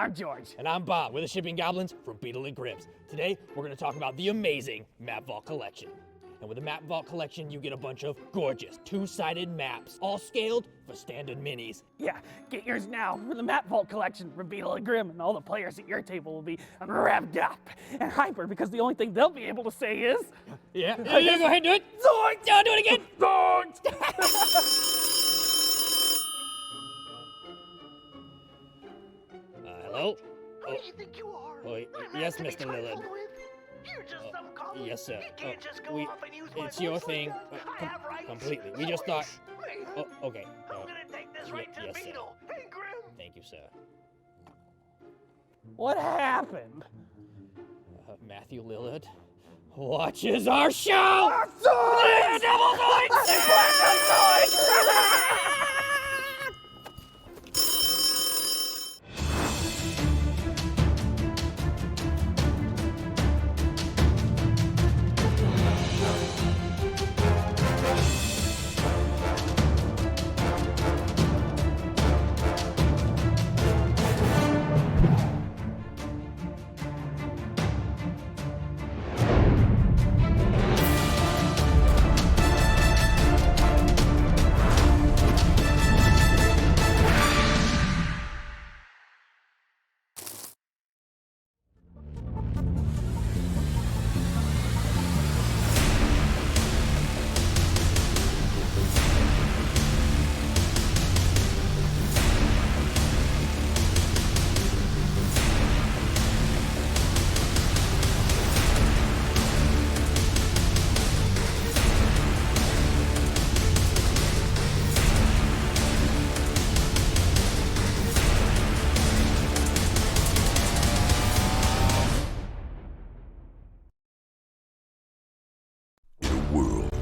I'm George. And I'm Bob. We're the Shipping Goblins from Beetle and Grips. Today, we're going to talk about the amazing Map Vault Collection. And with the Map Vault Collection, you get a bunch of gorgeous two-sided maps, all scaled for standard minis. Yeah, get yours now for the Map Vault Collection from Beetle and Grim, and all the players at your table will be revved up and hyper because the only thing they'll be able to say is... Yeah, go ahead and do it. Zoinks! Yeah, do it again. Zoinks! Hello? Who do you think you are? Yes, Mr. Lillard. You're just some common. Yes, sir. You can't just go off and use my It's your voice like thing. that. I have rights. Completely. We just thought... Wait, okay. I'm gonna take this right to yes, the sir. Beetle. Hey, Grim. Thank you, sir. What happened? Matthew Lillard watches our show! Zoinks! Double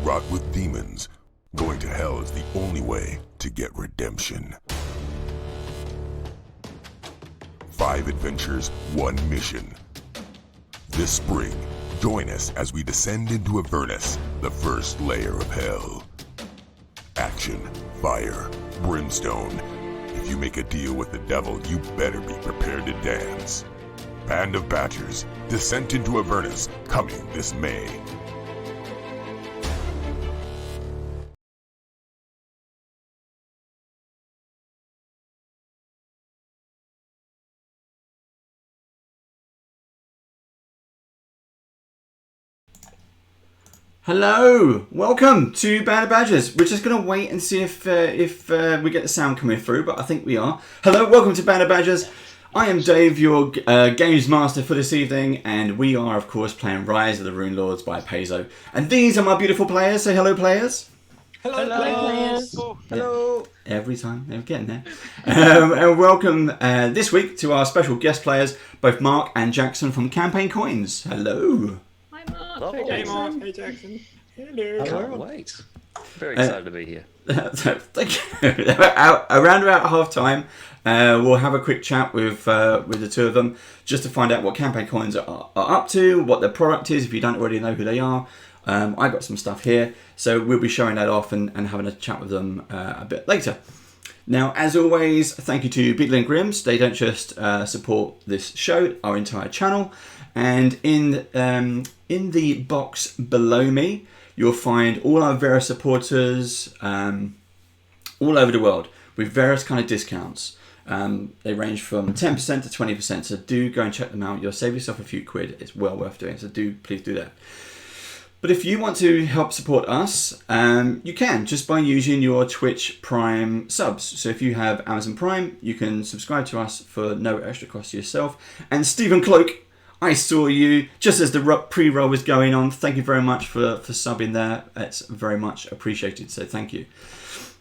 Wrought with demons, going to hell is the only way to get redemption. 5 adventures, 1 mission. This spring, join us as we descend into Avernus, the first layer of hell. Action, fire, brimstone. If you make a deal with the devil, you better be prepared to dance. Band of Badgers, Descent into Avernus, coming this May. Hello, welcome to Band of Badgers. We're just going to wait and see if we get the sound coming through, but I think we are. Hello, welcome to Band of Badgers. I am Dave, your games master for this evening, and we are, of course, playing Rise of the Runelords by Paizo. And these are my beautiful players. Say hello, players. Hello, players. Hello. Every time, they're getting there. And welcome this week to our special guest players, both Mark and Jackson from Campaign Coins. Hello. Hi, Mark. Hello. Hey, Mark. Jackson. Hey Jackson. Hello. Can't wait. Very excited to be here. Thank you. Around about half time, we'll have a quick chat with the two of them just to find out what Campaign Coins are up to, what their product is, if you don't already know who they are. I got some stuff here, so we'll be showing that off and having a chat with them a bit later. Now, as always, thank you to Beetle and Grims. They don't just support this show, our entire channel. And in the box below me, you'll find all our various supporters all over the world with various kind of discounts. They range from 10% to 20%, so do go and check them out. You'll save yourself a few quid. It's well worth doing, so please do that. But if you want to help support us, you can, just by using your Twitch Prime subs. So if you have Amazon Prime, you can subscribe to us for no extra cost to yourself. And Stephen Cloak, I saw you just as the pre-roll was going on. Thank you very much for subbing there. It's very much appreciated, so thank you.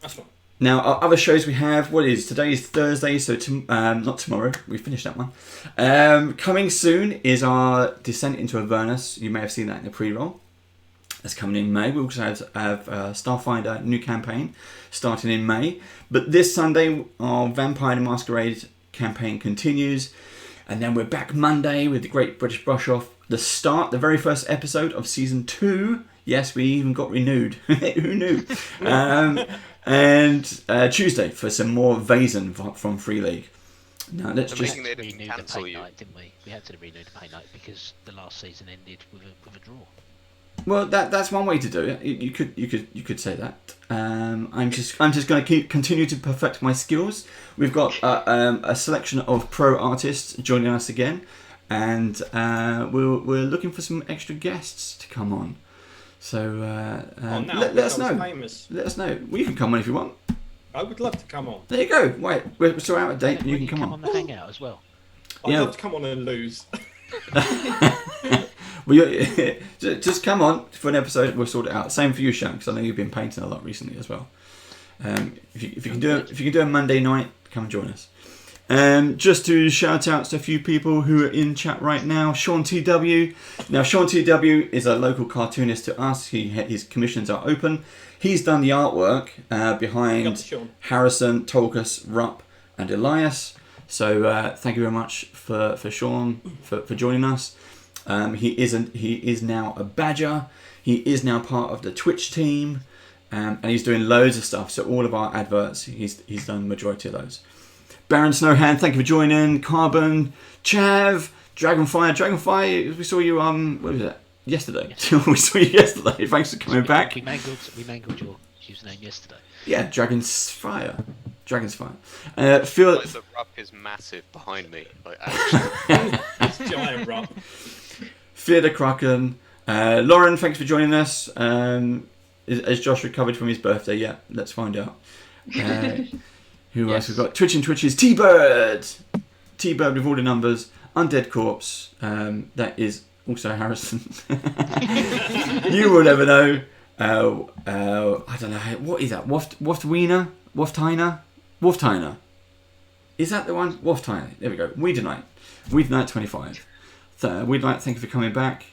That's fine. Now, our other shows we have, today is Thursday, so not tomorrow, we finished that one. Coming soon is our Descent into Avernus. You may have seen that in the pre-roll. That's coming in May. We also have Starfinder new campaign starting in May. But this Sunday, our Vampire the Masquerade campaign continues. And then we're back Monday with the Great British Brush Off. The very first episode of Season 2. Yes, we even got renewed. Who knew? And Tuesday for some more Vazen from Free League. No, let's I'm just. thinking they didn't renewed the cancel paint you. night, didn't we? We had to renew the paint night because the last season ended with a draw. Well, that's one way to do it. You could say that. I'm just going to continue to perfect my skills. We've got a selection of pro artists joining us again, and we're looking for some extra guests to come on. So let us know. Famous. Let us know. Well, you can come on if you want. I would love to come on. There you go. Wait, we're still out of date. You can come on. the hangout as well. I'd Yeah. love to come on and lose. Well, just come on for an episode. We'll sort it out. Same for you, Sean, because I know you've been painting a lot recently as well. If you can do a Monday night, come and join us. Just to shout out to a few people who are in chat right now. Sean TW. Now, Sean TW is a local cartoonist to us. His commissions are open. He's done the artwork behind Harrison, Tolkus, Rupp, and Elias. So thank you very much for Sean for joining us. He is now a badger. He is now part of the Twitch team, and he's doing loads of stuff. So all of our adverts, he's done the majority of those. Baron Snowhand, thank you for joining. Carbon, Chav, Dragonfire, we saw you what was it? Yesterday. We saw you yesterday. Thanks for coming back. We mangled your username yesterday. Yeah, Dragonsfire. Phil. Like the rup is massive behind me. Like actually. It's giant rock. Fear the Kraken. Lauren, thanks for joining us. Has Josh recovered from his birthday yet? Let's find out. Who else we've got? Twitches. T-Bird with all the numbers. Undead Corpse. That is also Harrison. You will never know. I don't know. What is that? Wafthiner? Is that the one? Wafthiner. There we go. Weednight 25. Weednight, thank you for coming back.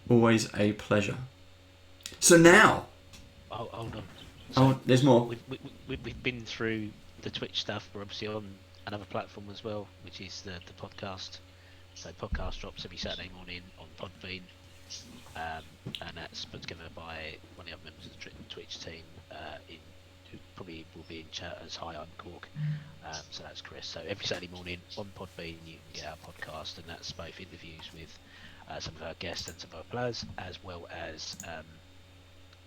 Always a pleasure. So now. Oh, hold on. There's more. We've been through the Twitch stuff. We're obviously on another platform as well, which is the podcast. So podcast drops every Saturday morning on Podbean, and that's put together by one of the other members of the Twitch team, who probably will be in chat as Hi, I'm Cork. So that's Chris. So every Saturday morning on Podbean you can get our podcast, and that's both interviews with some of our guests and some of our players, as well as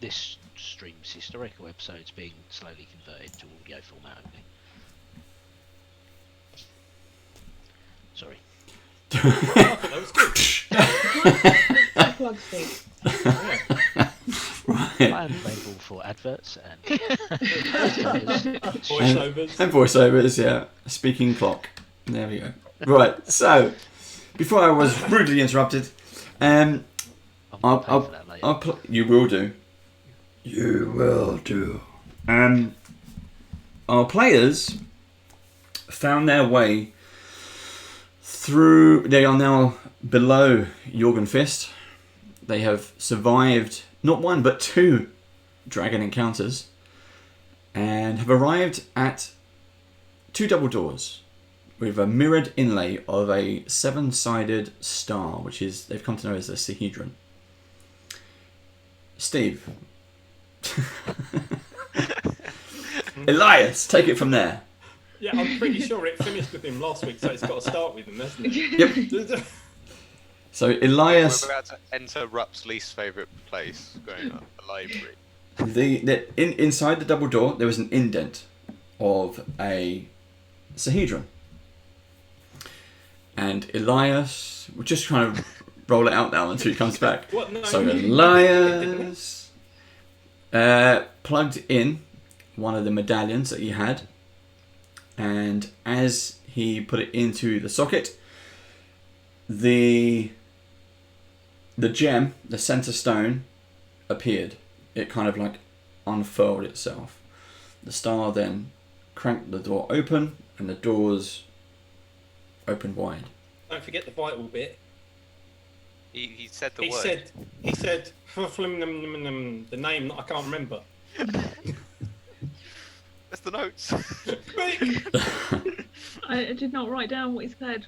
this stream's historical episodes being slowly converted to audio format only. Sorry. That was good. Plug speak. Right. I am available for adverts and Voiceovers. And voiceovers, yeah. Speaking clock. There we go. Right, so before I was rudely interrupted, I'll pay for that later. You will do. You will do. Our players found their way through. They are now below Jorgenfist. They have survived not one but two dragon encounters and have arrived at two double doors with a mirrored inlay of a seven-sided star, which is they've come to know as the Sahedron. Steve. Elias, take it from there. Yeah, I'm pretty sure it finished with him last week, so it's got to start with him, hasn't it? Yep. So Elias, We're about to enter Rup's least favourite place, going up the library. inside the double door there was an indent of a Sahedron, and Elias, we're just trying to roll it out now until he comes back. What? No, So you- Elias plugged in one of the medallions that he had, and as he put it into the socket, the gem, the center stone, appeared. It kind of like unfurled itself. The star then cranked the door open, and the doors opened wide. Don't forget the vital bit. He said the He word. said the name that I can't remember. That's the notes. Quick! I did not write down what he said.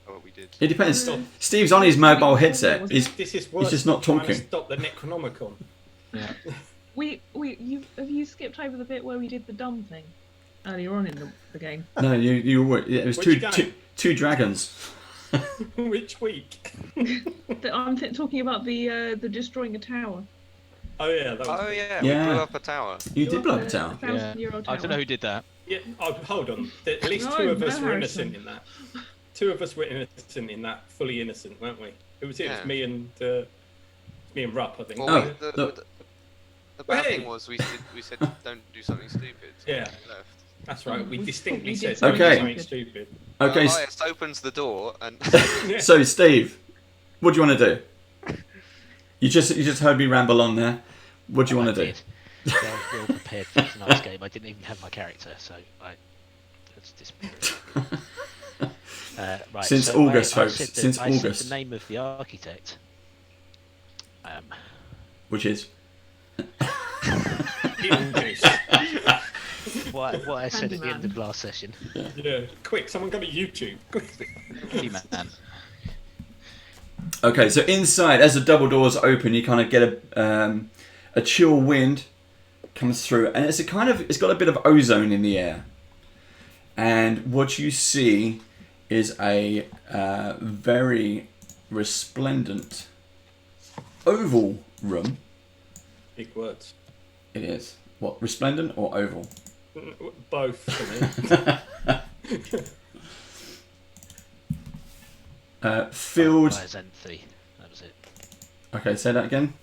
Oh, we did. It depends. Steve's on his mobile headset. He's This is worse. just not than trying to talking. Stop the Necronomicon. Have you skipped over the bit where we did the dumb thing? earlier on in the game. No, you were. It was Which game? two dragons. Which week? I'm talking about the destroying a tower. Oh yeah, that was Oh me. yeah, Yeah. we blew up a tower. You did blow The up a tower. 1,000-year-old tower. I don't know who did that. Yeah, hold on. At least No, two of us no, were Harrison. innocent in that. Two of us were innocent in that, fully innocent, weren't we? Who was it? It Yeah. was me and Rupp, I think. Well, Oh, the bad Hey! thing was we said don't do something stupid. So Yeah. we left. That's right. We We distinctly did said something something stupid. stupid. Okay, Elias opens the door and Yeah. so Steve, what do you want to do? You just heard me ramble on there. What do you want to do? I was well prepared for tonight's game. I didn't even have my character, so that's disappointing. Right, Since so August, I folks, said since I said August. the name of the architect. Which is English. What I said at the end of Handyman. last session. Yeah. Quick, someone go to YouTube. Quick. HEENAN. okay. So inside, as the double doors open, you kind of get a chill wind comes through, and it's got a bit of ozone in the air. And what you see is a very resplendent oval room. Big words. It is. What, resplendent or oval? Both for me. Filled. Viasanthi. That was it. Okay, say that again.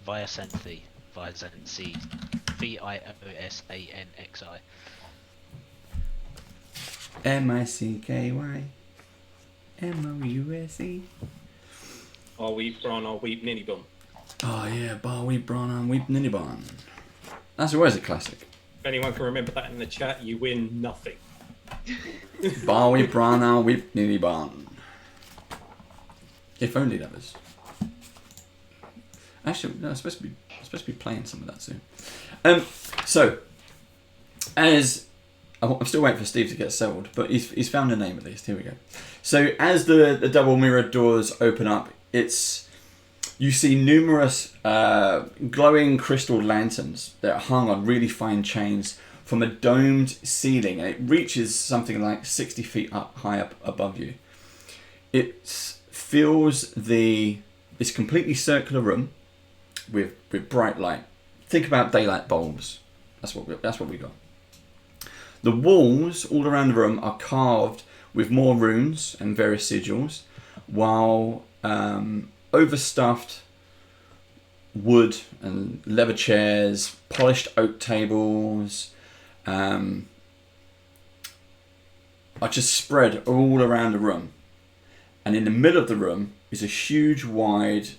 Viasanthi. Viasanthi. Viosanxi. M-I-C-K-Y M-O-U-S-E. Our wheat bran, our wheat ninny bun. Oh yeah, bar weep bran weep ninny barn. That's always a classic. If anyone can remember that in the chat, you win nothing. Bar weep bran weep ninny barn. If only that was. Actually, no, I'm supposed to be playing some of that soon. So as I'm still waiting for Steve to get settled, but he's found a name at least. Here we go. So as the double mirrored doors open up, you see numerous glowing crystal lanterns that are hung on really fine chains from a domed ceiling, and it reaches something like 60 feet high up above you. It fills this completely circular room with bright light. Think about daylight bulbs. That's what we got. The walls all around the room are carved with more runes and various sigils, while overstuffed wood and leather chairs, polished oak tables are just spread all around the room. And in the middle of the room is a huge wide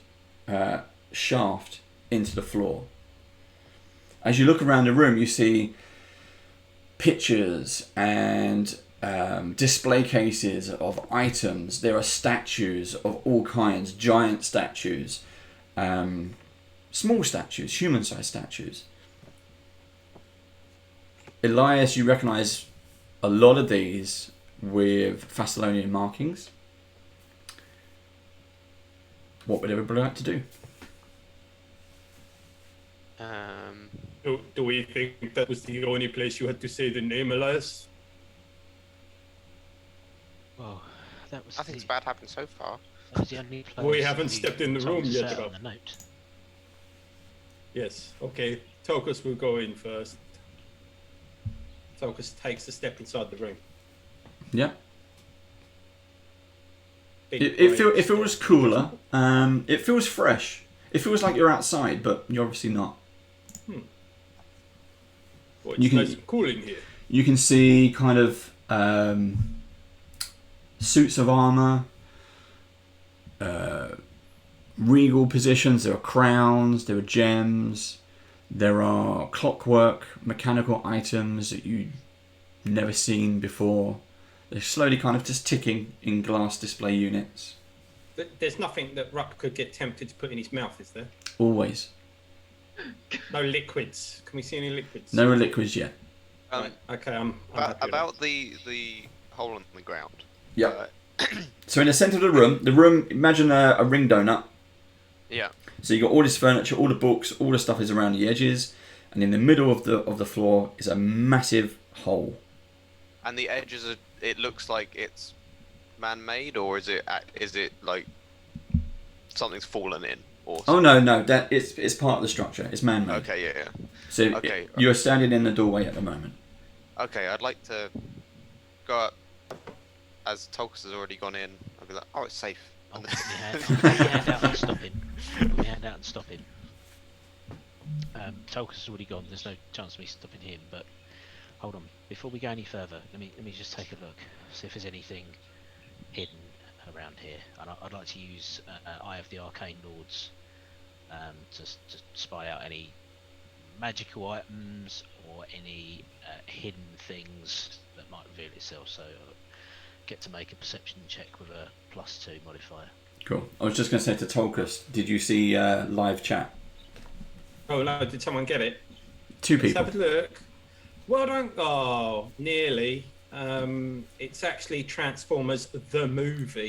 shaft into the floor. As you look around the room, you see pictures and display cases of items. There are statues of all kinds, giant statues, small statues, human-sized statues. Elias, you recognise a lot of these with Thessalonian markings. What would everybody like to do? Do we think that was the only place you had to say the name, Elias? Well, that was nothing's bad happened so far. that was the only place We haven't he stepped in the told room us yet, out though. on the note. Yes. Okay. Tokus will go in first. Tokus takes a step inside the room. Yeah. Big It brave feels step. cooler. It feels fresh. It feels like you're outside, but you're obviously not. Well, You it's can- nice and cool in here. You can see kind of suits of armor, regal positions. There are crowns, there are gems, there are clockwork, mechanical items that you've never seen before. They're slowly kind of just ticking in glass display units. There's nothing that Rupp could get tempted to put in his mouth, is there? Always. No liquids. Can we see any liquids? No liquids yet. Right. Okay, I'm happy with About the hole in the ground. Yep. So in the centre of the room, imagine a ring donut. Yeah. So you got all this furniture, all the books, all the stuff is around the edges, and in the middle of the floor is a massive hole. And the edges are. It looks like it's man-made, or is it like something's fallen in? Or Oh no, that it's part of the structure. It's man-made. Okay, yeah. So Okay. you're standing in the doorway at the moment. Okay, I'd like to go up. As Tulkas has already gone in, I'll be like, oh, it's safe. I'll put my hand out and stop him. Put my hand out and stop him. Tulkas has already gone. There's no chance of me stopping him. But hold on. Before we go any further, let me just take a look. See if there's anything hidden around here. And I'd like to use Eye of the Arcane Lords to spy out any magical items or any hidden things that might reveal itself. So get to make a perception check with a +2 modifier. Cool. I was just going to say to Tolkus, did you see live chat? Oh no, did someone get it? 2 Let's people. have a look. Well done. Oh, nearly. It's actually Transformers the movie,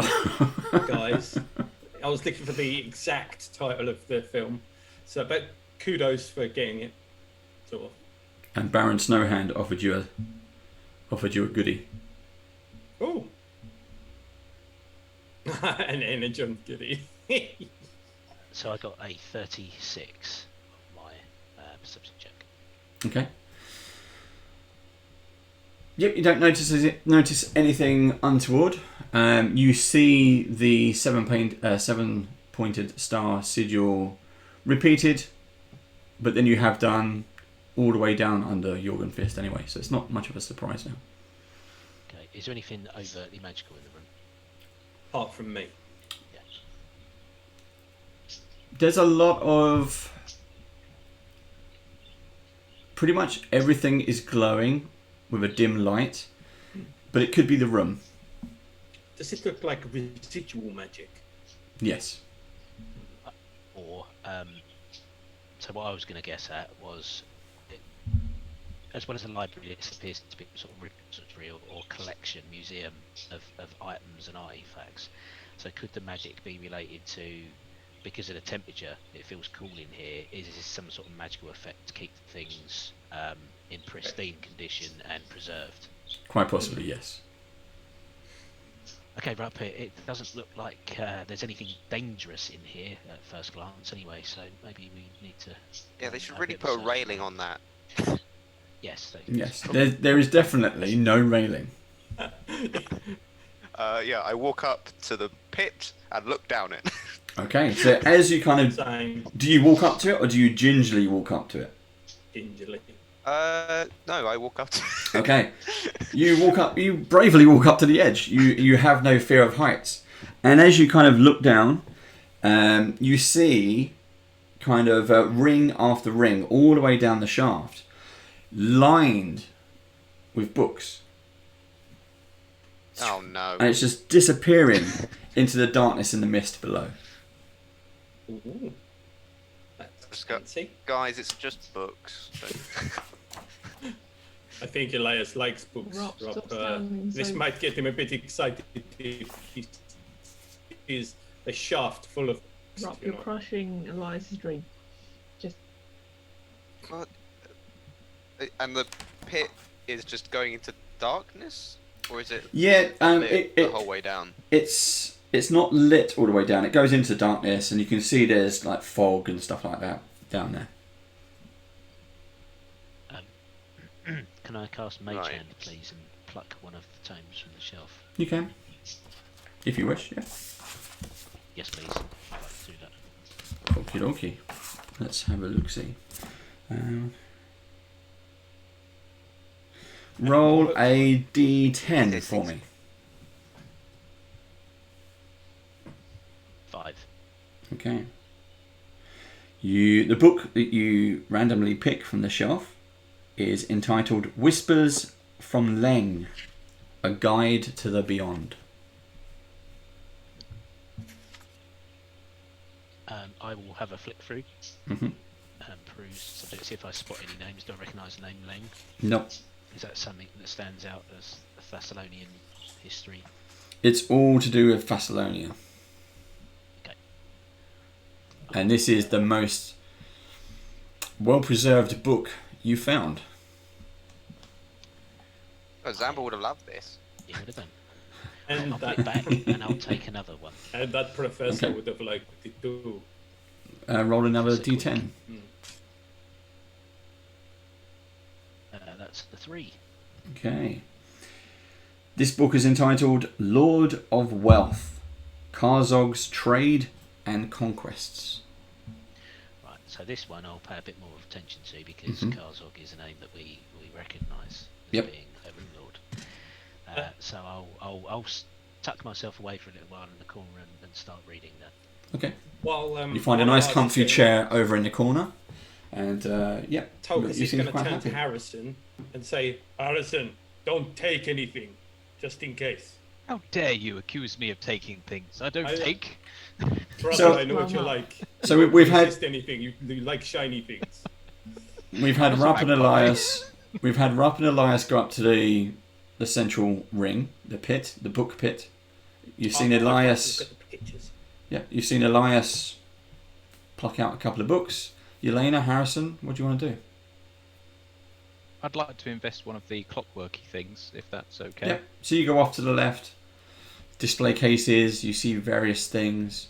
guys. I was looking for the exact title of the film. So, but kudos for getting it. Sort of. And Baron Snowhand offered you a goodie. Oh. and a John Goody. So I got a 36 on my perception check. Okay. Yep, you don't notice anything untoward. You see the seven-pointed star sigil repeated, but then you have done all the way down under Jorgenfist anyway, so it's not much of a surprise now. Okay. Is there anything overtly magical in the room? Apart from me. Yes. There's a lot of... Pretty much everything is glowing with a dim light, but it could be the room. Does it look like residual magic? Yes. Or so what I was going to guess at was, as well as a library, it appears to be sort of repository or collection, museum of items and artifacts. So could the magic be related to, because of the temperature, it feels cool in here, is this some sort of magical effect to keep things in pristine condition and preserved? Quite possibly, yes. Okay, right up here, it doesn't look like there's anything dangerous in here at first glance anyway, so maybe we need to... Yeah, they should really put a railing on that. Yes. Yes, there is definitely no railing. Yeah, I walk up to the pit and look down it. Okay, so as you kind of... Same. Do you walk up to it, or do you gingerly walk up to it? Gingerly. No, I walk up to it. Okay. You bravely walk up to the edge. You have no fear of heights. And as you kind of look down, you see kind of ring after ring all the way down the shaft, lined with books. Oh no. And it's just disappearing into the darkness and the mist below. Ooh. That's Just go, fancy. guys, it's just books. I think Elias likes books. Rob, Rob. stop standing This so- might get him a bit excited if he is a shaft full of books, Rob, you you're know. crushing Elias's dream. Just What? And the pit is just going into darkness? Or is it Yeah, lit the whole way down? It's not lit all the way down. It goes into darkness, and you can see there's like fog and stuff like that down there. Can I cast Mage Right. Hand, please, and pluck one of the tomes from the shelf? You can, if you wish. Yeah. Yes, please. I'd like to do that. Okie dokie. Let's have a look. See. Roll a d10 for me. 5. Okay. The book that you randomly pick from the shelf is entitled Whispers from Leng, A Guide to the Beyond. I will have a flick through. Mm-hmm. Peruse subject, see if I spot any names. Do I recognise the name Leng? No. Is that something that stands out as a Thessalonian history? It's all to do with Thessalonia. Okay. And this is the most well-preserved book you found. Oh, Zamba would have loved this. He would have done. And I'll put it back and I'll take another one. and that professor Okay. would have liked it too. Roll another That's a d10. That's the 3. Okay. This book is entitled Lord of Wealth, Karzog's Trade and Conquests. Right, so this one I'll pay a bit more of attention to because Mhm. Karzog is a name that we recognise as Yep. being a Runelord. So I'll tuck myself away for a little while in the corner and start reading that. Okay. While You find a while nice I was comfy doing- chair over in the corner. And, yeah. Tokus you is seem going to quite turn happy. to Harrison and say, Harrison, don't take anything, just in case. How dare you accuse me of taking things I don't I- take? Brother, So- I know what you're like. So You we've don't had- resist anything. You like shiny things. We've had That's a Rupp and magpie. Elias. We've had Rupp and Elias go up to the central ring, the pit, the book pit. You've seen I've Elias. looked at the pictures. Yeah, you've seen Elias pluck out a couple of books. Yelena, Harrison, what do you want to do? I'd like to invest one of the clockworky things, if that's okay. Yep. So you go off to the left. Display cases. You see various things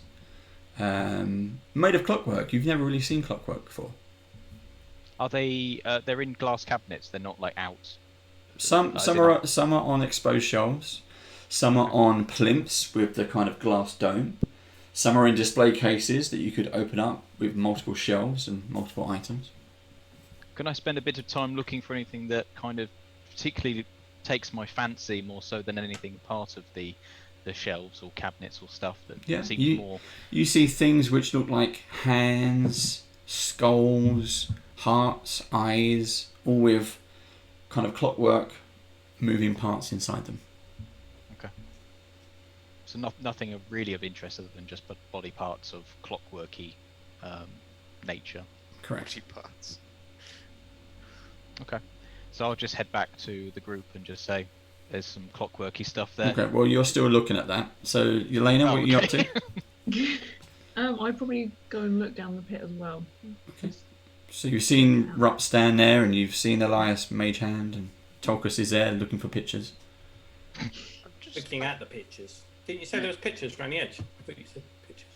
made of clockwork. You've never really seen clockwork before. Are they? They're in glass cabinets. They're not like out. Some are on exposed shelves. Some are on plinths with the kind of glass dome. Some are in display cases that you could open up with multiple shelves and multiple items. Can I spend a bit of time looking for anything that kind of particularly takes my fancy more so than anything part of the shelves or cabinets or stuff that Yeah, seems more? You see things which look like hands, skulls, hearts, eyes, all with kind of clockwork moving parts inside them. So nothing really of interest other than just body parts of clockworky nature. Correct. Body parts. Okay. So I'll just head back to the group and just say, there's some clockworky stuff there. Okay, well, you're still looking at that. So, Yelena, what are you up to? I'd probably go and look down the pit as well. Okay. So you've seen Rupp stand there, and you've seen Elias Mage Hand, and Tolkus is there looking for pictures. Looking at the pictures. Didn't you say there was pictures around the edge? I thought you said pictures.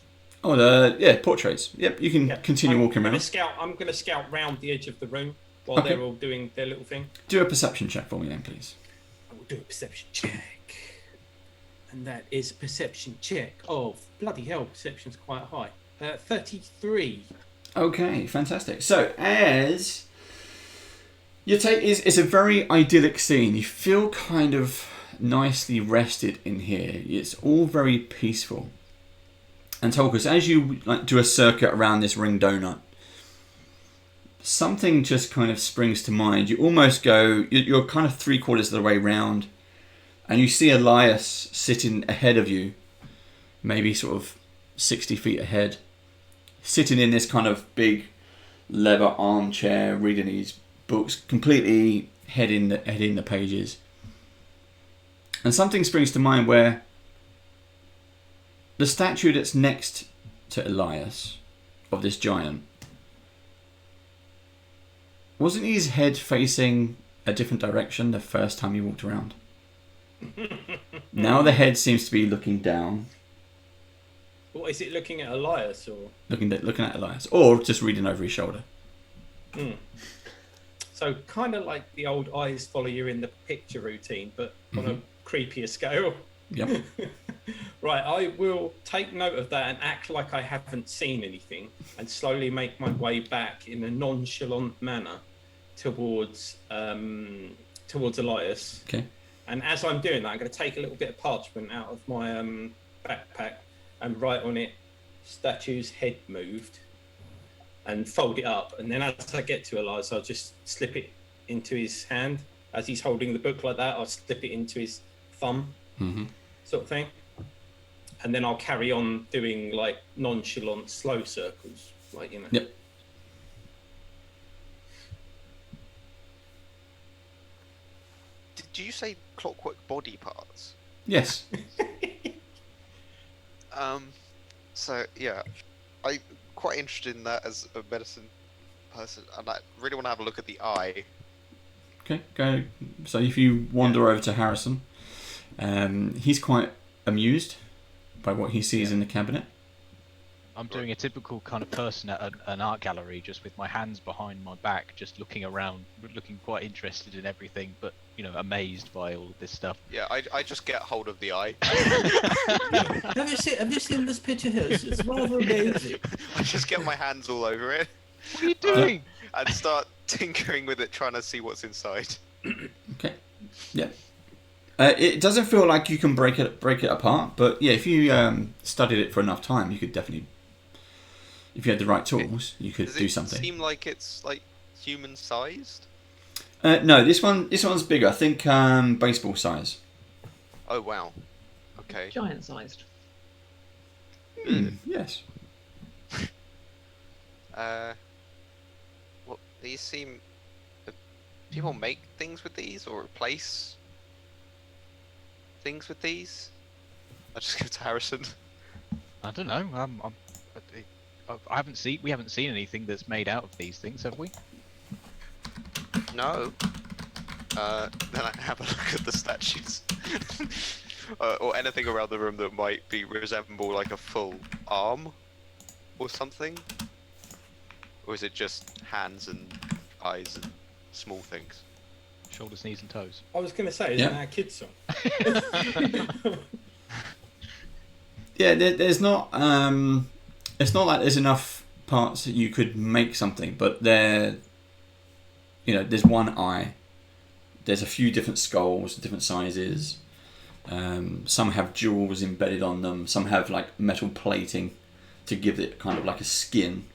Oh, yeah, portraits. Yep, you can continue walking I'm around. going to scout round the edge of the room while Okay. they're all doing their little thing. Do a perception check for me then, please. I will do a perception check. And that is a perception check of, bloody hell, perception's quite high. 33. Okay, fantastic. So, as you take, it's a very idyllic scene. You feel kind of nicely rested in here. It's all very peaceful. And Tolkus, as you do a circuit around this ring donut, something just kind of springs to mind. You almost go, you're kind of 3/4 of the way round, and you see Elias sitting ahead of you, maybe sort of 60 feet ahead, sitting in this kind of big leather armchair, reading these books, completely head in the pages. And something springs to mind where the statue that's next to Elias, of this giant, wasn't his head facing a different direction the first time you walked around? Now the head seems to be looking down. What is it, looking at Elias or? Looking at Elias, or just reading over his shoulder. So kind of like the old eyes follow you in the picture routine, but on a creepier scale. Yep. Right, I will take note of that and act like I haven't seen anything, and slowly make my way back in a nonchalant manner towards Elias. Okay. And as I'm doing that, I'm going to take a little bit of parchment out of my backpack and write on it, "Statue's head moved," and fold it up. And then as I get to Elias, I'll just slip it into his hand. As he's holding the book like that, I'll slip it into his thumb, sort of thing. And then I'll carry on doing like nonchalant, slow circles, like, you know. Yep. Did you say clockwork body parts? Yes. So yeah, I'm quite interested in that as a medicine person, and I really want to have a look at the eye. Okay, go. So if you wander over to Harrison, he's quite amused by what he sees in the cabinet. I'm doing a typical kind of person at an art gallery, just with my hands behind my back, just looking around, looking quite interested in everything, but amazed by all of this stuff. Yeah, I just get hold of the eye. Have you seen this picture here? It's rather amazing. I just get my hands all over it What are you doing? and start tinkering with it, trying to see what's inside. Okay. Yeah. It doesn't feel like you can break it apart, but yeah, if you studied it for enough time, you could definitely. If you had the right tools, you could do something. Does it seem like it's like human-sized? No, this one's bigger. I think baseball size. Oh wow. Okay. Giant sized. Yes. Well, these seem. People make things with these or replace things with these. I'll just go to Harrison. I don't know. We haven't seen anything that's made out of these things, have we? No. Then I have a look at the statues. Or anything around the room that might resemble like a full arm or something. Or is it just hands and eyes and small things? Shoulders, knees, and toes. I was going to say, isn't that a kid's song? Yeah, there's not. It's not like there's enough parts that you could make something, but there's one eye. There's a few different skulls, different sizes. Some have jewels embedded on them. Some have like metal plating to give it kind of like a skin.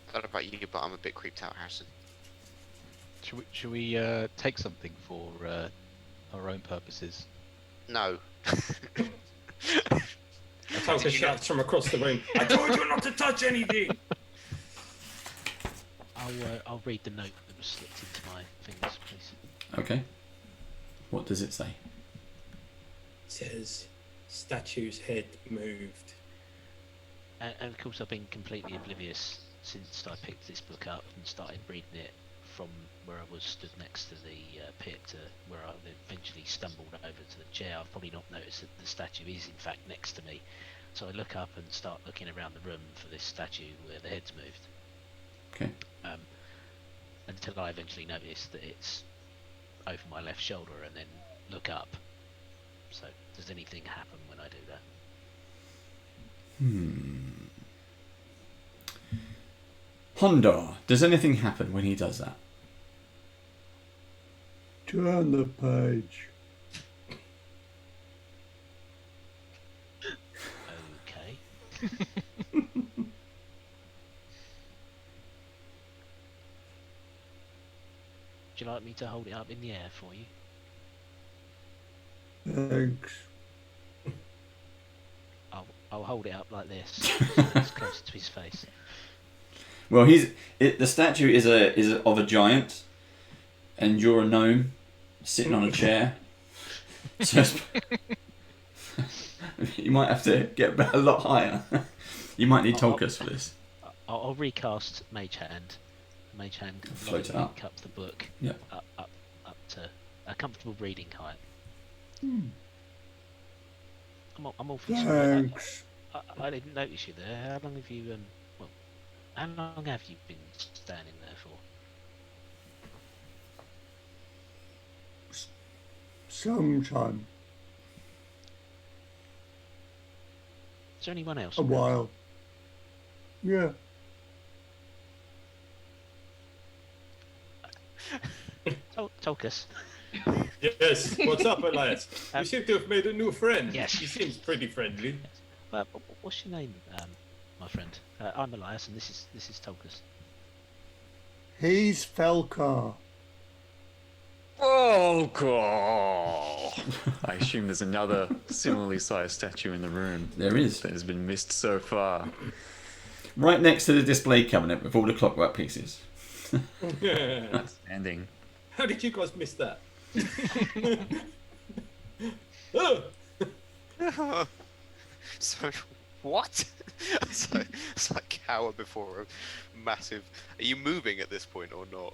I don't know about you, but I'm a bit creeped out, Harrison. Should we take something for our own purposes? No. Tulka shouts from across the room. I told you not to touch anything! I'll read the note that was slipped into my fingers, please. Okay. What does it say? It says, statue's head moved. And of course, I've been completely oblivious since I picked this book up and started reading it from where I was stood next to the pit to where I eventually stumbled over to the chair. I've probably not noticed that the statue is in fact next to me. So I look up and start looking around the room for this statue where the head's moved. Okay. Until I eventually notice that it's over my left shoulder and then look up. So does anything happen when I do that? Hondor, does anything happen when he does that? Turn the page. Okay. Would you like me to hold it up in the air for you? Thanks. I'll hold it up like this, so it's closer to his face. Well, the statue is of a giant, and you're a gnome sitting on a chair. So you might have to get a lot higher. You might need Tolkien for this. I'll recast Mage Hand. Mage Hand can Float it up. up the book Yep. up to a comfortable reading height. I'm awfully sorry. Thanks. I didn't notice you there. How long have you how long have you been standing there for? Sometime. Is there anyone else? A while. Yeah. Tolkus. Yes, what's up, Elias? You seem to have made a new friend. Yes. He seems pretty friendly. What's your name, my friend? I'm Elias, and this is Tolkus. He's Felkar. Oh, God. I assume there's another similarly sized statue in the room. There is. That has been missed so far. Right next to the display cabinet with all the clockwork pieces. Outstanding. How did you guys miss that? Oh! So What? it's like cower before a massive. Are you moving at this point or not?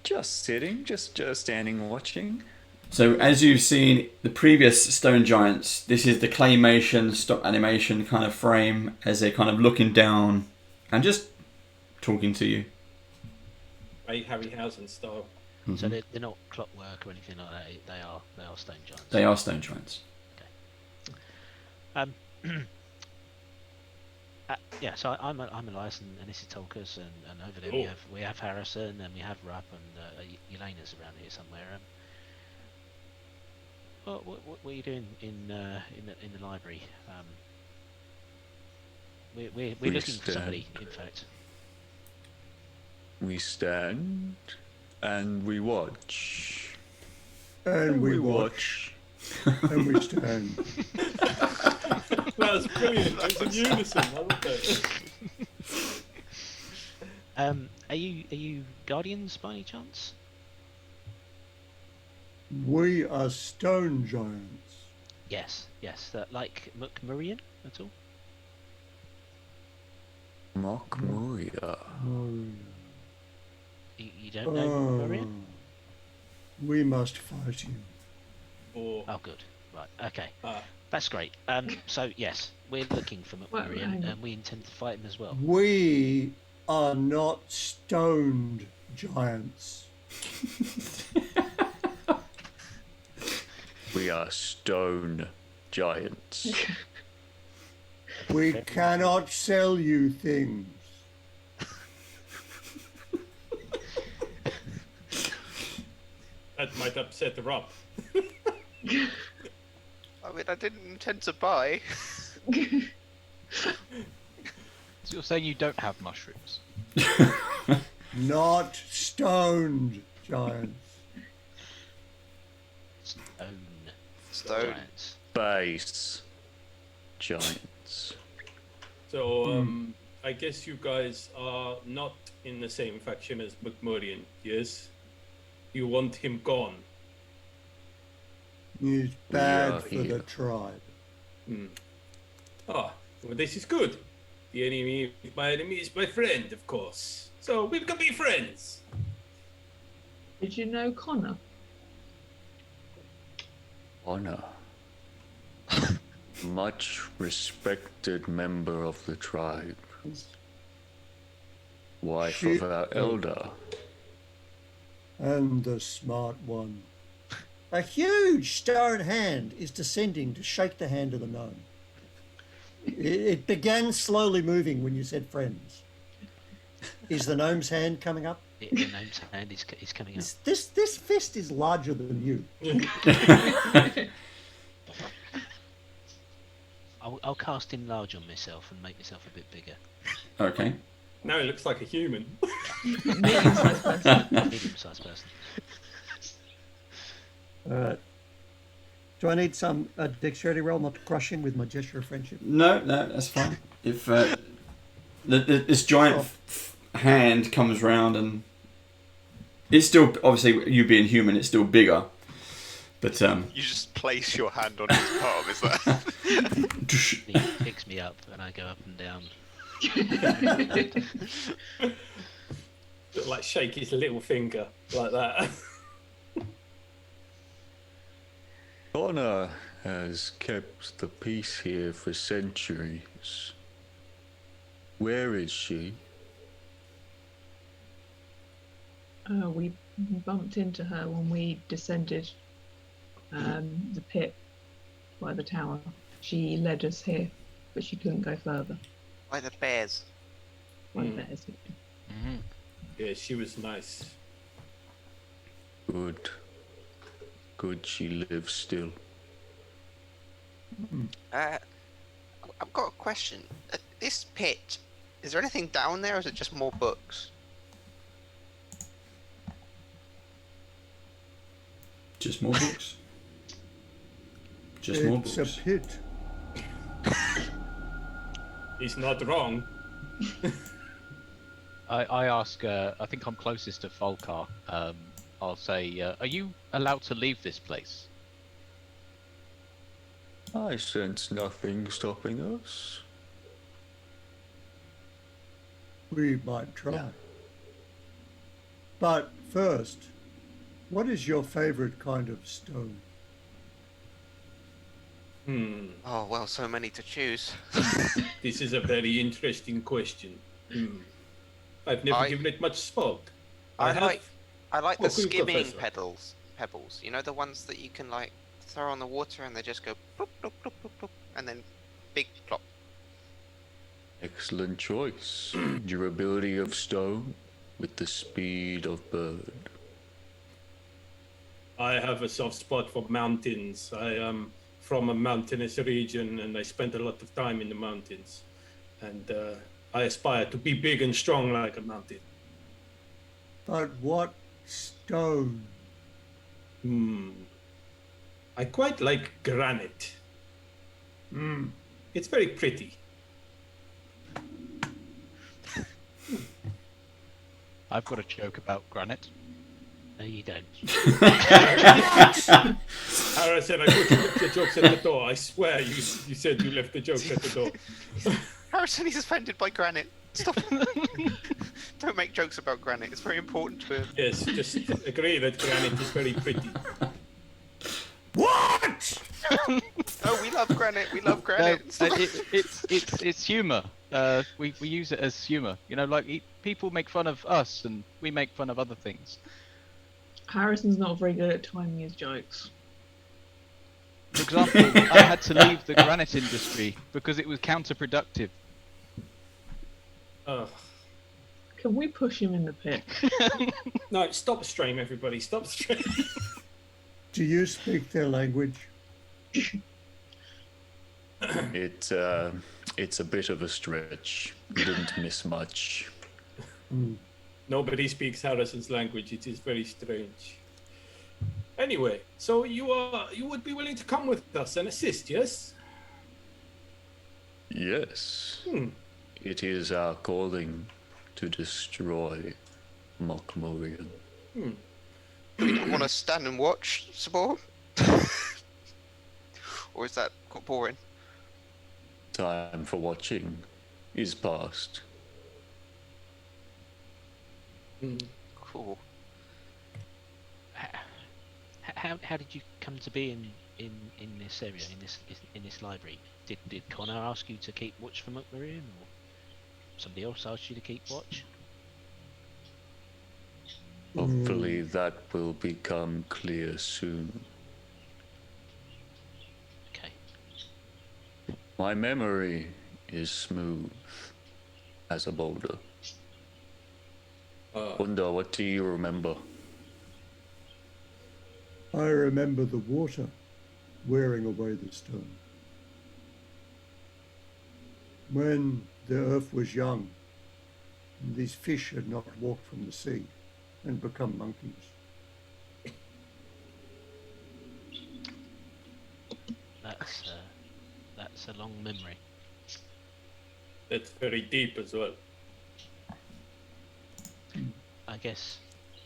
Just sitting, just standing and watching. So as you've seen the previous stone giants, this is the claymation stop animation kind of frame as they're kind of looking down and just talking to you. Ray Harryhausen style. So they're not clockwork or anything like that. They are stone giants. They are stone giants. Yeah, so I'm Elias and this is Tolkers, and over there we have Harrison and we have Rupp and Elena's around here somewhere. What are you doing in the library? We're looking for somebody, in fact. We stand and we watch. And we watch. And we stand. That was brilliant. It's in unison. I love it. Are you guardians by any chance? We are stone giants. Yes. Like Mokmurian at all? Mokmurian. You don't know Mokmurian? We must fight you. Oh, good. Right. Okay. That's great. So yes, we're looking for Mokmurian, and we intend to fight him as well. We are not stoned giants. We are stone giants. We cannot sell you things. That might upset Rob. I mean, I didn't intend to buy. So you're saying you don't have mushrooms? Not stoned giants. Stone. Base giants. So, I guess you guys are not in the same faction as Mokmurian, yes? You want him gone. He's bad for the tribe. Well, this is good. The enemy of my enemy is my friend, of course. So we can be friends. Did you know Connor? Honor. Much respected member of the tribe. Wife of our elder. And the smart one. A huge stone hand is descending to shake the hand of the gnome. It began slowly moving when you said friends. Is the gnome's hand coming up? The gnome's hand is coming up. This fist is larger than you. I'll cast enlarge on myself and make myself a bit bigger. Okay. Now it looks like a human. Medium-sized person. Medium-sized person. Do I need some dexterity roll not to crush him with my gesture of friendship? No, that's fine. If this giant hand comes round and it's still, obviously, you being human, it's still bigger. But You just place your hand on his palm, is that? He picks me up and I go up and down. Like shake his little finger like that. Honor has kept the peace here for centuries. Where is she? We bumped into her when we descended the pit by the tower. She led us here, but she couldn't go further. By the bears. By the bears. Yeah, she was nice. Good. Good she lives still. I've got a question. This pit, is there anything down there, or is it just more books? just more books. Just more It's books. a pit. He's not wrong. I ask, I think I'm closest to Folkar. I'll say, are you allowed to leave this place? I sense nothing stopping us. We might try. Yeah. But first, what is your favorite kind of stone? Oh, well, so many to choose. This is a very interesting question. I've never I- given it much thought. I have- like What the can you skimming professor? pebbles. You know, the ones that you can like throw on the water and they just go plop, plop, plop, plop, plop, and then big plop. Excellent choice. Durability of stone with the speed of bird. I have a soft spot for mountains. I am from a mountainous region and I spent a lot of time in the mountains. And I aspire to be big and strong like a mountain. But what stone? I quite like granite. It's very pretty. I've got a joke about granite. No, you don't. Harrison, I thought you left the jokes at the door. I swear you said you left the jokes at the door. Harrison, he's offended by granite. Stop. Don't make jokes about granite. It's very important to him. Yes, just agree that granite is very pretty. What? Oh, we love granite. We love No, granite. Stop. it's humour. We use it as humour. You know, like people make fun of us and we make fun of other things. Harrison's not very good at timing his jokes. For example, I had to leave the granite industry because it was counterproductive. Can we push him in the pit? No, stop stream, everybody. Stop stream. Do you speak their language? It's a bit of a stretch. You didn't miss much. Nobody speaks Harrison's language. It is very strange. Anyway, so you would be willing to come with us and assist, yes? Yes. It is our calling to destroy Mokmurian. We don't want to stand and watch, Sabor? Or is that quite boring? Time for watching is past. Cool. How did you come to be in this area, in this library? Did Connor ask you to keep watch for Mokmurian, or somebody else asked you to keep watch? Hopefully that will become clear soon. Okay. My memory is smooth as a boulder. Wonder, what do you remember? I remember the water wearing away the stone. When the earth was young, these fish had not walked from the sea and become monkeys. That's a long memory. That's very deep as well. I guess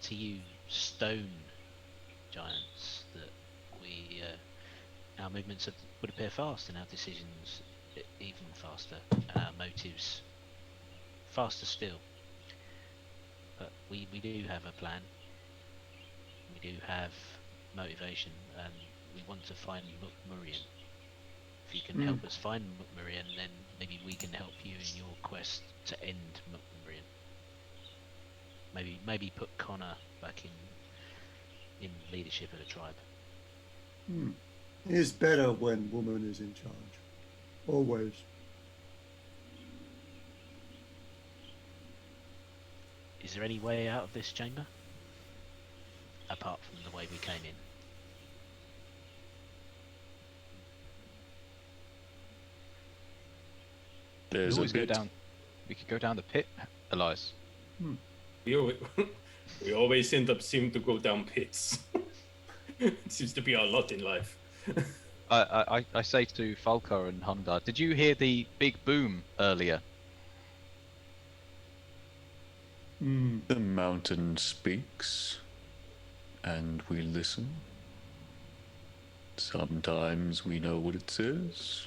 to you stone giants that we our movements would appear fast and our decisions even faster and our motives faster still. But we do have a plan. We do have motivation and we want to find Mokmurian. If you can help us find Mokmurian, then maybe we can help you in your quest to end Mokmurian. Maybe put Connor back in leadership of the tribe. It is better when woman is in charge. Always. Is there any way out of this chamber? Apart from the way we came in. There's a bit. We could go down the pit, Elias. We always seem to go down pits. It seems to be our lot in life. I say to Falkar and Honda, did you hear the big boom earlier? The mountain speaks, and we listen. Sometimes we know what it says.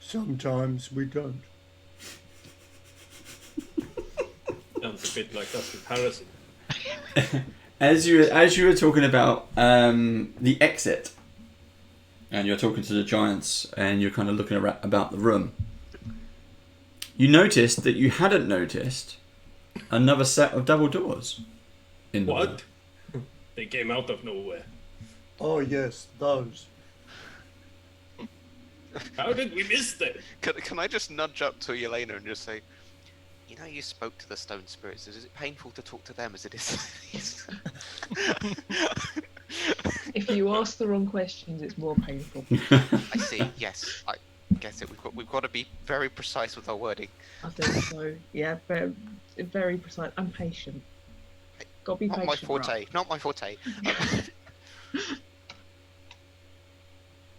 Sometimes we don't. Sounds a bit like us with Harrison. As you were talking about the exit, and you're talking to the giants, and you're kind of looking about the room, you noticed that you hadn't noticed another set of double doors in the wall. What? They came out of nowhere. Oh yes, those. How did we miss them? Can I just nudge up to Yelena and just say, you know, you spoke to the stone spirits. Is it painful to talk to them as it is? If you ask the wrong questions, it's more painful. I see. Yes, I guess it. We've got to be very precise with our wording. I think so. Yeah, very, very precise. I'm patient. Got to be Not patient. my forte. Right? Not my forte.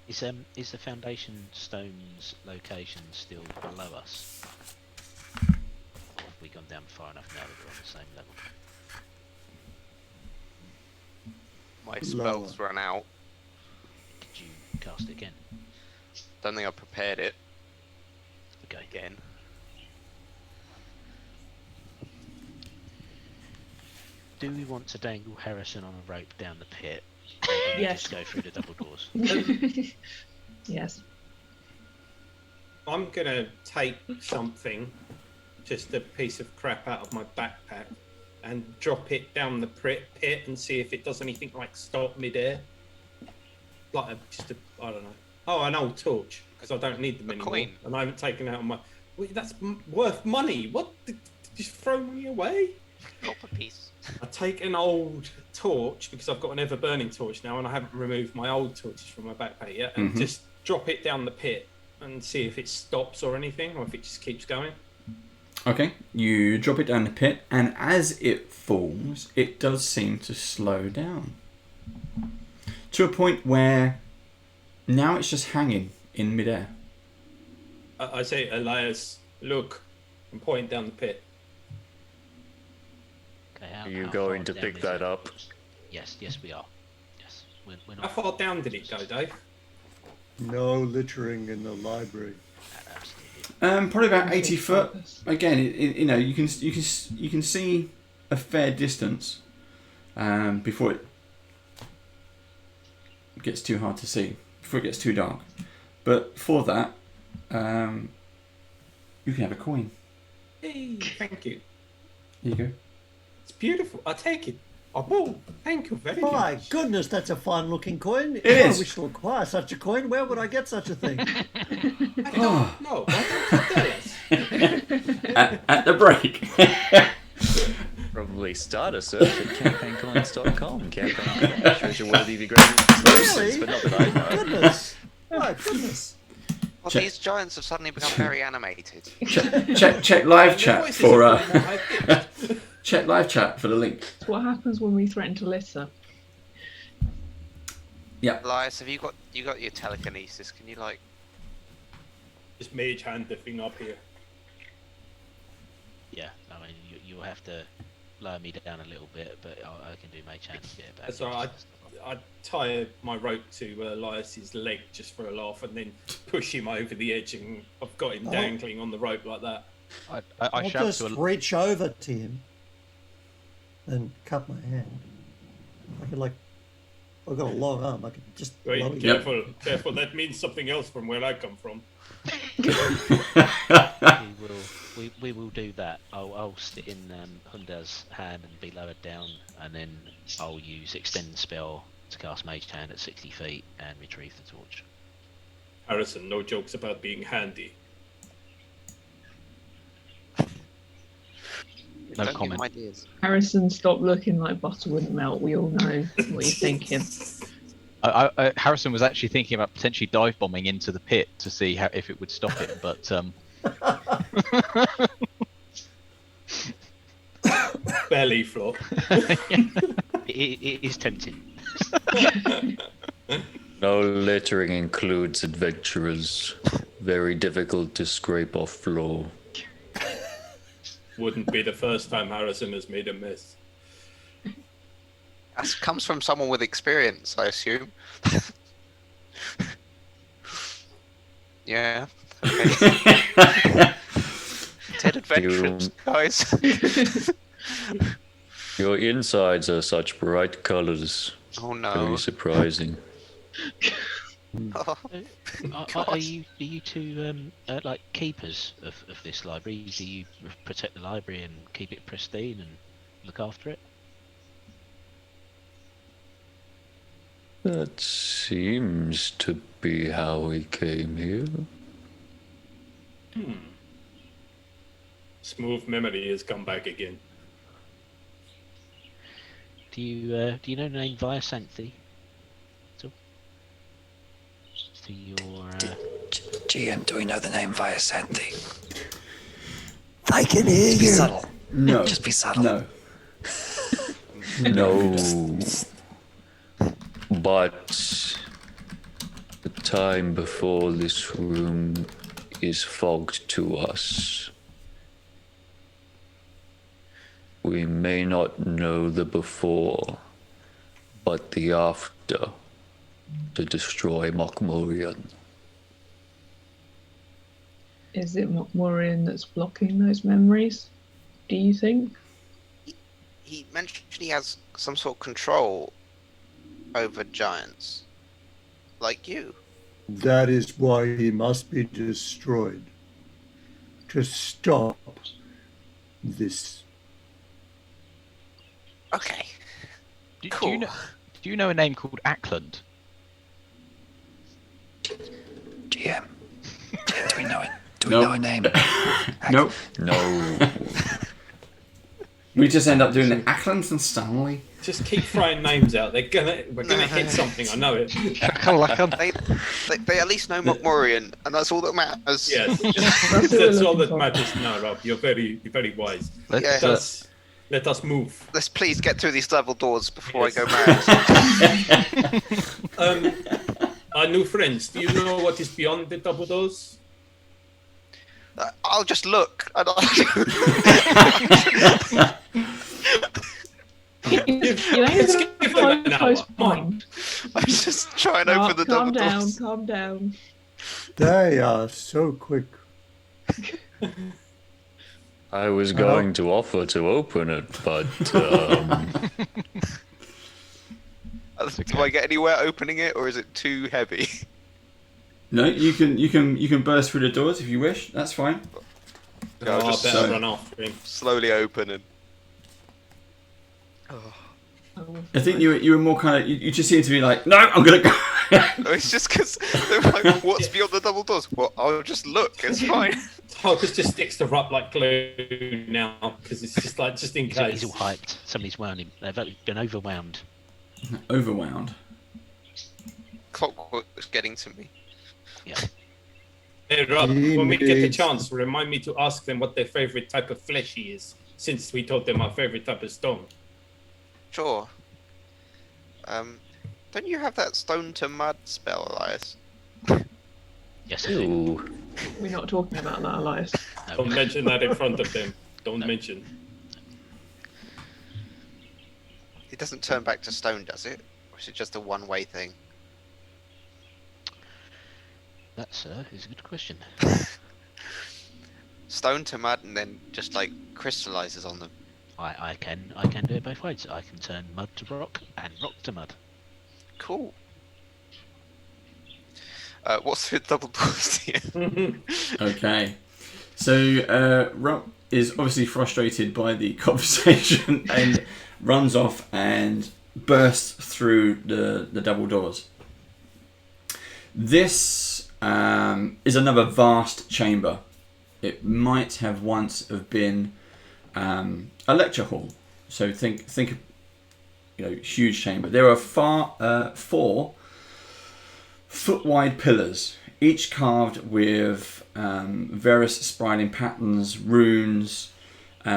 Is the foundation stone's location still below us? Or have we gone down far enough now that we're on the same level? My spells run out. Did you cast it again? Don't think I prepared it. Okay. Again. Do we want to dangle Harrison on a rope down the pit? Or do we Yes. just go through the double doors? Yes. I'm gonna take something, just a piece of crap out of my backpack, and drop it down the pit and see if it does anything like stop midair. Like I don't know. Oh, an old torch, because I don't need them anymore. Coin. And I haven't taken out my. Well, that's worth money. What? Did you just throw me away? Drop a piece. I take an old torch because I've got an ever burning torch now, and I haven't removed my old torches from my backpack yet, and just drop it down the pit and see if it stops or anything, or if it just keeps going. Okay, you drop it down the pit, and as it falls, it does seem to slow down to a point where now it's just hanging in midair. I say, Elias, look, and point down the pit. Okay, Are you how going far to down pick is that it? up? Yes, we are. Yes, we're How not. far down did it go, Dave? No littering in the library. Probably about 80 foot. Again, you know, you can see a fair distance before it gets too hard to see, before it gets too dark. But for that, you can have a coin. Hey, thank you. Here you go. It's beautiful. I take it. Oh, thank you very My much. goodness, that's a fine looking coin. It I is. wish to acquire such a coin. Where would I get such a thing? No, why don't you tell us? At the break. Probably start a search at campaigncoins.com. Campaign coins, treasure-worthy degrading Really? but not that I know. Goodness. My goodness. Well, Check. these giants have suddenly become very animated. check live Your chat voices for are more high-pitched. check live chat for the link. It's what happens when we threaten to litter. Yeah. Elias, have you got your telekinesis? Can you like? Just mage hand the thing up here. Yeah, I mean, you'll have to lower me down a little bit, but I can do mage hand to get it back. That's all right. I tie my rope to Elias's leg just for a laugh, and then push him over the edge, and I've got him dangling on the rope like that. I I'll shout just to a, reach over to him and cut my hand. I could I've got a long arm. I could just. Wait, lower you. careful. That means something else from where I come from. we will do that. I'll sit in Hunda's hand and be lowered down, and then I'll use extend spell to cast mage hand at 60 feet and retrieve the torch. Harrison, no jokes about being handy. No Don't give comment. him ideas. Harrison, stop looking like butter wouldn't melt. We all know what you're thinking. Harrison was actually thinking about potentially dive bombing into the pit to see if it would stop it, but Belly flop. It is tempting. No littering includes adventurers. Very difficult to scrape off floor. Wouldn't be the first time Harrison has made a mess. That comes from someone with experience, I assume. Yeah. Okay. 10 adventures, guys. Your insides are such bright colors. Oh no. Very surprising. Oh, Are you two like keepers of this library? Do you protect the library and keep it pristine and look after it? That seems to be how we came here. Smooth memory has come back again. Do you know the name Viasanthi? To your GM, do we know the name Viasanthi? They can hear Just be you. subtle. No. Just be subtle. No. No. But the time before this room is fogged to us. We may not know the before, but the after to destroy Mokmurian. Is it Mokmurian that's blocking those memories? Do you think? he mentioned he has some sort of control over giants, like you. That is why he must be destroyed. To stop this. Okay. Do you know a name called Ackland? GM. Do we know it? Do we Nope. know a name? Nope. No. We just end up doing the Acklands and Stanley. Just keep throwing names out. We're gonna hit something. I know it. They at least know Mokmurian, and that's all that matters. Yes, that's all that matters. No, Rob, you're very wise. Yeah. Let us move. Let's please get through these level doors before Yes. I go mad. Our new friends, do you know what is beyond the double doors? I'll just look. You Let's ain't give them an gonna hour. postpone. I'm just trying to open the double Calm down, doors. calm down. They are so quick. I was going to offer to open it, but Do I get anywhere opening it, or is it too heavy? No, you can burst through the doors if you wish. That's fine. Oh, I just better run after him. slowly open and. I think you were more kind of you just seem to be like, no, I'm gonna go. No, it's just because they're like, what's beyond the double doors? Well, I'll just look. It's fine. Hocus just sticks to Rupp like glue now because it's just like just in case. He's all hyped. Somebody's wound him. They've been overwhelmed. Overwound. Clockwork's getting to me. Yeah. Hey Rob, when we get the needs- chance, remind me to ask them what their favorite type of fleshy is, since we told them our favorite type of stone. Sure. Don't you have that stone to mud spell, Elias? Yes, I do. ew. We're not talking about that, Elias. Don't mention that in front of them. Don't mention. It doesn't turn back to stone, does it? Or is it just a one-way thing? That, sir, is a good question. Stone to mud and then just like crystallizes on them. I can do it both ways. I can turn mud to rock and rock to mud. Cool. What's the double doors here? Okay. So Rupp is obviously frustrated by the conversation and runs off and bursts through the double doors. This is another vast chamber. It might have once have been a lecture hall. So think, huge chamber. There are 4 foot-wide pillars, each carved with various spiraling patterns, runes,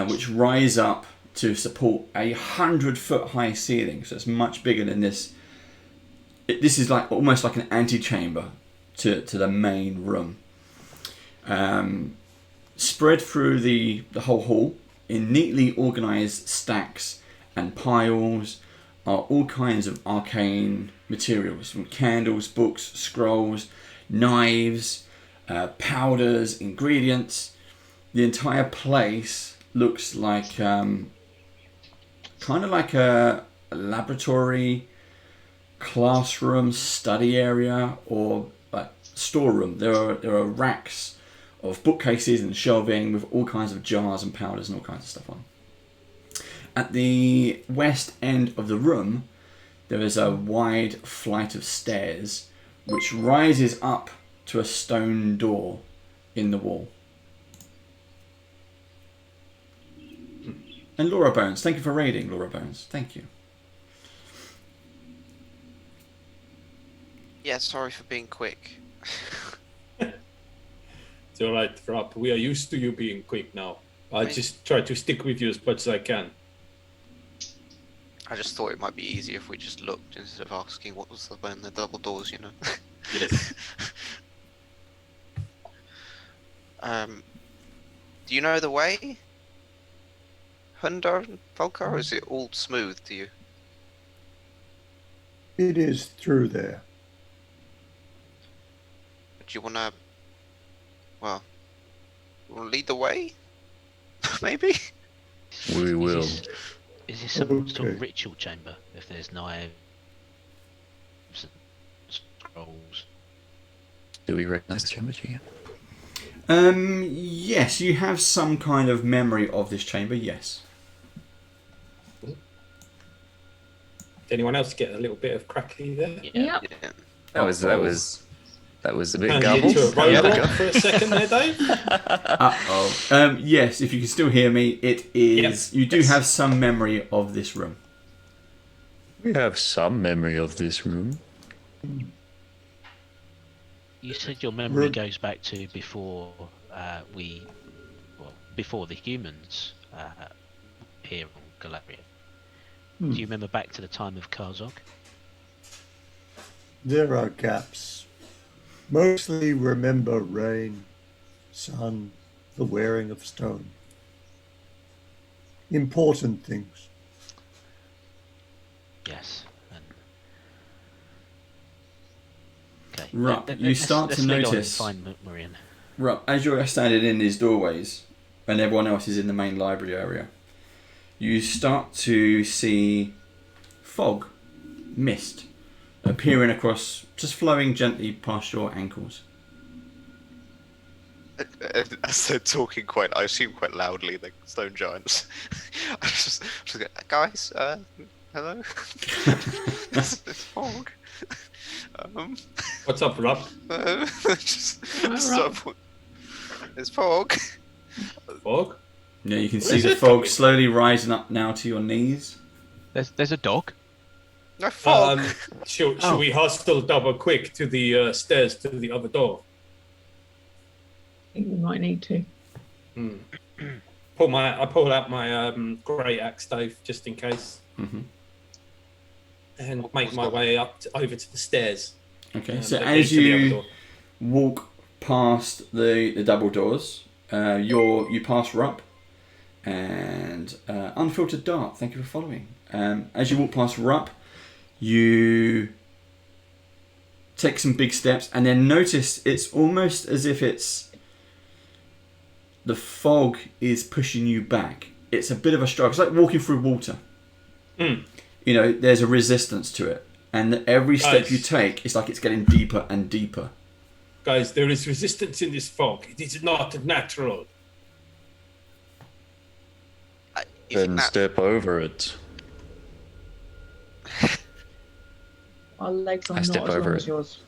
which rise up to support a 100-foot-high ceiling. So it's much bigger than this. This is like almost like an antechamber to the main room. Spread through the whole hall in neatly organised stacks and piles are all kinds of arcane materials, from candles, books, scrolls, knives, powders, ingredients. The entire place looks like kind of like a laboratory, classroom, study area, or like storeroom. There are racks of bookcases and shelving with all kinds of jars and powders and all kinds of stuff on. At the west end of the room, there is a wide flight of stairs which rises up to a stone door in the wall. And Laura Bones, thank you for raiding, Laura Bones. Thank you. Yeah, sorry for being quick. It's all right, Rob. We are used to you being quick now. I just try to stick with you as much as I can. I just thought it might be easier if we just looked instead of asking what was behind the double doors, you know. Yes. Do you know the way? Hundar and Volkar, or is it all smooth to you? It is through there. Do you wanna, well, lead the way? Maybe? We will. Is this some sort of ritual chamber? If there's knives and scrolls. Do we recognize the chamber, GM? Yes, you have some kind of memory of this chamber, yes. Did anyone else get a little bit of crackly there? Yep. That was a bit Turned garbled. into a robot for a second there, Dave. Yes, if you can still hear me, it is. Yes. You do have some memory of this room. We have some memory of this room. You said your memory goes back to before before the humans here on Galarian. Do you remember back to the time of Karzog? There are gaps. Mostly remember rain, sun, the wearing of stone. Important things. Yes. Okay. Right, you start to notice. Find Mokmurian. Right, as you're standing in these doorways, and everyone else is in the main library area, you start to see fog, mist, appearing across, just flowing gently past your ankles. As they're talking I assume quite loudly, the stone giants. I just go, guys, hello? It's fog. What's up, Rob? It's fog. Fog? Yeah, you can see the fog slowly rising up now to your knees. There's a dog. No fog. Should we hustle double quick to the stairs to the other door? I think we might need to. I pull out my great axe, Dave, just in case, and make my way over to the stairs. Okay, so as you walk past the double doors, you pass Rupp and Unfiltered Dart. Thank you for following. As you walk past Rupp, you take some big steps, and then notice it's almost as if the fog is pushing you back. It's a bit of a struggle. It's like walking through water. You know, there's a resistance to it, and every step you take, it's like it's getting deeper and deeper. Guys, there is resistance in this fog. It is not natural. Then step over it. Our legs are I not as step long over as it. yours.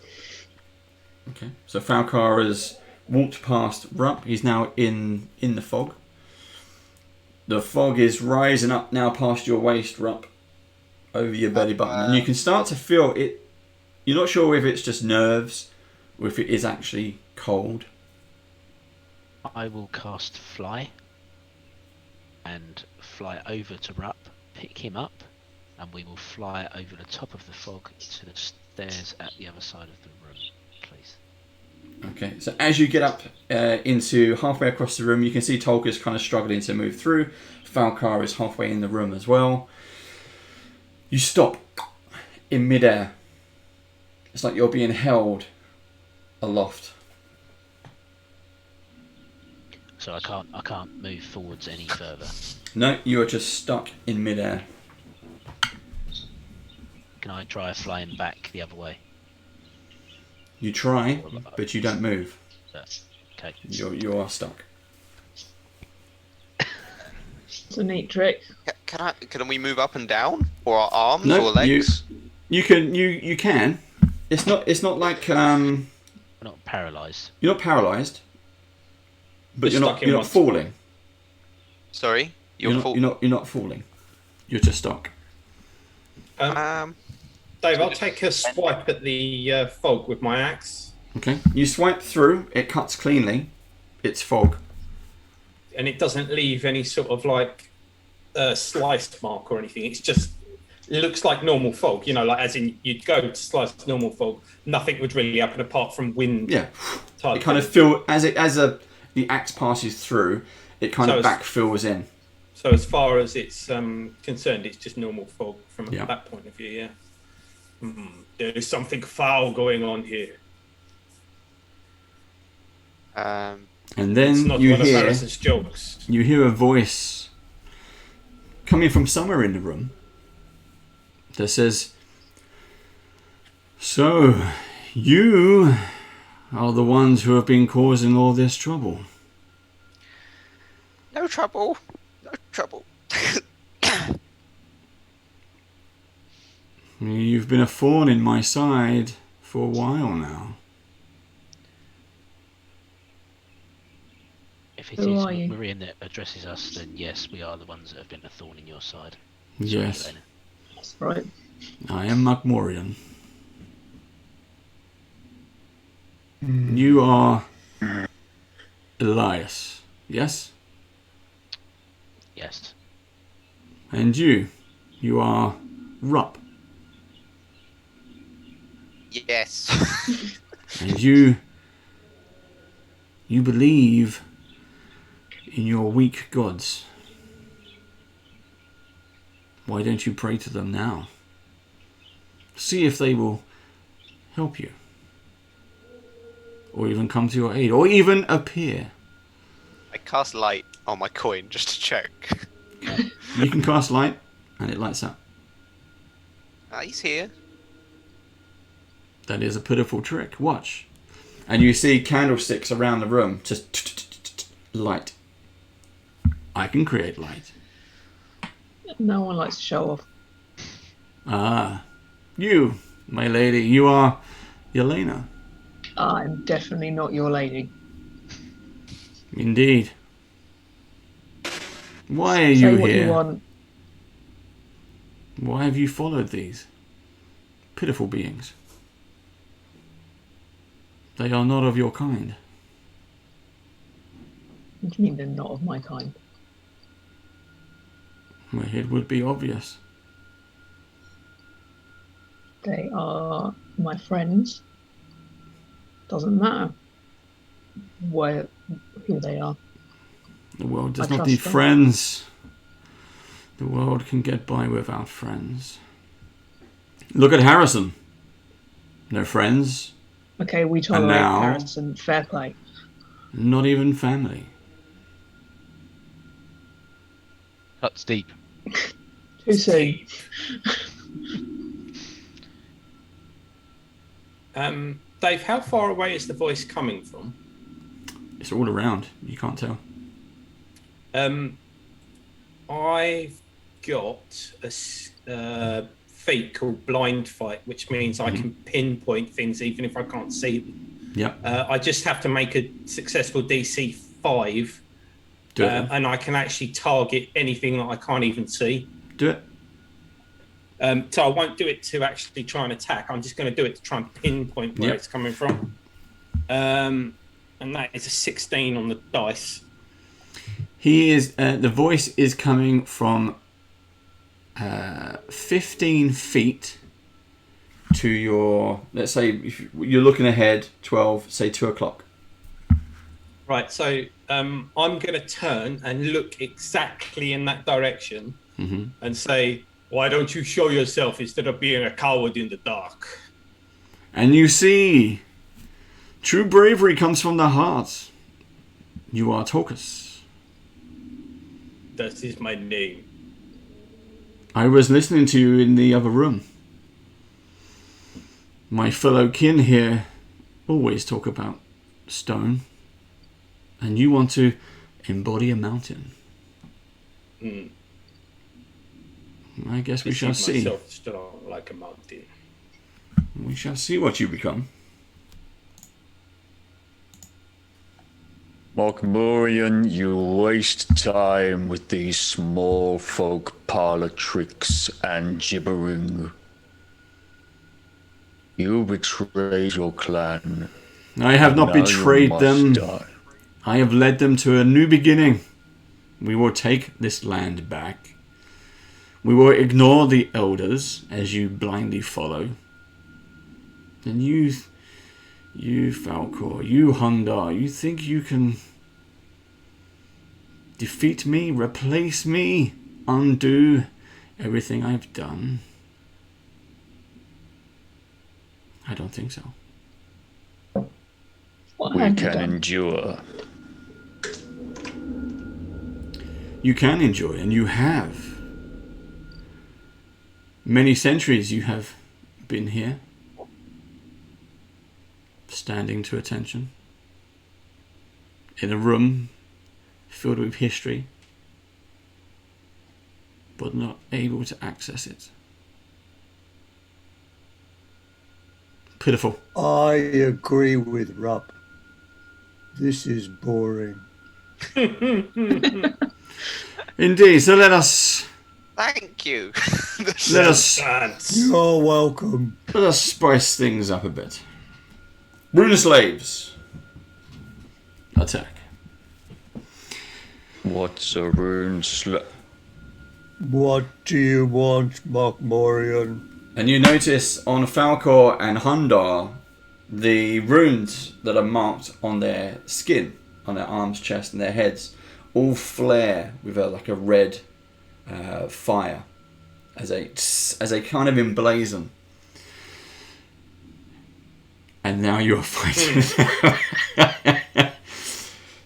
Okay, so Falcar has walked past Rupp. He's now in the fog. The fog is rising up now past your waist, Rupp, over your belly button, and you can start to feel it. You're not sure if it's just nerves or if it is actually cold. I will cast Fly and fly over to Rupp, pick him up, and we will fly over the top of the fog to the stairs at the other side of the room, please. Okay, so as you get up into halfway across the room, you can see Tolka's kind of struggling to move through. Falcar is halfway in the room as well. You stop in midair. It's like you're being held aloft. So I can't move forwards any further. No, you are just stuck in midair. Can I try flying back the other way? You try, but you don't move. Okay. You are stuck. It's a neat trick. Can we move up and down, or our arms No, or legs? You can. It's not like We're not paralysed. You're not paralysed, but you're stuck in not one falling. Sorry, You're not falling. You're just stuck. Dave, I'll take a swipe at the fog with my axe. Okay. You swipe through. It cuts cleanly. It's fog. And it doesn't leave any sort of like sliced mark or anything. It looks like normal fog, you know, like as in you'd go to slice normal fog, nothing would really happen apart from wind. Yeah. It kind of feel the axe passes through, it kind of backfills in. So as far as it's concerned, it's just normal fog from that point of view, yeah. There is something foul going on here. And then it's not one of Harrison's jokes. You hear a voice coming from somewhere in the room that says, "So, you are the ones who have been causing all this trouble." No trouble. No trouble. You've been a thorn in my side for a while now. If it is Mokmurian that addresses us, then yes, we are the ones that have been a thorn in your side. Yes. That's right. I am Mokmurian. You are Elias, yes? Yes. And you are Rup. Yes. And you believe in your weak gods. Why don't you pray to them now? See if they will help you. Or even come to your aid. Or even appear. I cast light on my coin just to check. You can cast light and it lights up. He's here. That is a pitiful trick. Watch. And you see candlesticks around the room. Just light. I can create light. No one likes to show off. Ah. You, my lady. You are Yelena. I'm definitely not your lady. Indeed. Why are Say you what here? you want. Why have you followed these pitiful beings? They are not of your kind. What do you mean they're not of my kind? Well, it would be obvious. They are my friends. Doesn't matter who they are. The world does I not need trust them. friends. The world can get by without friends. Look at Harrison. No friends. Okay, we tolerate now- Harrison. Fair play. Not even family. Cuts deep. Too soon. Dave, how far away is the voice coming from? It's all around. You can't tell. I've got a feat called blind fight, which means I can pinpoint things even if I can't see them. Yep. I just have to make a successful DC 5, Do it. Then. and I can actually target anything that I can't even see. Do it. So I won't do it to actually try and attack. I'm just going to do it to try and pinpoint where Yep. it's coming from. And that is a 16 on the dice. He is. The voice is coming from 15 feet to your. Let's say if you're looking ahead, 12. Say 2 o'clock. Right. So I'm going to turn and look exactly in that direction and say, Why don't you show yourself instead of being a coward in the dark? And you see, true bravery comes from the heart. You are Torcus. That is my name. I was listening to you in the other room. My fellow kin here always talk about stone. And you want to embody a mountain. I guess we shall see. Myself strong like a mountain. We shall see what you become. Mokmurian, you waste time with these small folk parlor tricks and gibbering. You betrayed your clan. I have not Now you betrayed must them. die. I have led them to a new beginning. We will take this land back. We will ignore the elders as you blindly follow. And you Falcor, you Hundar, you think you can defeat me, replace me, undo everything I've done? I don't think so. What We have you can done? endure. You can enjoy, and you have. Many centuries you have been here, standing to attention, in a room filled with history, but not able to access it. Pitiful. I agree with Rob. This is boring. Indeed, so let us Thank you. let us You're welcome. let us spice things up a bit. Rune slaves. Attack. What's a rune What do you want, Mokmurian? And you notice on Falcor and Hundar, the runes that are marked on their skin, on their arms, chest, and their heads, all flare with like a red fire as they kind of emblazon. And now you're fighting.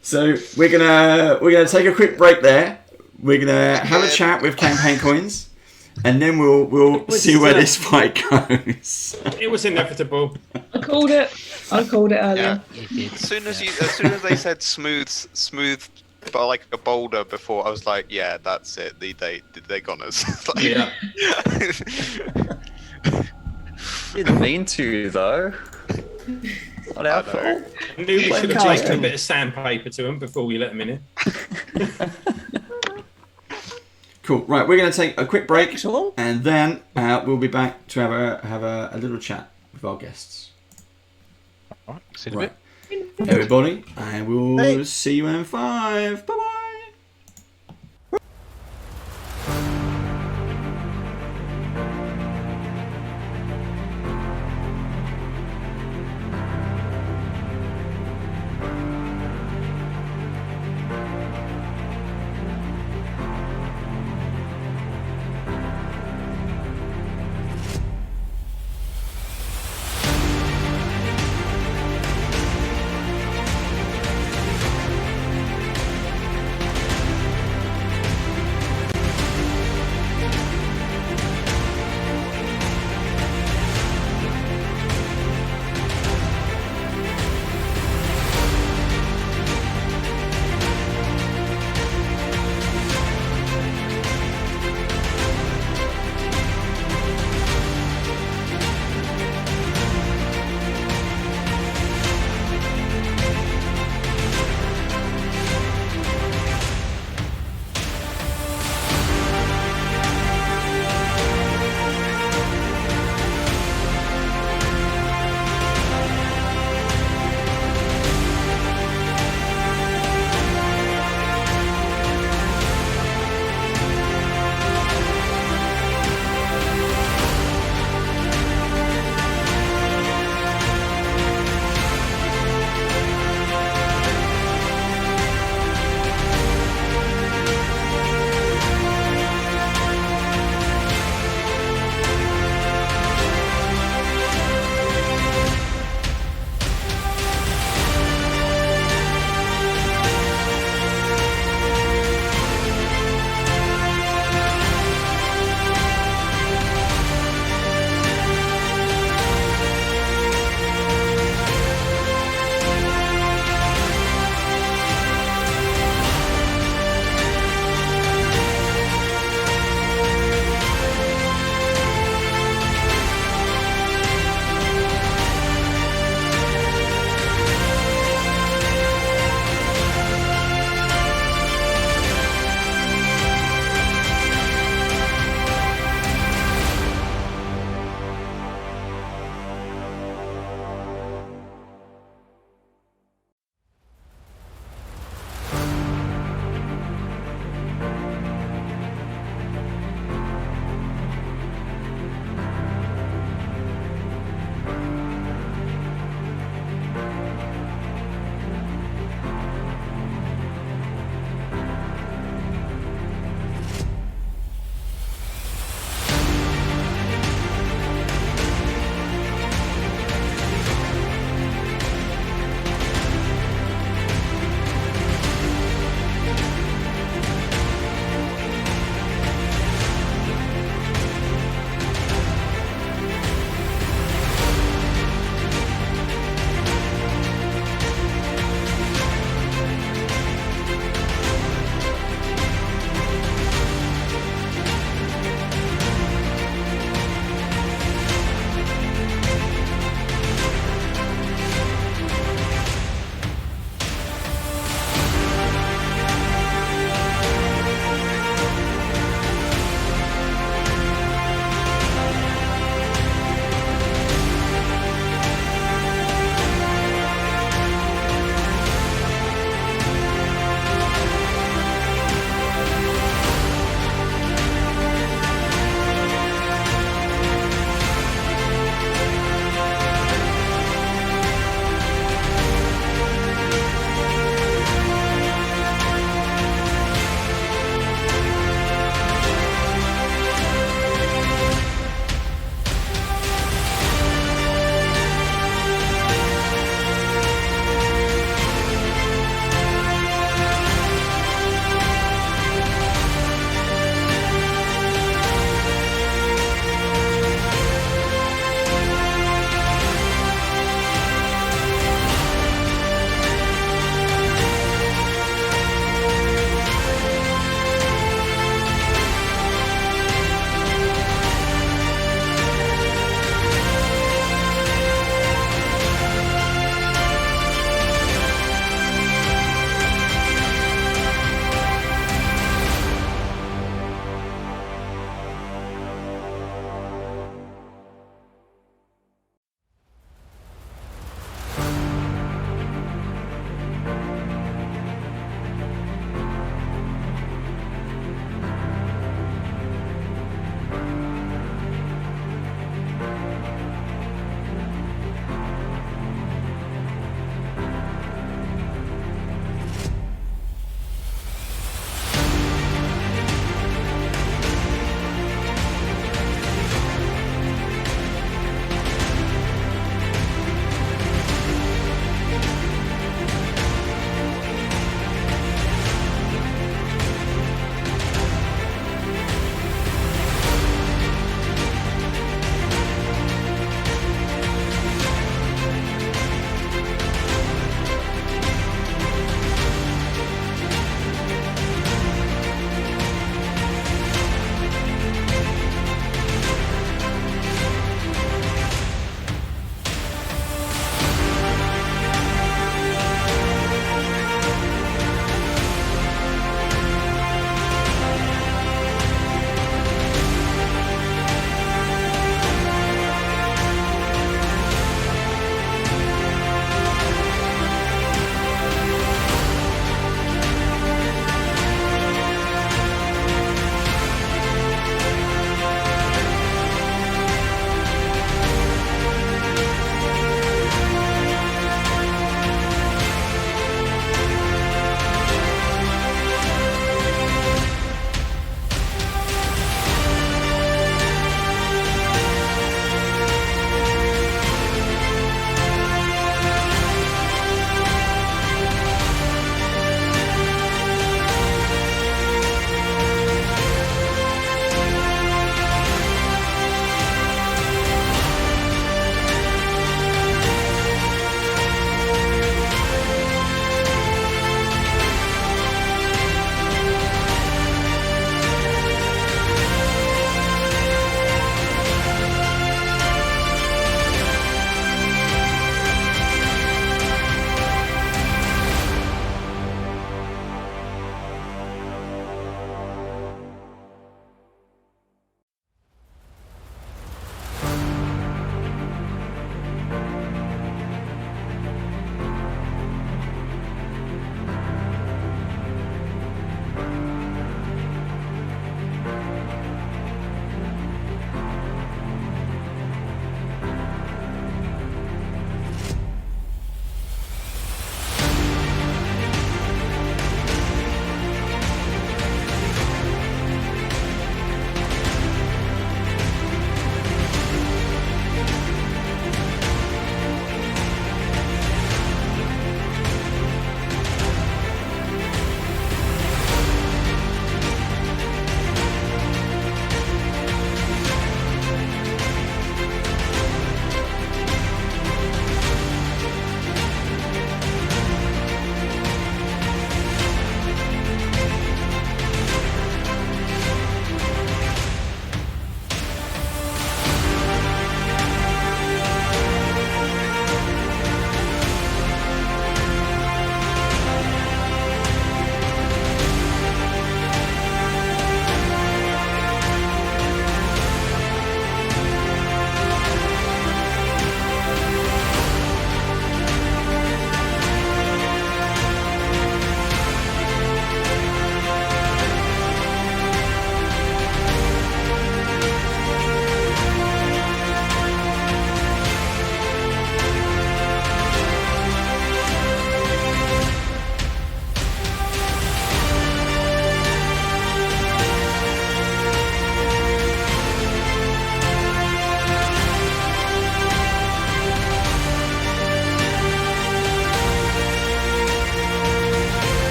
So we're gonna take a quick break there. We're gonna have a chat with campaign coins, and then we'll see where this fight goes. It was inevitable. I called it earlier. As soon as they said smooth, but like a boulder before, I was like, yeah, that's it. They got us. Like, Yeah. Didn't mean to though. Not our fault. I knew we should have taken a bit of sandpaper to him before we let him in here. Cool. Right, we're going to take a quick break, and then we'll be back to have a little chat with our guests. All right, see you in a bit. Everybody, I will see you in 5. Bye bye.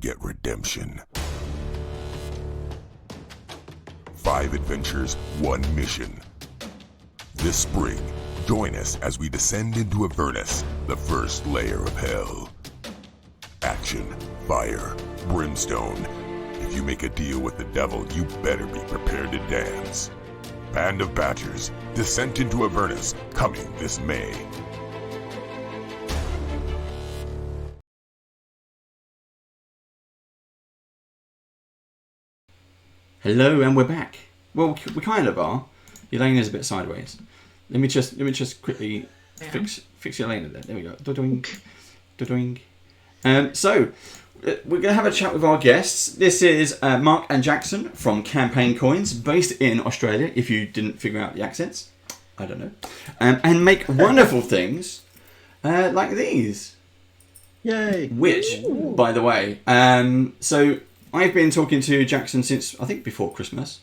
get redemption. 5 adventures, 1 mission. This spring, join us as we descend into Avernus, the first layer of hell. Action, fire, brimstone. If you make a deal with the devil, you better be prepared to dance. Band of Badgers, Descent into Avernus, coming this May. Hello, and we're back. Well, we kind of are. Elena's a bit sideways. Let me just quickly fix Elena there. There we go. Da-doing. Da-doing. So, we're going to have a chat with our guests. This is Mark and Jackson from Campaign Coins, based in Australia, if you didn't figure out the accents. I don't know. And make wonderful things like these. Yay! Which, by the way, so I've been talking to Jackson since, I think, before Christmas.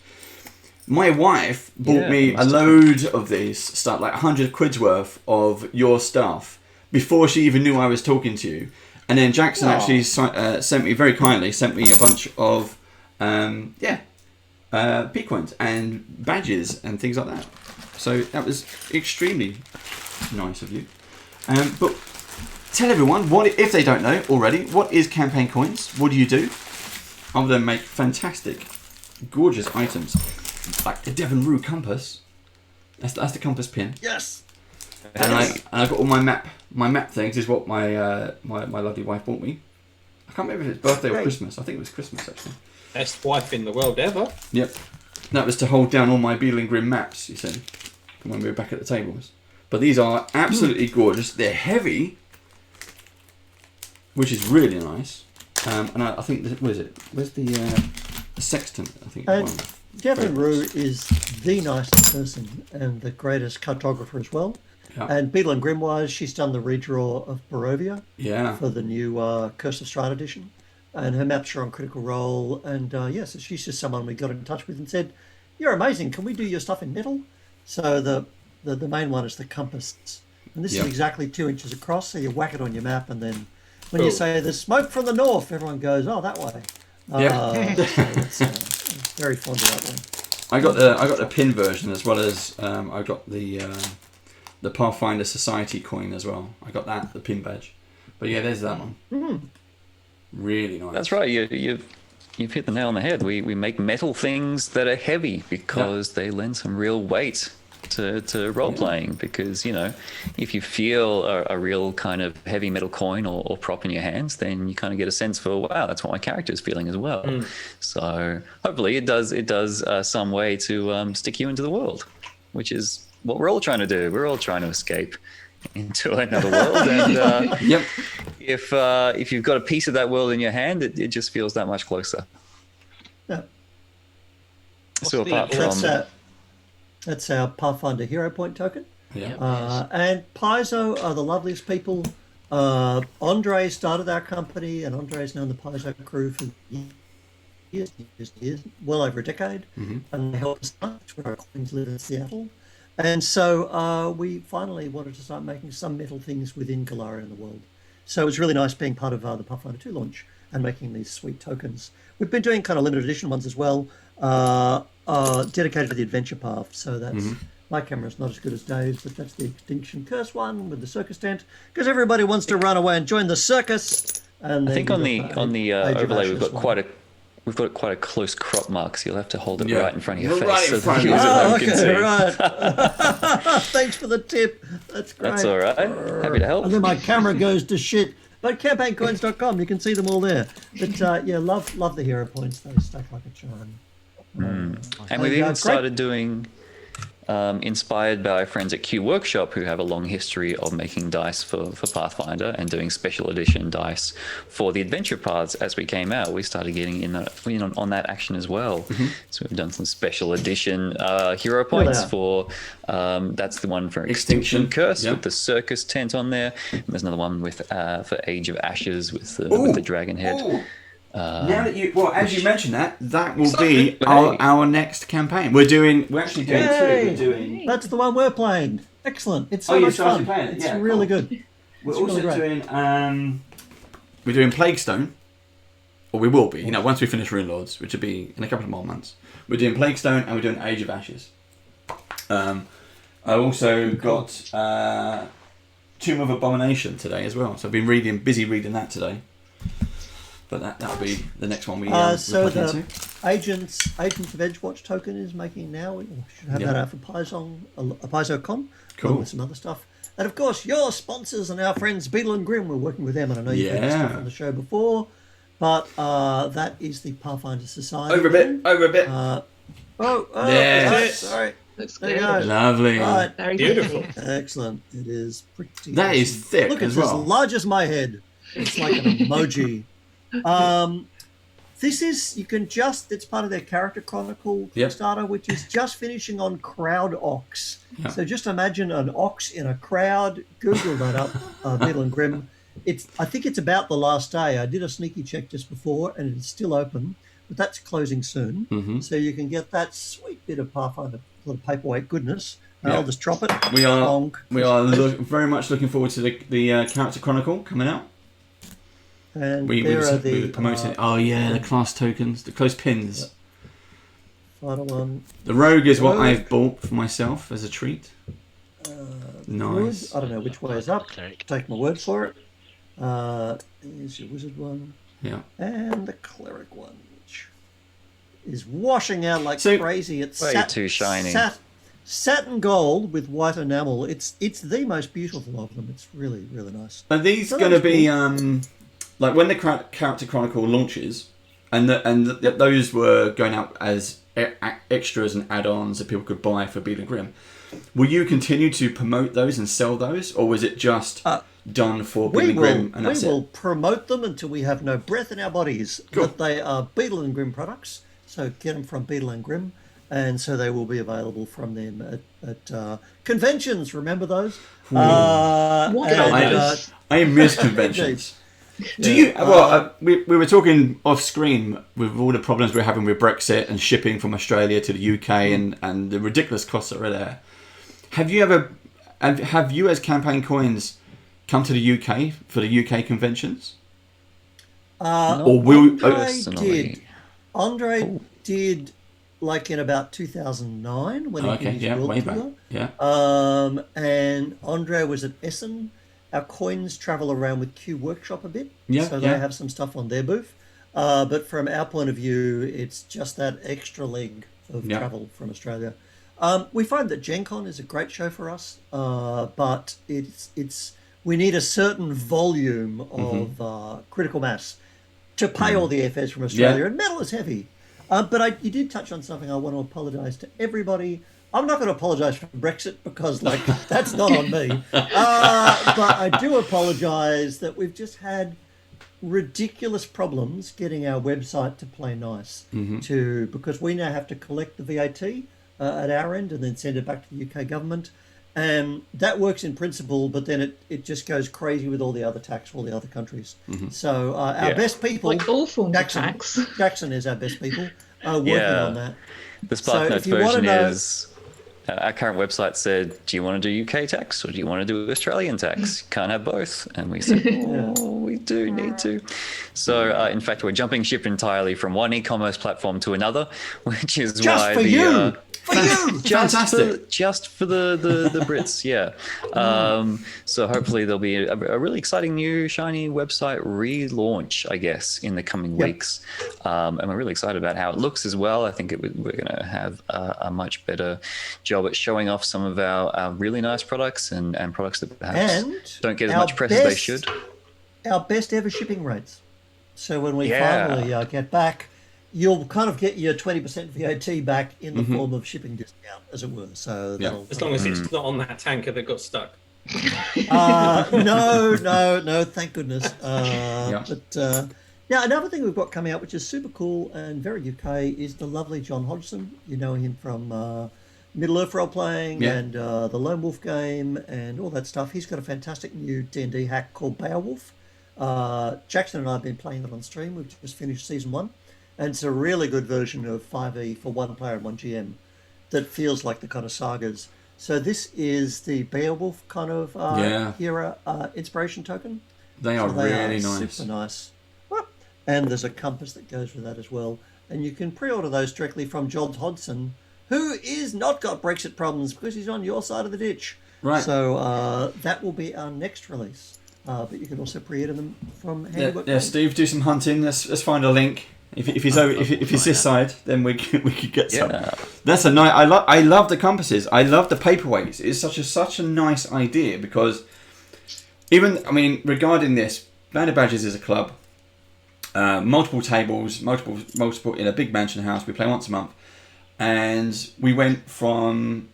My wife bought me a load of these stuff, like 100 quid's worth of your stuff, before she even knew I was talking to you. And then Jackson actually sent me, very kindly, sent me a bunch of, P coins and badges and things like that. So that was extremely nice of you. But tell everyone, if they don't know already, what is Campaign Coins? What do you do? Other than make fantastic, gorgeous items. Like the Devon Rue compass. That's the compass pin. Yes. And I got all my map things. Is what my lovely wife bought me. I can't remember if it's birthday or Christmas. I think it was Christmas actually. Best wife in the world ever. Yep. That was to hold down all my Beetle and Grimm maps. You see, from when we were back at the tables. But these are absolutely gorgeous. They're heavy, which is really nice. And I think what is it? Where's the sextant? I think. Devon Rue is the nicest person and the greatest cartographer as well. Yeah. And Beetle and Grimwise, she's done the redraw of Barovia for the new Curse of Strahd edition. And her maps are on Critical Role. And so she's just someone we got in touch with and said, "You're amazing. Can we do your stuff in metal?" So the main one is the compass. And this is exactly 2 inches across. So you whack it on your map, and then when you say there's smoke from the north, everyone goes, "Oh, that way." So it's very fond of that one. I got the pin version as well as I got the Pathfinder Society coin as well. I got that, the pin badge. But yeah, there's that one. Mm-hmm. Really nice. That's right. You've hit the nail on the head. We make metal things that are heavy because they lend some real weight to role playing. Because if you feel a real kind of heavy metal coin or prop in your hands, then you kind of get a sense for, wow, that's what my character is feeling as well. So hopefully it does some way to stick you into the world, which is what we're all trying to do. We're all trying to escape into another world, and if you've got a piece of that world in your hand, it just feels that much closer. So apart from that's our Pathfinder Hero Point token. Yeah. And Paizo are the loveliest people. Andre started our company, and Andre's known the Paizo crew for years, well over a decade. Mm-hmm. And they helped us out. Our queens live in Seattle. And so we finally wanted to start making some metal things within Galarian in the world. So it was really nice being part of the Pathfinder 2 launch and making these sweet tokens. We've been doing kind of limited edition ones as well, dedicated to the adventure path. So that's my camera's not as good as Dave's, but that's the Extinction Curse one with the circus tent, because everybody wants to run away and join the circus. And I think on the overlay we've got quite a close crop mark, so you'll have to hold it right in front of your face. Right in front of you. Can see. Right. Thanks for the tip. That's great. That's all right. Happy to help. And then my camera goes to shit. But campaigncoins.com, you can see them all there. But love the hero points. They stack like a charm. And we've even started doing, inspired by our friends at Q Workshop, who have a long history of making dice for Pathfinder and doing special edition dice for the adventure paths as we came out. We started getting in on that action as well. So we've done some special edition hero points for, that's the one for Extinction Curse with the circus tent on there. And there's another one with for Age of Ashes with the dragon head. Now that as you mentioned that will be our next campaign. We're actually doing two. We're doing. That's the one we're playing. Excellent. It's so much fun. It's really good. We're also doing. We're doing Plaguestone, or we will be, once we finish Runelords, which will be in a couple of more months. We're doing Plaguestone and we're doing Age of Ashes. I also got Tomb of Abomination today as well, so I've been busy reading that today. But that'll be the next one we so look the into. Agents of Edgewatch token is making now. We should have that out for PaizoCon, Cool. along with some other stuff. And of course, your sponsors and our friends Beetle and Grimm. We're working with them, and I know you've had this stuff on the show before. But that is the Pathfinder Society. Over a bit. Yes. Sorry. Looks There you good. go. Lovely. Right. Very Beautiful. Excellent. It is pretty. That is awesome. thick Look, as it's well. as large as my head. It's like an emoji. This is, it's part of their Character Chronicle Kickstarter, which is just finishing on Crowd Ox. Yeah. So just imagine an ox in a crowd. Google that up, Beetle and Grimm. I think it's about the last day. I did a sneaky check just before, and it's still open, but that's closing soon. Mm-hmm. So you can get that sweet bit of Pathfinder, little paperweight goodness. I'll just drop it. We are Bonk. very much looking forward to the Character Chronicle coming out. And We there are were promoting. The class tokens, the close pins. Final one. The rogue is what Rogue. I've bought for myself as a treat. Nice. Good. I don't know which way is up. Cleric. Take my word for it. Here's your wizard one. Yeah. And the cleric one, which is washing out like So- crazy. It's Way too shiny. Satin gold with white enamel. It's the most beautiful of them. It's really, really nice. Are these So going to that's be cool. like when the Character Chronicle launches, and those were going out as extras and add-ons that people could buy for Beetle and Grimm? Will you continue to promote those and sell those, or was it just done for Beetle and Grimm and that's we will it? promote them until we have no breath in our bodies. Cool. But they are Beetle and Grimm products, so get them from Beetle and Grimm, and so they will be available from them at conventions. Remember those? I miss conventions. Do you? We were talking off screen with all the problems we're having with Brexit and shipping from Australia to the UK and the ridiculous costs that are there. Have you as Campaign Coins come to the UK for the UK conventions? Or will Andre did like in about 2009 when he did his world tour. Yeah. And Andre was at Essen. Our coins travel around with Q Workshop a bit, so they have some stuff on their booth. But from our point of view, it's just that extra leg of travel from Australia. We find that Gen Con is a great show for us, but we need a certain volume of critical mass to pay all the airfares from Australia, and metal is heavy. But you did touch on something. I want to apologise to everybody. I'm not going to apologise for Brexit because, that's not on me. But I do apologise that we've just had ridiculous problems getting our website to play nice. Because we now have to collect the VAT at our end and then send it back to the UK government. And that works in principle, but then it just goes crazy with all the other tax for all the other countries. So our best people, like all forms of tax. Jackson is our best people working on that. The SparkNotes version is our current website said, do you want to do UK tax or do you want to do Australian tax? Can't have both. And we said, we do need to. So in fact, we're jumping ship entirely from one e-commerce platform to another, which is just why for you. Just for the Brits, so hopefully there'll be a really exciting new shiny website relaunch, I guess, in the coming weeks, and we're really excited about how it looks as well. I think we're going to have a much better job at showing off some of our really nice products and products that perhaps don't get as much press as they should. Our best ever shipping rates. So when we finally get back, you'll kind of get your 20% VAT back in the form of shipping discount, as it were. So as long as it's not on that tanker that got stuck. No, thank goodness. But another thing we've got coming out, which is super cool and very UK, is the lovely John Hodgson. You know him from Middle Earth role playing and the Lone Wolf game and all that stuff. He's got a fantastic new D&D hack called Beowulf. Jackson and I have been playing that on stream. We've just finished season 1. And it's a really good version of 5e for one player and one GM that feels like the kind of sagas. So this is the Beowulf kind of hero inspiration token. They are really nice. Super nice. Well, and there's a compass that goes with that as well. And you can pre-order those directly from John Hodgson, who is not got Brexit problems because he's on your side of the ditch. Right. So that will be our next release. But you can also pre-order them from Handiwork. Yeah, Steve, do some hunting. Let's find a link. If he's this side, then we could get some. That's a nice. I love the compasses. I love the paperweights. It's such a nice idea because regarding this, Banded Badges is a club. Multiple tables, multiple in a big mansion house. We play once a month, and we went from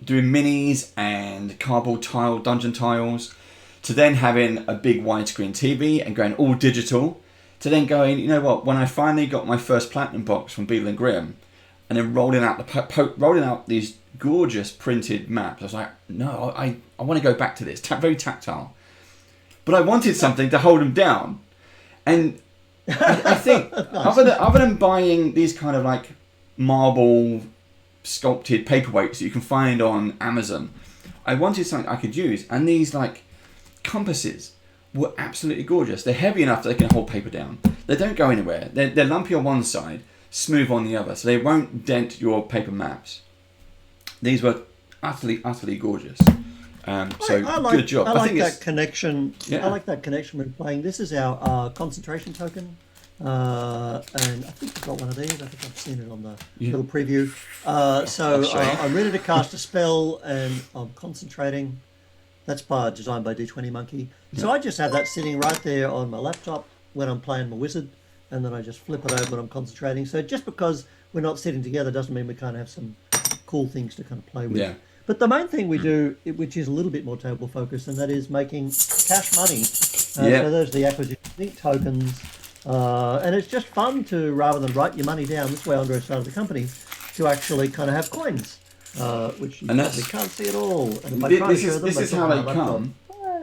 doing minis and cardboard tile dungeon tiles to then having a big widescreen TV and going all digital. To then going, you know what? When I finally got my first platinum box from Beadle and Grimm, and then rolling out these gorgeous printed maps, I was like, no, I want to go back to this. Very tactile, but I wanted something to hold them down. And I think nice. other than buying these kind of like marble sculpted paperweights that you can find on Amazon, I wanted something I could use. And these like compasses were absolutely gorgeous. They're heavy enough that they can hold paper down. They don't go anywhere. They're lumpy on one side, smooth on the other, so they won't dent your paper maps. These were utterly gorgeous. Good job. I like that connection. Yeah. I like that connection when playing. This is our concentration token, and I think I've got one of these. I think I've seen it on the little preview. I'm ready to cast a spell, and I'm concentrating. That's designed by D20 Monkey. Yeah. So I just have that sitting right there on my laptop when I'm playing my wizard, and then I just flip it over when I'm concentrating. So just because we're not sitting together doesn't mean we can't have some cool things to kind of play with. Yeah. But the main thing we do, which is a little bit more table focused, and that is making cash money. So those are the acquisition tokens. And it's just fun to, rather than write your money down, this way Andre started the company, to actually kind of have coins. Which you probably can't see at all. And this is how they come.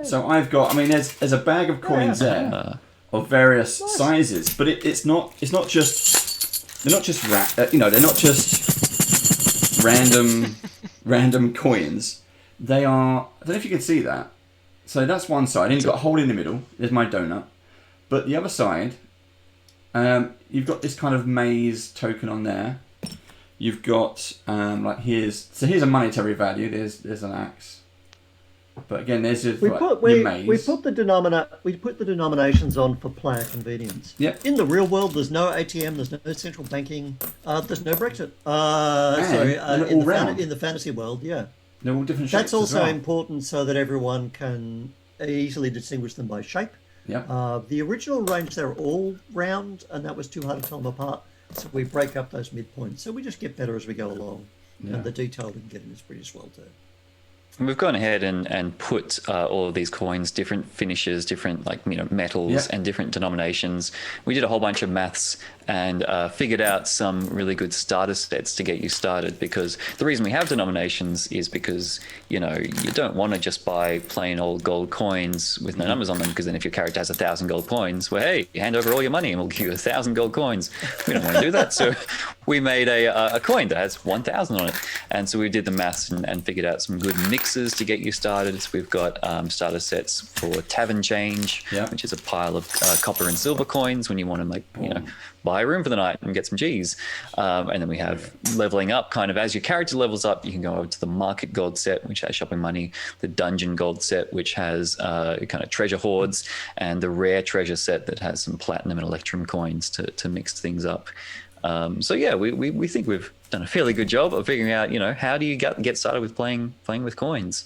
So I've got, there's a bag of coins there of various sizes, but it's not just random coins. They are, I don't know if you can see that. So that's one side, and you've got a hole in the middle. There's my donut, but the other side, you've got this kind of maze token on there. You've got here's a monetary value. There's an axe, but again there's your maze. We put the denominations on for player convenience. Yep. In the real world, there's no ATM, there's no central banking, there's no Brexit. In the fantasy world, yeah. They're all different shapes. That's also as well. important so that everyone can easily distinguish them by shape. Yeah. The original range, they're all round, and that was too hard to tell them apart. So we break up those midpoints. So we just get better as we go along. Yeah. And the detail we can get in is pretty swell too. And we've gone ahead and put all of these coins, different finishes, different metals and different denominations. We did a whole bunch of maths and figured out some really good starter sets to get you started, because the reason we have denominations is because you don't want to just buy plain old gold coins with no numbers on them, because then if your character has 1,000 gold coins, well, hey, you hand over all your money and we'll give you 1,000 gold coins. We don't want to do that. So we made a coin that has 1,000 on it, and so we did the maths and figured out some good mixes to get you started. So we've got starter sets for Tavern Change, which is a pile of copper and silver coins when you want to buy a room for the night and get some G's. And then we have leveling up, kind of as your character levels up, you can go over to the Market Gold set, which has shopping money, the Dungeon Gold set, which has kind of treasure hoards, and the Rare Treasure set that has some platinum and electrum coins to mix things up. We think we've done a fairly good job of figuring out, how do you get started with playing with coins.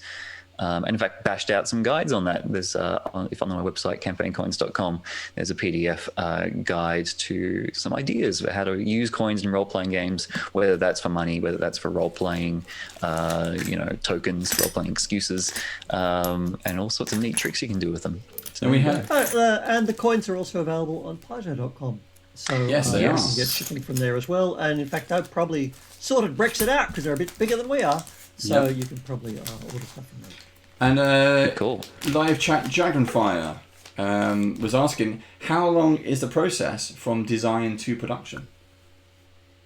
And in fact, bashed out some guides on that. There's, if on my website, campaigncoins.com, there's a PDF guide to some ideas about how to use coins in role-playing games, whether that's for money, whether that's for role-playing, tokens, role-playing excuses, and all sorts of neat tricks you can do with them. So and we have, and the coins are also available on Paizo.com. So yes, you can get shipping from there as well. And in fact, they've probably sorted Brexit out because they're a bit bigger than we are. So you can probably order stuff from there. And cool. Live chat Dragonfire was asking, how long is the process from design to production?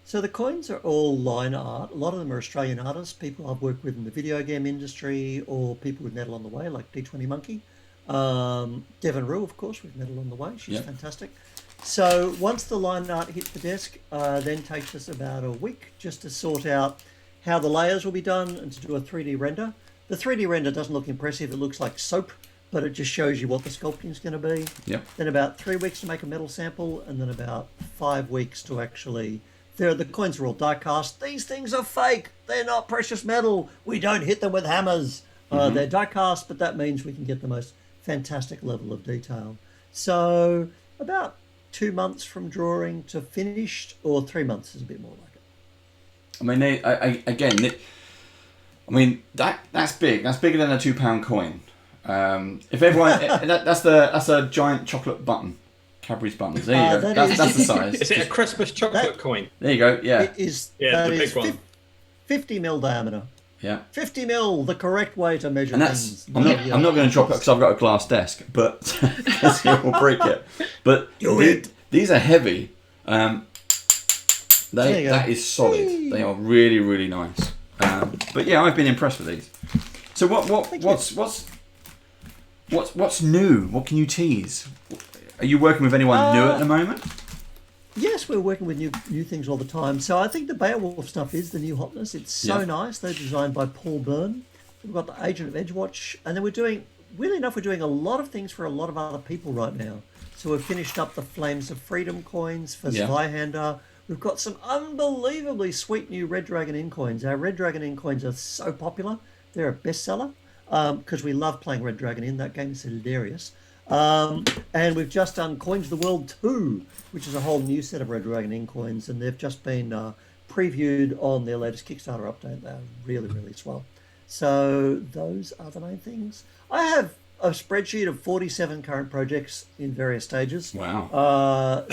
So the coins are all line art. A lot of them are Australian artists, people I've worked with in the video game industry, or people with Metal on the Way, like D20 Monkey. Devon Rue, of course, with Metal on the Way. She's fantastic. So once the line art hit the desk, then takes us about a week just to sort out how the layers will be done and to do a 3D render. The 3D render doesn't look impressive. It looks like soap, but it just shows you what the sculpting is going to be. Yep. Then about 3 weeks to make a metal sample, and then about 5 weeks to actually... The coins are all die cast. These things are fake. They're not precious metal. We don't hit them with hammers. They're die cast, but that means we can get the most fantastic level of detail. So about 2 months from drawing to finished, or 3 months is a bit more like it. I mean, that's big. That's bigger than a £2 coin. If everyone, that's a giant chocolate button. Cadbury's buttons. There you go. That's the size. Is it a Christmas chocolate coin? There you go. Yeah. It is. Yeah, that the is big one. 50 mil diameter. Yeah. 50 mil, the correct way to measure And that's. things. I'm not going to drop it because I've got a glass desk, but it will break it. But these are heavy. That is solid. They are really, really nice. But yeah, I've been impressed with these. So what's new? What can you tease? Are you working with anyone new at the moment? Yes, we're working with new things all the time. So I think the Beowulf stuff is the new hotness. It's so nice. They're designed by Paul Byrne. We've got the Agent of Edgewatch, and then we're doing a lot of things for a lot of other people right now. So we've finished up the Flames of Freedom coins for Zweihander. We've got some unbelievably sweet new Red Dragon Inn coins. Our Red Dragon Inn coins are so popular. They're a bestseller because we love playing Red Dragon Inn. That game is hilarious. And we've just done Coins of the World 2, which is a whole new set of Red Dragon Inn coins, and they've just been previewed on their latest Kickstarter update. They're really, really swell. So those are the main things. I have a spreadsheet of 47 current projects in various stages. Wow.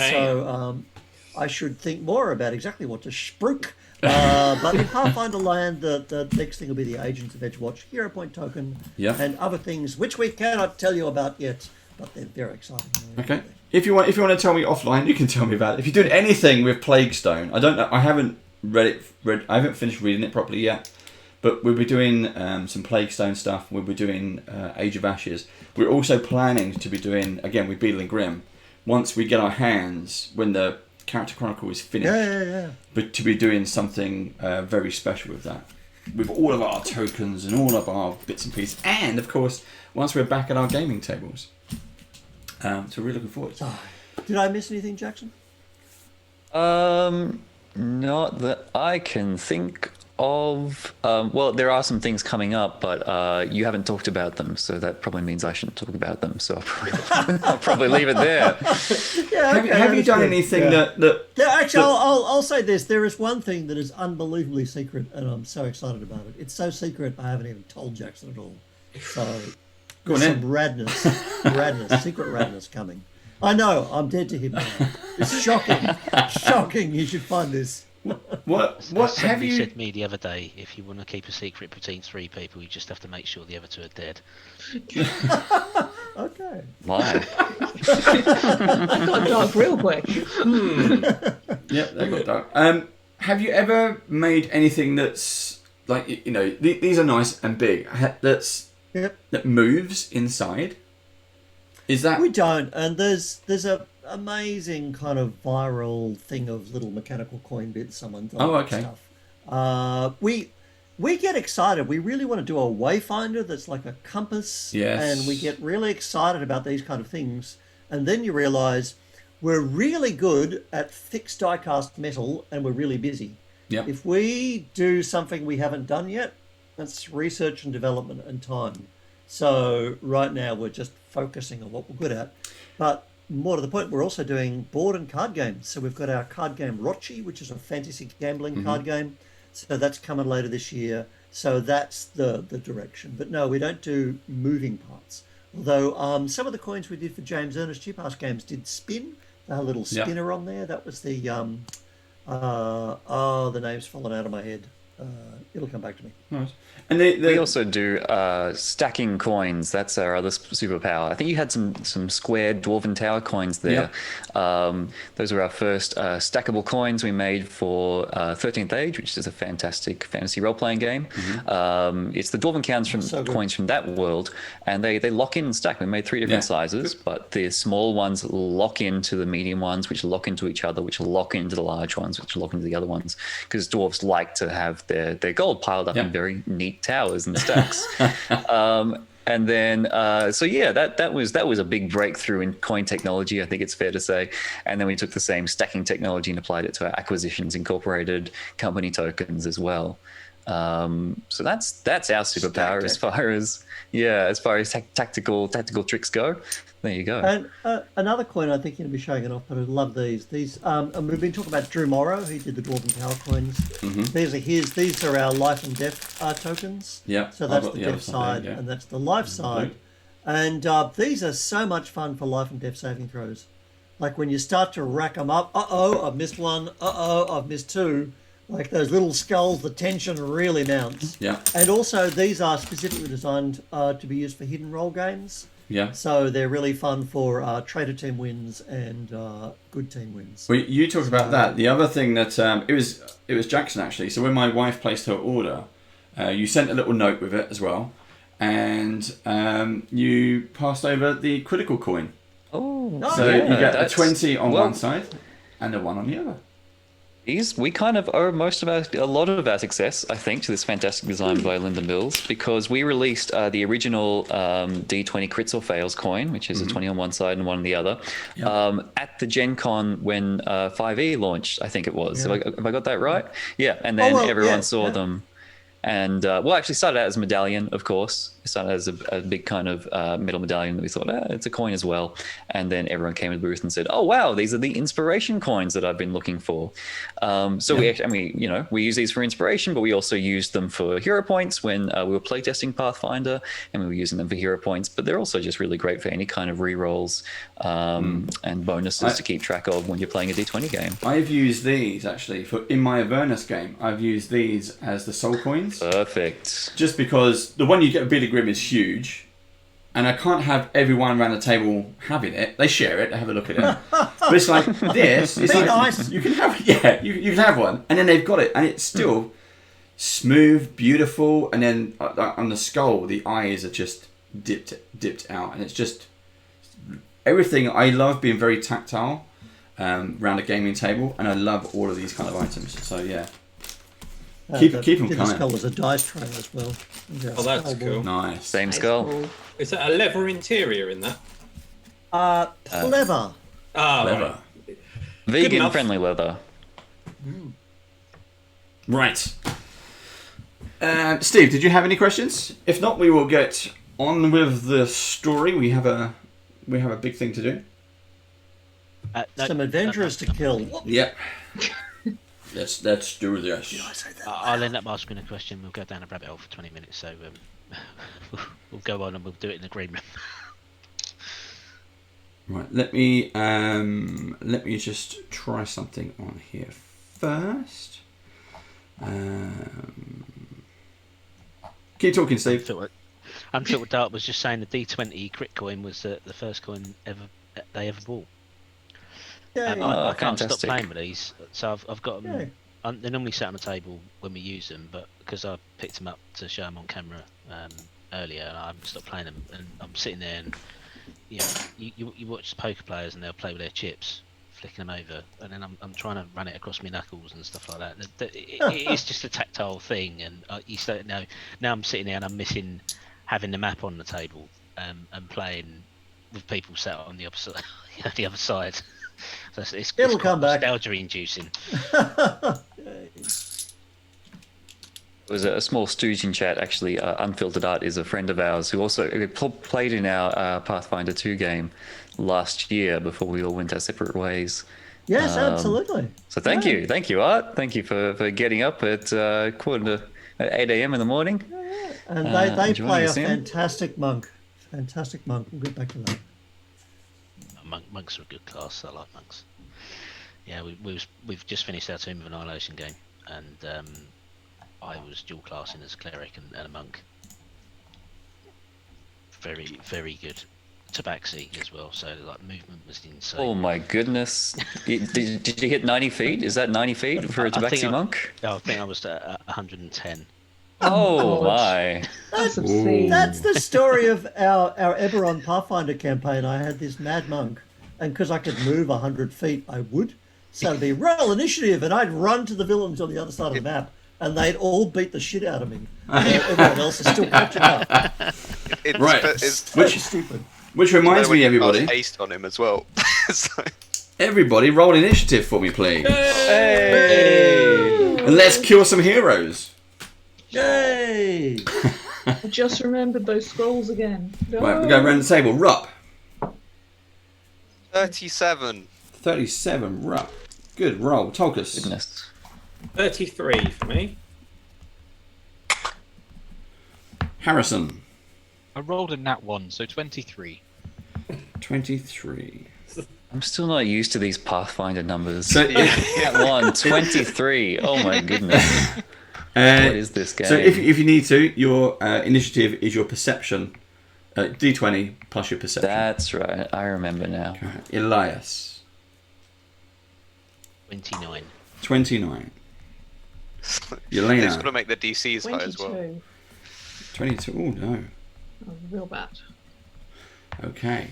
I should think more about exactly what to spruik. But in Pathfinder Land, the next thing will be the Agents of Edgewatch, Hero Point token, and other things which we cannot tell you about yet, but they're very exciting. Okay. If you want to tell me offline, you can tell me about it. If you're doing anything with Plaguestone, I don't know. I haven't I haven't finished reading it properly yet. But we'll be doing some Plaguestone stuff. We'll be doing Age of Ashes. We're also planning to be doing, again, with Beadle and Grimm, once we get our hands, when the Character Chronicle is finished, but to be doing something very special with that. With all of our tokens and all of our bits and pieces. And, of course, once we're back at our gaming tables. So we're really looking forward to it. Did I miss anything, Jackson? Not that I can think of. Well, there are some things coming up, but you haven't talked about them, so that probably means I shouldn't talk about them. So I'll probably leave it there. Have you done anything that? Actually, I'll say this. There is one thing that is unbelievably secret, and I'm so excited about it. It's so secret, I haven't even told Jackson at all. So, go on some radness, secret radness coming. I know, I'm dead to him now. It's shocking. You should find this. What have you said to me the other day? If you want to keep a secret between 3 people, you just have to make sure the other 2 are dead. Okay. Why? That got dark real quick. Yep, that got dark. Have you ever made anything that's like, these are nice and big, that moves inside? Is that... We don't, and there's a amazing kind of viral thing of little mechanical coin bits someone does stuff. We get excited. We really want to do a wayfinder that's like a compass, and we get really excited about these kind of things. And then you realize we're really good at fixed die-cast metal, and we're really busy. Yep. If we do something we haven't done yet, that's research and development and time. So right now we're just focusing on what we're good at. But more to the point, we're also doing board and card games. So we've got our card game Rochi, which is a fantasy gambling card game. So that's coming later this year. So that's the direction. But no, we don't do moving parts. Although some of the coins we did for James Ernest Cheaphouse Games did spin. They had a little spinner on there. That was the the name's fallen out of my head. It'll come back to me. Nice. And we also do stacking coins. That's our other superpower. I think you had some square Dwarven Tower coins there. Those were our first stackable coins we made for 13th Age, which is a fantastic fantasy role-playing game. It's the Dwarven coins from that world, and they lock in and stack. We made 3 different sizes, but the small ones lock into the medium ones, which lock into each other, which lock into the large ones, which lock into the other ones, because dwarves like to have their gold piled up in very neat towers and stacks. And then, that was a big breakthrough in coin technology, I think it's fair to say. And then we took the same stacking technology and applied it to our acquisitions, incorporated company tokens as well. So that's our superpower as far as tactical tricks go. There you go. And another coin, I think you'll be showing it off, but I love these. These we've been talking about Drew Morrow, who did the Dwarven Tower coins. These are his. These are our life and death tokens. Yeah. So that's the death side, and that's the life side. And these are so much fun for life and death saving throws. Like when you start to rack them up. I've missed one. I've missed 2. Like those little skulls, the tension really mounts. Yeah. And also, these are specifically designed to be used for hidden roll games. Yeah. So they're really fun for traitor team wins and good team wins. Well, you talked about that. The other thing that it was Jackson actually. So when my wife placed her order, you sent a little note with it as well, and you passed over the critical coin. So you get a 20 on one side and a 1 on the other. We kind of owe a lot of our success, I think, to this fantastic design by Lyndon Mills, because we released the original D20 crits or fails coin, which is a 20 on one side and 1 on the other, at the Gen Con when 5e launched, I think it was. Yeah. Have I got that right? Yeah, and then everyone saw them. And actually started out as a medallion, of course. It started as a big kind of metal medallion that we thought, it's a coin as well. And then everyone came to the booth and said, oh, wow, these are the inspiration coins that I've been looking for. We use these for inspiration, but we also used them for hero points when we were playtesting Pathfinder, and we were using them for hero points. But they're also just really great for any kind of rerolls and bonuses to keep track of when you're playing a D20 game. I've used these, actually, in my Avernus game. I've used these as the soul coins. Perfect. Just because the one you get with Billy Grimm is huge, and I can't have everyone around the table having it. They share it, they have a look at it. But it's like this. It's like, nice. You can have you can have one, and then they've got it, and it's still smooth, beautiful, and then on the skull, the eyes are just dipped out, and it's just everything. I love being very tactile around a gaming table, and I love all of these kind of items. So yeah. Keep them coming. The skull was a dice tray as well. Oh, that's cool. Nice. Same skull. Is that a leather interior in that? Leather. Leather. Right. Vegan friendly leather. Right. Steve, did you have any questions? If not, we will get on with the story. We have a big thing to do. Some adventurers to kill. Yep. Let's do this. I'll end up asking a question. We'll go down a rabbit hole for 20 minutes, so we'll go on and we'll do it in the green room. Right. Let me just try something on here first. Keep talking, Steve. I'm sure what Dart was just saying. The D20 crit coin was the first coin they ever bought. I can't stop playing with these, so I've got them. They're normally sat on the table when we use them, but because I picked them up to show them on camera earlier, I haven't stopped playing them. And I'm sitting there, and you watch the poker players, and they'll play with their chips, flicking them over, and then I'm trying to run it across my knuckles and stuff like that. It's just a tactile thing, and you start now I'm sitting there and I'm missing having the map on the table and playing with people sat on the opposite, the other side. So It'll come back. Nostalgia-inducing. There was a small stooge in chat, actually. Unfiltered Art is a friend of ours who also played in our Pathfinder 2 game last year before we all went our separate ways. Yes, absolutely. So thank you, Art. Thank you for getting up at 8 a.m. in the morning. And they play a fantastic monk. Fantastic monk. We'll get back to that. Monks are a good class. I like monks. Yeah, we've just finished our Tomb of Annihilation game, and I was dual classing as a cleric and a monk. Very, very good. Tabaxi as well, so like movement was insane. Oh my goodness! Did you hit 90 feet? Is that 90 feet for a Tabaxi monk? I think I was at 110. Oh my! That's the story of our Eberron Pathfinder campaign. I had this mad monk, and because I could move 100 feet, I would. So it'd be roll initiative, and I'd run to the villains on the other side of the map, and they'd all beat the shit out of me. Everyone else is still catching up. Which stupid. Which reminds me, everybody. Haste on him as well. Everybody, roll initiative for me, please. Hey! And let's kill some heroes. Yay! I just remembered those scrolls again. No. Right, we go around the table. Rupp. 37. 37. Rupp. Good roll. Tolkus. Goodness. 33 for me. Harrison. I rolled a nat 1, so 23. 23. I'm still not used to these Pathfinder numbers. So Nat 1, 23. Oh my goodness. What is this game? So if you need to, your initiative is your perception. D20 plus your perception. That's right. I remember now. Okay. Elias. 29. 29. They've Yelena. got to make the DCs high as well. 22. 22. Oh no. Oh, real bad. Okay.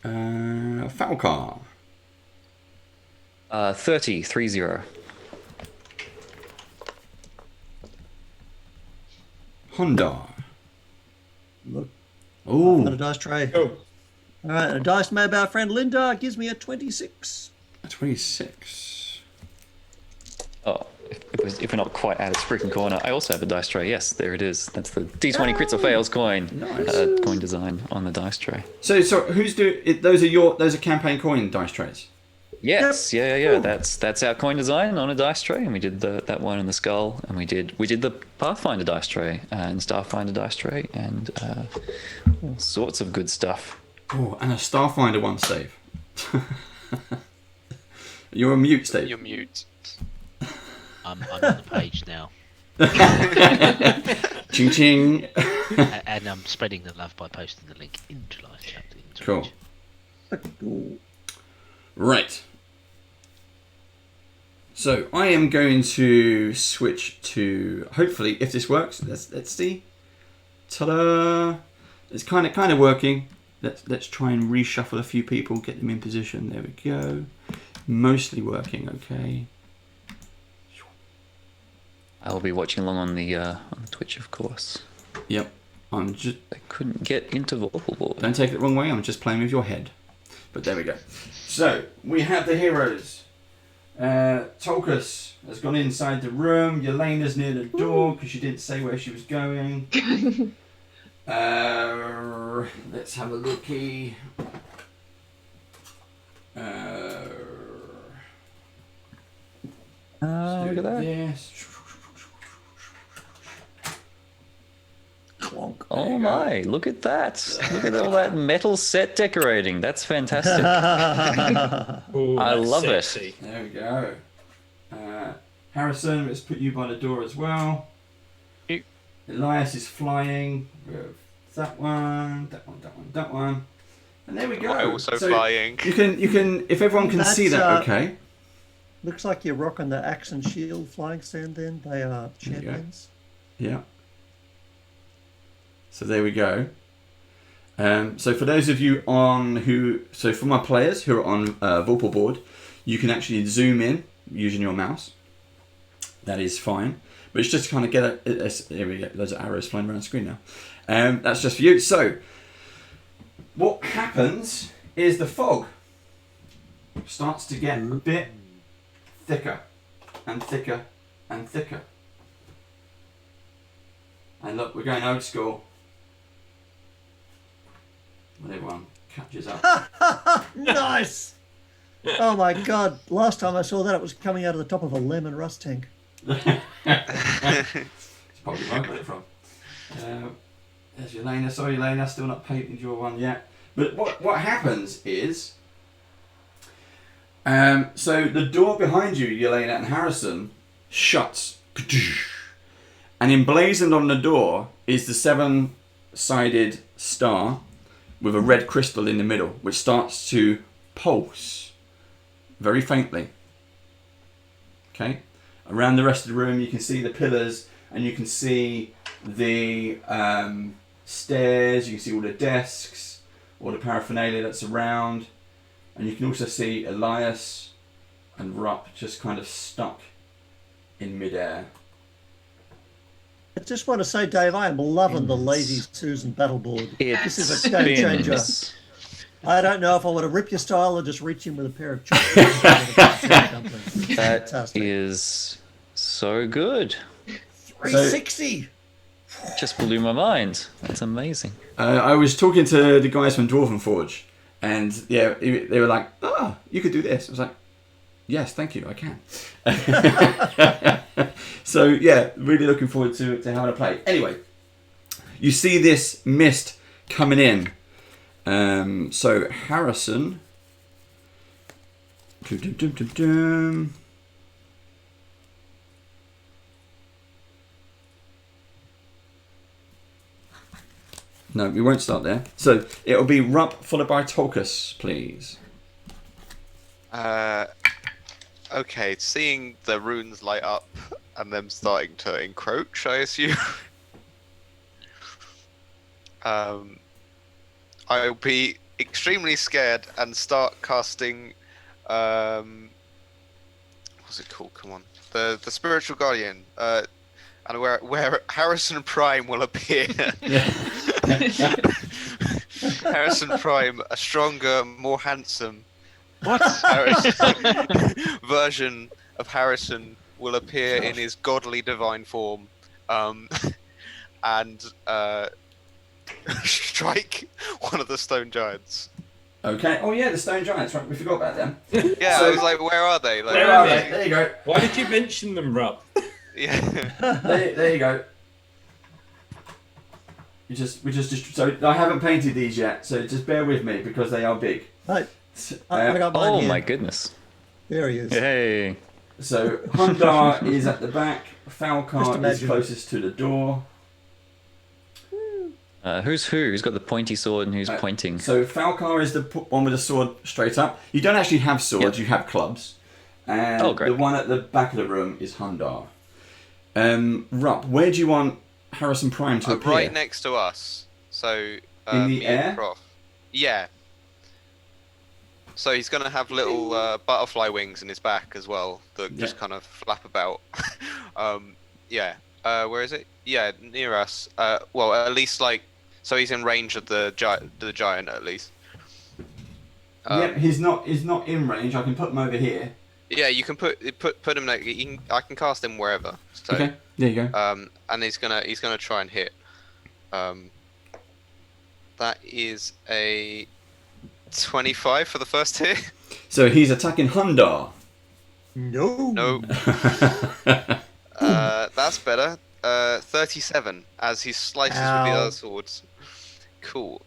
Falcar. 30. Hondar. Look. Ooh. Got a dice tray. Oh. All right, a dice made by our friend Linda gives me a 26. A 26. Oh, if we're not quite at its freaking corner, I also have a dice tray. Yes, there it is. That's the D20 crits or fails coin. Nice. Coin design on the dice tray. So who's those are campaign coin dice trays? Yes, Yep. yeah. That's our coin design on a dice tray, and we did that one in the skull, and we did the Pathfinder dice tray and Starfinder dice tray, and all sorts of good stuff. Oh, and a Starfinder one, Steve. You're on mute, Steve. You're mute. I'm on the page now. Ching ching. And I'm spreading the love by posting the link into live chat. Cool. Right. So I am going to switch to, hopefully, if this works. Let's see. Ta-da! It's kind of working. Let's try and reshuffle a few people, get them in position. There we go. Mostly working. Okay. I'll be watching along on the Twitch, of course. Yep. I couldn't get into Vorpal. Don't take it the wrong way. I'm just playing with your head. But there we go. So we have the heroes. Tolkus has gone inside the room. Yelena's near the door because she didn't say where she was going. Let's have a looky. Look at that. Yes. Oh my, look at that. Look at all that metal set decorating. That's fantastic. Ooh, I that's love sexy. it. There we go. Harrison, let's put you by the door as well. Elias is flying. That one. And there we go. I'm also flying. You can, if everyone can see that, okay. Looks like you're rocking the axe and shield flying stand then. They are champions. Yeah. So there we go. So for those of you for my players who are on Vorpal board, you can actually zoom in using your mouse. That is fine. But it's just to kind of get there we go. Loads of arrows flying around the screen now. That's just for you. So what happens is the fog starts to get a bit thicker and thicker and thicker. And look, we're going old school. When everyone catches up. Nice! Oh my god, last time I saw that it was coming out of the top of a lemon rust tank. It's probably where I got it from. There's Yelena. Sorry, Yelena, still not painted your one yet. But what happens is, so the door behind you, Yelena and Harrison, shuts. And emblazoned on the door is the 7-sided star with a red crystal in the middle, which starts to pulse very faintly. Okay? Around the rest of the room, you can see the pillars, and you can see the stairs, you can see all the desks, all the paraphernalia that's around, and you can also see Elias and Rupp just kind of stuck in midair. I just want to say, Dave, I am loving the Lazy Susan battle board. This is a game changer. I don't know if I want to rip your style or just reach in with a pair of chopsticks. That is so good. 360! Just blew my mind. That's amazing. I was talking to the guys from Dwarven Forge, and yeah, they were like, "Oh, you could do this." I was like, "Yes, thank you, I can." So yeah, really looking forward to having a play. Anyway, you see this mist coming in. So Harrison. No, we won't start there. So it'll be Rupp followed by Tolkus, please. Okay, seeing the runes light up and them starting to encroach, I assume. I'll be extremely scared and start casting. What's it called? Come on, the spiritual guardian. And where Harrison Prime will appear. Yeah. Harrison Prime, a stronger, more handsome. What? Version of Harrison will appear in his godly divine form, and strike one of the stone giants. Okay. Oh yeah, the stone giants. Right, we forgot about them. Yeah, So- I was like, where are they? Like, Where are they? There you go. Why did you mention them, Rob? Yeah. There you go. So I haven't painted these yet, so just bear with me because they are big. Right. I got mine Oh here. my goodness. There he is. Hey. So Hundar is at the back. Just Falcar is imagine. closest to the door. Who's who? Who's got the pointy sword and who's pointing? So Falcar is the one with the sword straight up. You don't actually have swords; you have clubs. And Oh, great. the one at the back of the room is Hundar. Rupp, where do you want Harrison Prime to appear? Right next to us. So In the me and air? Prof. Yeah. So he's gonna have little butterfly wings in his back as well that just kind of flap about. Yeah. Where is it? Yeah, near us. Well, at least like, so he's in range of the giant at least. Yep, he's not in range. I can put him over here. Yeah, you can put him. Like, I can cast him wherever. So, Okay, there you go. And he's gonna try and hit. That is a 25 for the first hit. So he's attacking Hundar. No. No. That's better. 37 as he slices with the Ow. other swords. Cool.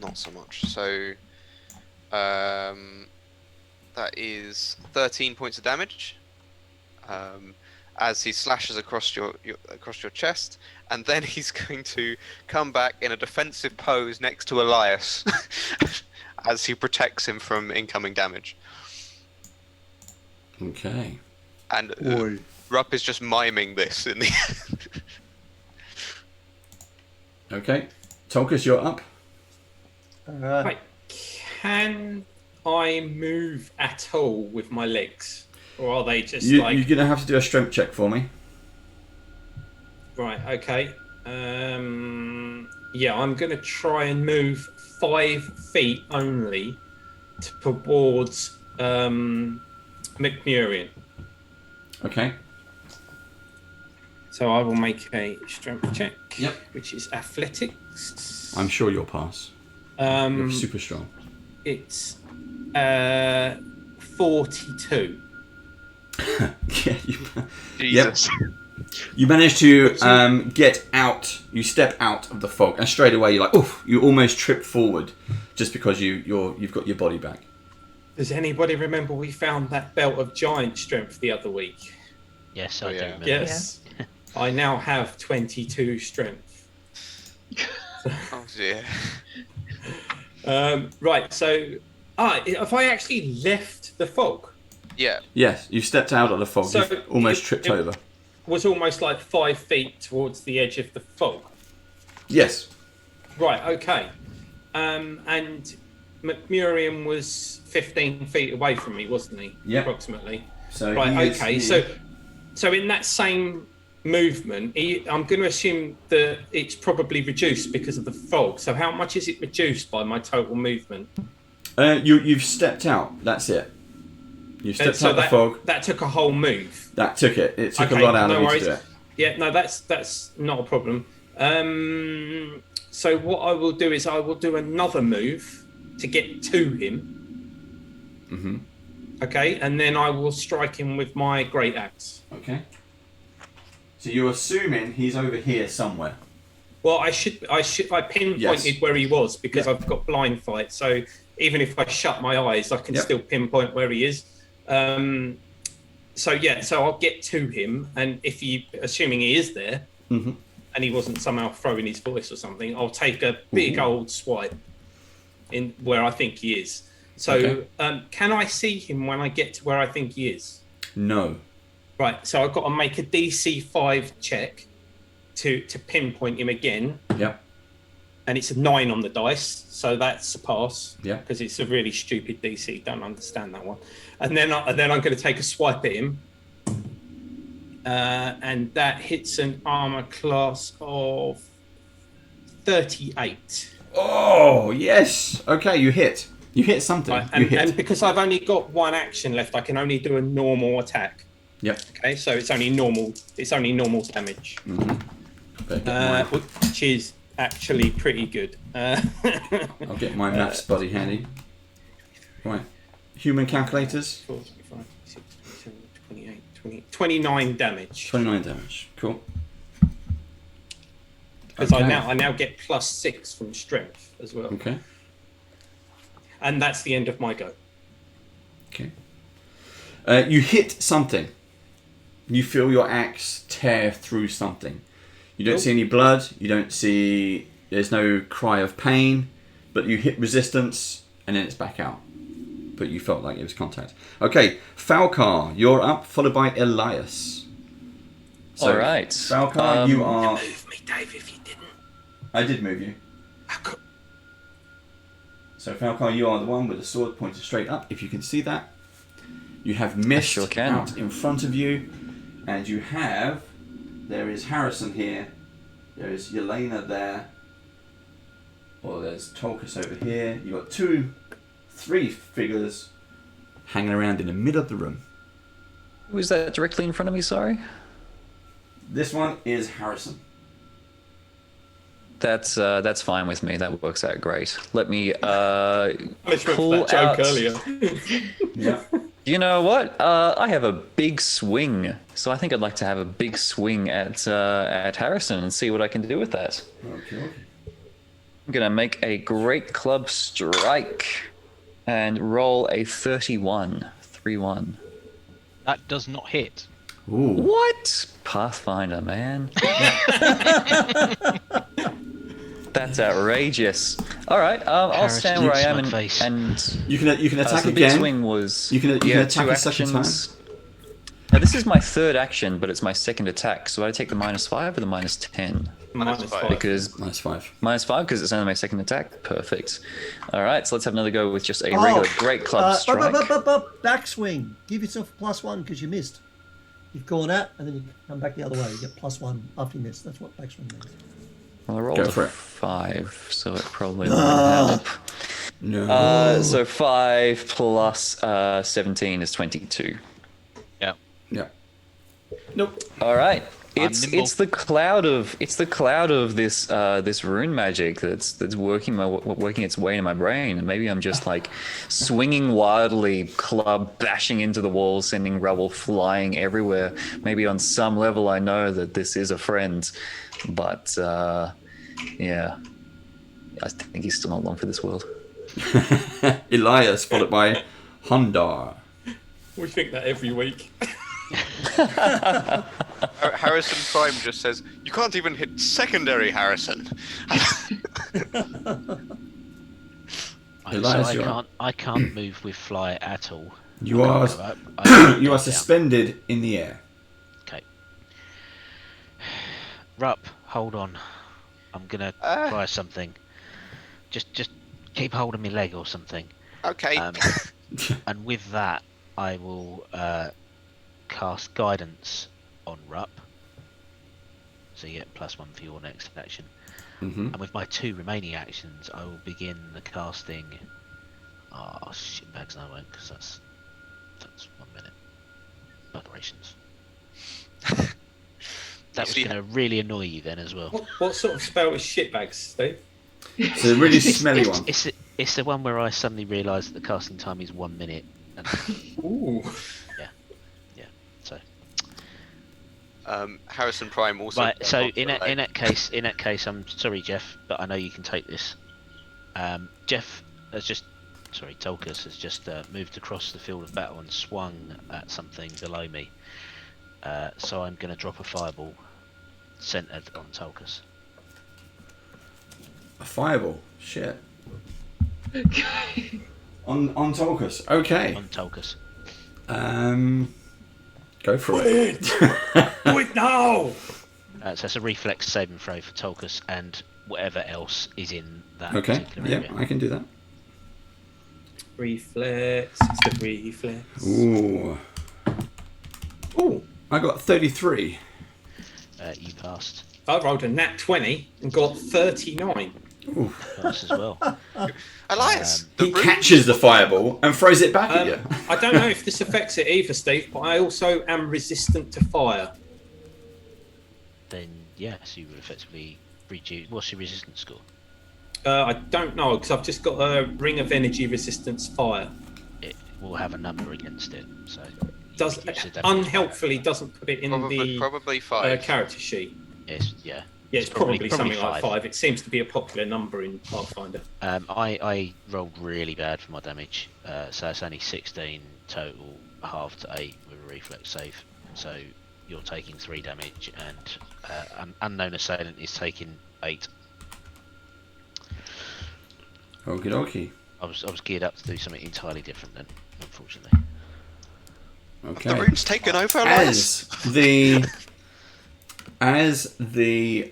Not so much. So, that is 13 points of damage. As he slashes across your chest, and then he's going to come back in a defensive pose next to Elias, as he protects him from incoming damage. Okay. And Oi. Rupp is just miming this in the Okay. Tolkus, you're up. Right. Can I move at all with my legs? Or are they just You're like... going to have to do a strength check for me. Right, okay. Yeah, I'm going to try and move 5 feet only towards Mokmurian. Okay. So I will make a strength check, Yep. which is athletics. I'm sure you'll pass. You're super strong. It's 42. Yeah, Jesus. Yep. You manage to get out. You step out of the fog, and straight away you're like, "Oof!" You almost trip forward, just because you've got your body back. Does anybody remember we found that belt of giant strength the other week? Yes, I do remember. Yes. I now have 22 strength. Oh dear. Right, so have I actually left the fog? Yeah. Yes, you stepped out of the fog. So You've almost tripped over. Was almost like 5 feet towards the edge of the fog. Yes. Right, okay. And Mokmurian was 15 feet away from me, wasn't he? Yep. Approximately. So right, okay. So in that same movement, I'm going to assume that it's probably reduced because of the fog. So how much is it reduced by my total movement? You've stepped out. That's it. You've stepped out the fog. That took a whole move. That took it. It took a lot out of you to do it. Yeah, no, that's not a problem. So what I will do is I will do another move to get to him. Mm-hmm. Okay, and then I will strike him with my great axe. Okay. So you're assuming he's over here somewhere. Well, I pinpointed where he was because I've got blind fight. So even if I shut my eyes, I can still pinpoint where he is. So I'll get to him, and assuming he is there, mm-hmm. and he wasn't somehow throwing his voice or something, I'll take a big old swipe in where I think he is. So can I see him when I get to where I think he is? No. Right, so I've got to make a DC 5 check to pinpoint him again. Yep. And it's a 9 on the dice, so that's a pass. Yeah. Because it's a really stupid DC. Don't understand that one. And then I'm going to take a swipe at him, and that hits an armor class of 38. Oh yes. Okay, you hit. You hit something. Right, you hit. And because I've only got one action left, I can only do a normal attack. Yep. Okay, so it's only normal. It's only normal damage, which is actually pretty good. I'll get my maths buddy handy. Right. Human calculators. 4, 5, 6, 7, 28, 20, 29 damage. 29 damage. Cool. Because I now get +6 from strength as well. Okay. And that's the end of my go. Okay. You hit something. You feel your axe tear through something. You don't see any blood. You don't see... There's no cry of pain. But you hit resistance, and then it's back out. But you felt like it was contact. Okay, Falcar, you're up, followed by Elias. So, all right. Falcar, you are... Move me, Dave, if you didn't. I did move you. So Falcar, you are the one with the sword pointed straight up, if you can see that. You have mist out in front of you. And you have... There is Harrison here. There is Yelena there. Or there's Tolkus over here. You've got 3 figures hanging around in the middle of the room. Was that directly in front of me, sorry? This one is Harrison. That's fine with me. That works out great. Let me pull out... earlier. Yeah. You know what? I have a big swing, so I think I'd like to have a big swing at Harrison and see what I can do with that. Okay. I'm gonna make a great club strike and roll a 31. 3-1. That does not hit. Ooh. What? Pathfinder, man. That's outrageous. All right, I'll stand where I am and you can attack so again. The big swing was you can attack 2 a second time. actions. Now, this is my 3rd action, but it's my 2nd attack. So I take the -5 or the -10? -5. Because -5. -5 because it's only my 2nd attack. Perfect. All right, so let's have another go with just a regular great club strike. Backswing. Give yourself +1 because you missed. You've gone out and then you come back the other way. You get +1 after you miss. That's what backswing means. Well, I rolled Go a for it. 5, so it probably won't help. No. So 5 plus 17 is 22. Yeah. Yeah. Nope. All right. It's the cloud of this this rune magic that's working its way into my brain, and maybe I'm just like swinging wildly, club bashing into the walls, sending rubble flying everywhere. Maybe on some level I know that this is a friend, but yeah, I think he's still not long for this world. Elias, followed by Hundar. We think that every week. Harrison Prime just says, you can't even hit secondary Harrison. So I can't move with fly at all. You are you are suspended in the air. Okay. Rup, hold on. I'm gonna try something. Just keep hold of my leg or something. Okay. And with that, I will cast guidance on Rup. So you get +1 for your next action. And with my 2 remaining actions, I will begin the casting. Oh shitbags, no I won't, because that's 1 minute. Operations. That was going to really annoy you then as well. What sort of spell is shitbags, Steve? It's a really smelly one. It's the one where I suddenly realised that the casting time is 1 minute. And Ooh. Yeah. So. Harrison Prime also. Right. So in that case, I'm sorry, Jeff, but I know you can take this. Jeff has just. Sorry, Tolkus has just moved across the field of battle and swung at something below me. So I'm going to drop a fireball centered on Tolkus. A fireball? Shit. on Tolkus. Okay. On Tolkus. Go for it. Do it now! So it's a reflex saving throw for Tolkus and whatever else is in that Okay. particular Yeah, area. I can do that. Reflex. It's the reflex. Ooh. Ooh. I got 33. You passed. I rolled a nat 20 and got 39. Ooh. Pass as well. Elias! He catches the fireball and throws it back at you. I don't know if this affects it either, Steve, but I also am resistant to fire. Then yes, you would effectively reduce. What's your resistance score? I don't know, because I've just got a ring of energy resistance fire. It will have a number against it, so. Does unhelpfully doesn't put it in probably 5 character sheet. Yes, yeah. Yeah, it's probably something like 5. 5. It seems to be a popular number in Pathfinder. I rolled really bad for my damage, so it's only 16 total, half to 8 with a reflex save. So you're taking 3 damage, and an unknown assailant is taking 8. Okie dokie. I was geared up to do something entirely different then, unfortunately. Okay. The room's taken over, Elias. As the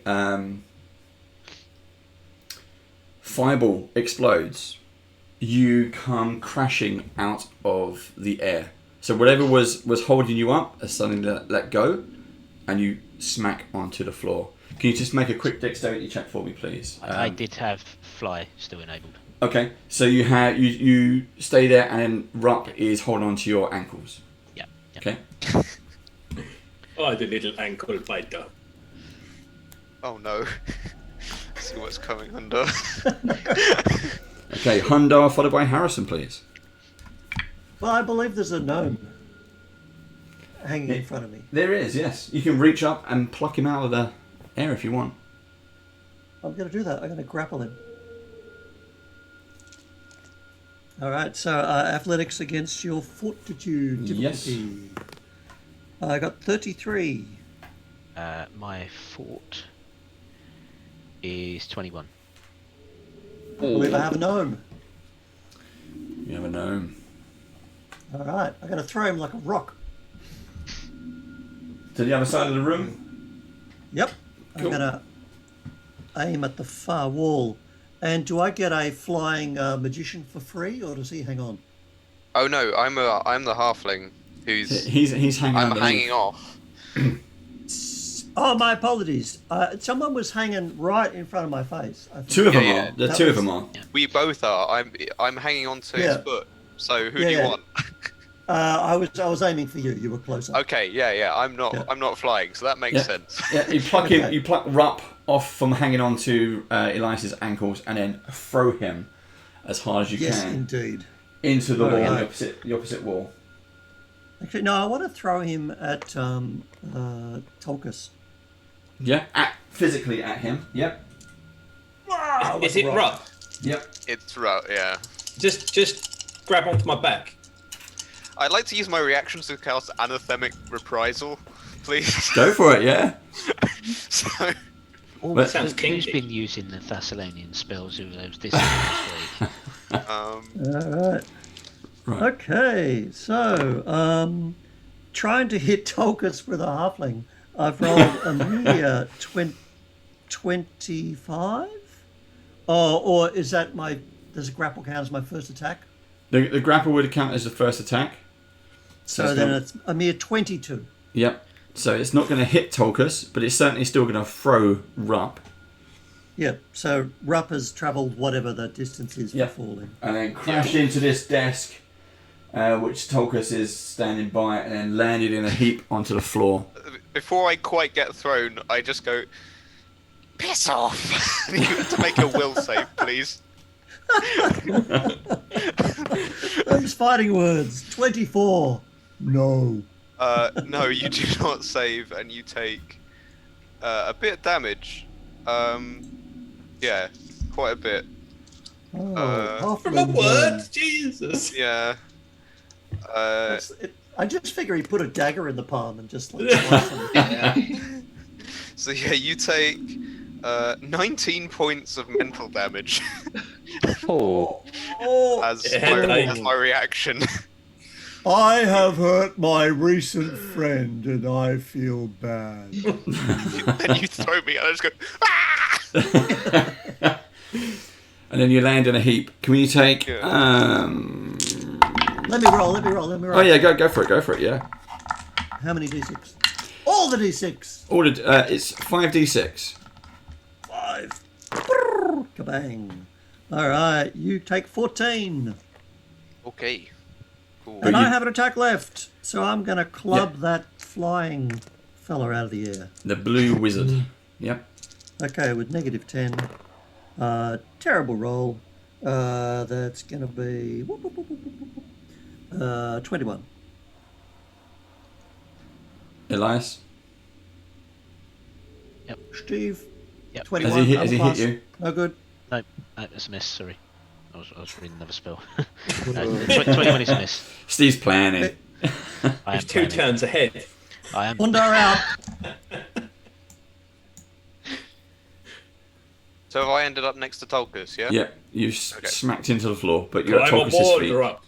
fireball explodes, you come crashing out of the air. So whatever was holding you up has suddenly let go, and you smack onto the floor. Can you just make a quick dexterity check for me, please? I did have fly still enabled. Okay, so you stay there, and then Rup is holding on to your ankles. Yeah. Okay. Oh, the little ankle biter. Oh no. See what's coming under. Okay, Hundar followed by Harrison, please. Well, I believe there's a gnome hanging in front of me. There is, yes. You can reach up and pluck him out of the air if you want. I'm going to do that. I'm going to grapple him. All right, so athletics against your fortitude difficulty. Yes. I got 33. My fort is 21. I believe I have a gnome. You have a gnome. All right, I'm going to throw him like a rock. To the other side of the room? Yep. Cool. I'm going to aim at the far wall. And do I get a flying magician for free, or does he hang on? Oh no, I'm the halfling who's he's hanging. I'm hanging off. Oh, my apologies. Someone was hanging right in front of my face. I think. Two of them Yeah, are. The two of them are. We both are. I'm hanging on to his foot. So who do you want? I was aiming for you. You were closer. Okay, yeah. I'm not flying, so that makes sense. Yeah, you pluck him. You pluck Rup off from hanging on to Elias's ankles, and then throw him as hard as you Yes, can. indeed. Into the wall, Right. the opposite wall. Actually, no, I want to throw him at Tolkus. Yeah, physically at him. Yep. Is it rough? Yep. It's right, yeah. Just grab onto my back. I'd like to use my reactions to cast Anathemic Reprisal, please. Go for it, yeah. So, Oh, But- Sounds who's kinky. been using the Thessalonian spells who those this week? All right. Right. Okay, so trying to hit Tolkus with a halfling. I've rolled a mere 25. Or is that my? Does a grapple count as my first attack? The grapple would count as the first attack. So it's then not- it's a mere 22. Yep. So it's not going to hit Tolkus, but it's certainly still going to throw Rupp. Yeah. So Rupp has travelled whatever the distance is Yeah. for falling. And then crashed into this desk, which Tolkus is standing by, and then landed in a heap onto the floor. before I quite get thrown, I just go, piss off! You have to make a will save, please. Those fighting words. 24. No. No, you do not save, and you take a bit of damage. Yeah, quite a bit. Oh, From a halfling word? burn. Jesus. Yeah. I just figure he put a dagger in the palm and just like slice him. So yeah, you take 19 points of mental damage Oh, as Yeah, my reaction. I have hurt my recent friend and I feel bad. And you throw me, and I just go, ah! And then you land in a heap. Can we take... Let me roll. Oh yeah, go for it, yeah. How many d6? All the d6. Ordered, it's 5d6. 5. Kabang. Alright, you take 14. Okay. Cool. And I have an attack left. So I'm going to club that flying fella out of the air. The blue wizard. Yep. Okay, with negative 10. Terrible roll. That's going to be 21. Elias? Steve? Yep. 21. Has he double hit plus. you? No good. No, that's a miss. Sorry, I was reading another spell. No, 21 is a miss. Steve's planning. I am He's two planning. turns ahead. I am. Undar out. So have I ended up next to Tolkus, yeah? Yeah, you Okay. smacked into the floor, but you're at I'm on Tolkus' board, feet. you're up.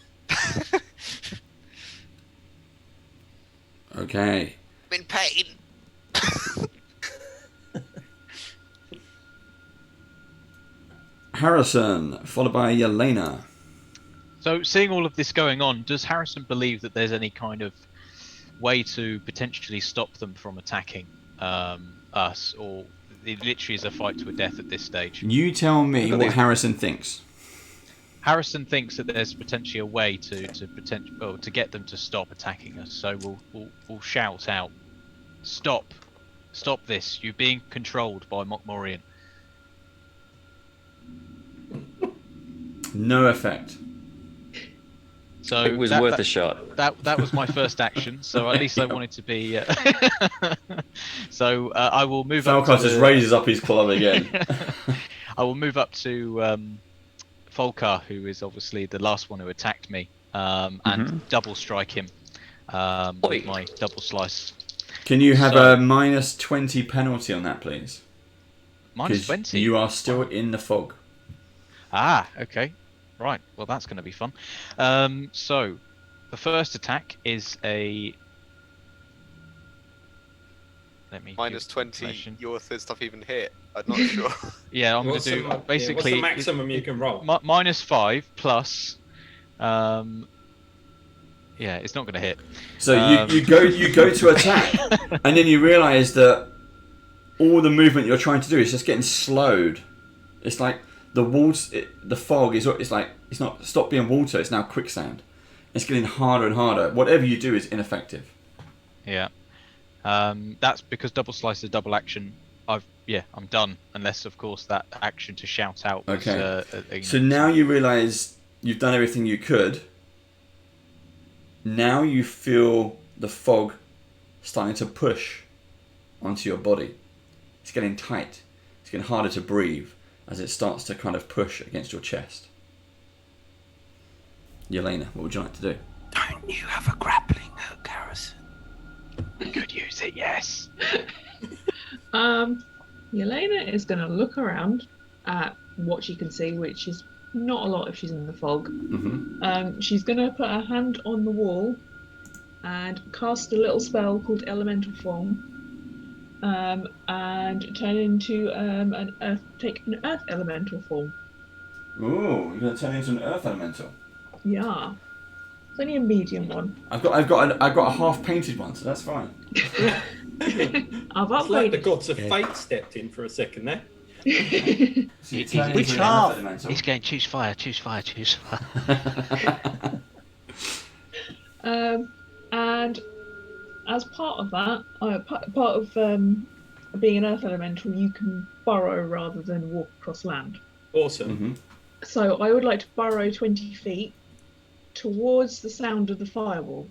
Okay. I'm in pain. Harrison, followed by Yelena. So, seeing all of this going on, does Harrison believe that there's any kind of way to potentially stop them from attacking us, or it literally is a fight to a death at this stage? You tell me what Harrison thinks. Harrison thinks that there's potentially a way to get them to stop attacking us. So we'll shout out, "Stop! Stop this! You're being controlled by Mokmurian." No effect. So it was worth a shot. That was my first action. So at least I wanted to be. So I will move up. Falcon just raises up his club again. I will move up to Folkar, who is obviously the last one who attacked me, and double strike him with my double slice. Can you have a minus 20 penalty on that, please? Minus 'Cause 20? You are still in the fog. Ah, okay. Right, well that's going to be fun. So, the first attack is a... Let me Minus give 20, information. your third stuff even hit. I'm not sure. Yeah, I'm going What's to do... the basically, what's the maximum you can roll? minus 5 plus... yeah, it's not going to hit. So you go to attack, and then you realise that all the movement you're trying to do is just getting slowed. It's like the fog is. It's like it's not stopped being water. It's now quicksand. It's getting harder and harder. Whatever you do is ineffective. Yeah. That's because double slice is a double action. I'm done. Unless, of course, that action to shout out was... Okay. So now you realise you've done everything you could. Now you feel the fog starting to push onto your body. It's getting tight. It's getting harder to breathe as it starts to kind of push against your chest. Yelena, what would you like to do? I Don't you have a grappling hook, Harrison? Could use it, yes. Yelena is going to look around at what she can see, which is not a lot if she's in the fog. She's going to put her hand on the wall and cast a little spell called Elemental Form, and turn into take an Earth Elemental form. Ooh, you're gonna turn into an Earth Elemental. Yeah, it's only a medium one. I've got a half painted one, so that's fine. I've It's like the upgraded. gods of fate stepped in for a second there. So you turn Which into an half? Earth Elemental. He's going choose fire, choose fire, choose fire. And as part of that, part of being an Earth Elemental, you can burrow rather than walk across land. Awesome. So I would like to burrow 20 feet towards the sound of the firewall.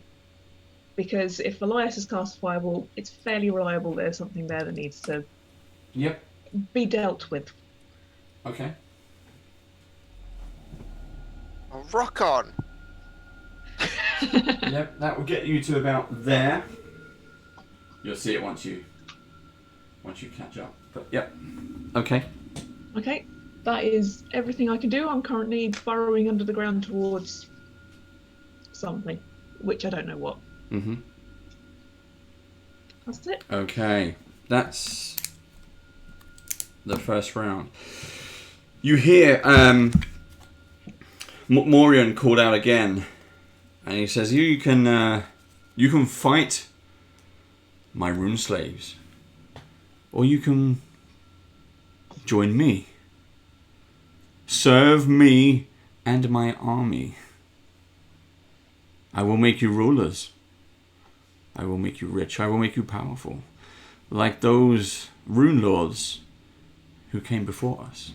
Because if Elias has cast a firewall, it's fairly reliable there's something there that needs to Yep. be dealt with. Okay. Oh, rock on! Yep, that will get you to about there. You'll see it once you catch up. But yep. Okay. Okay, that is everything I can do. I'm currently burrowing under the ground towards something, which I don't know what. That's it. Okay. That's the first round. You hear Mokmurian called out again, and he says, you can fight my rune slaves, or you can join me. Serve me and my army. I will make you rulers. I will make you rich. I will make you powerful, like those Runelords who came before us.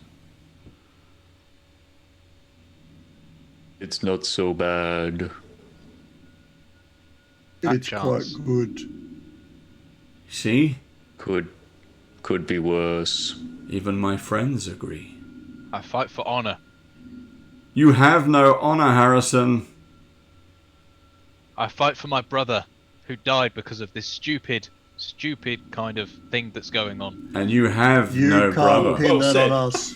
It's not so bad. It's quite good. See? Could be worse. Even my friends agree. I fight for honor. You have no honor, Harrison. I fight for my brother, who died because of this stupid kind of thing that's going on. And you have You no can't brother. pin that on us.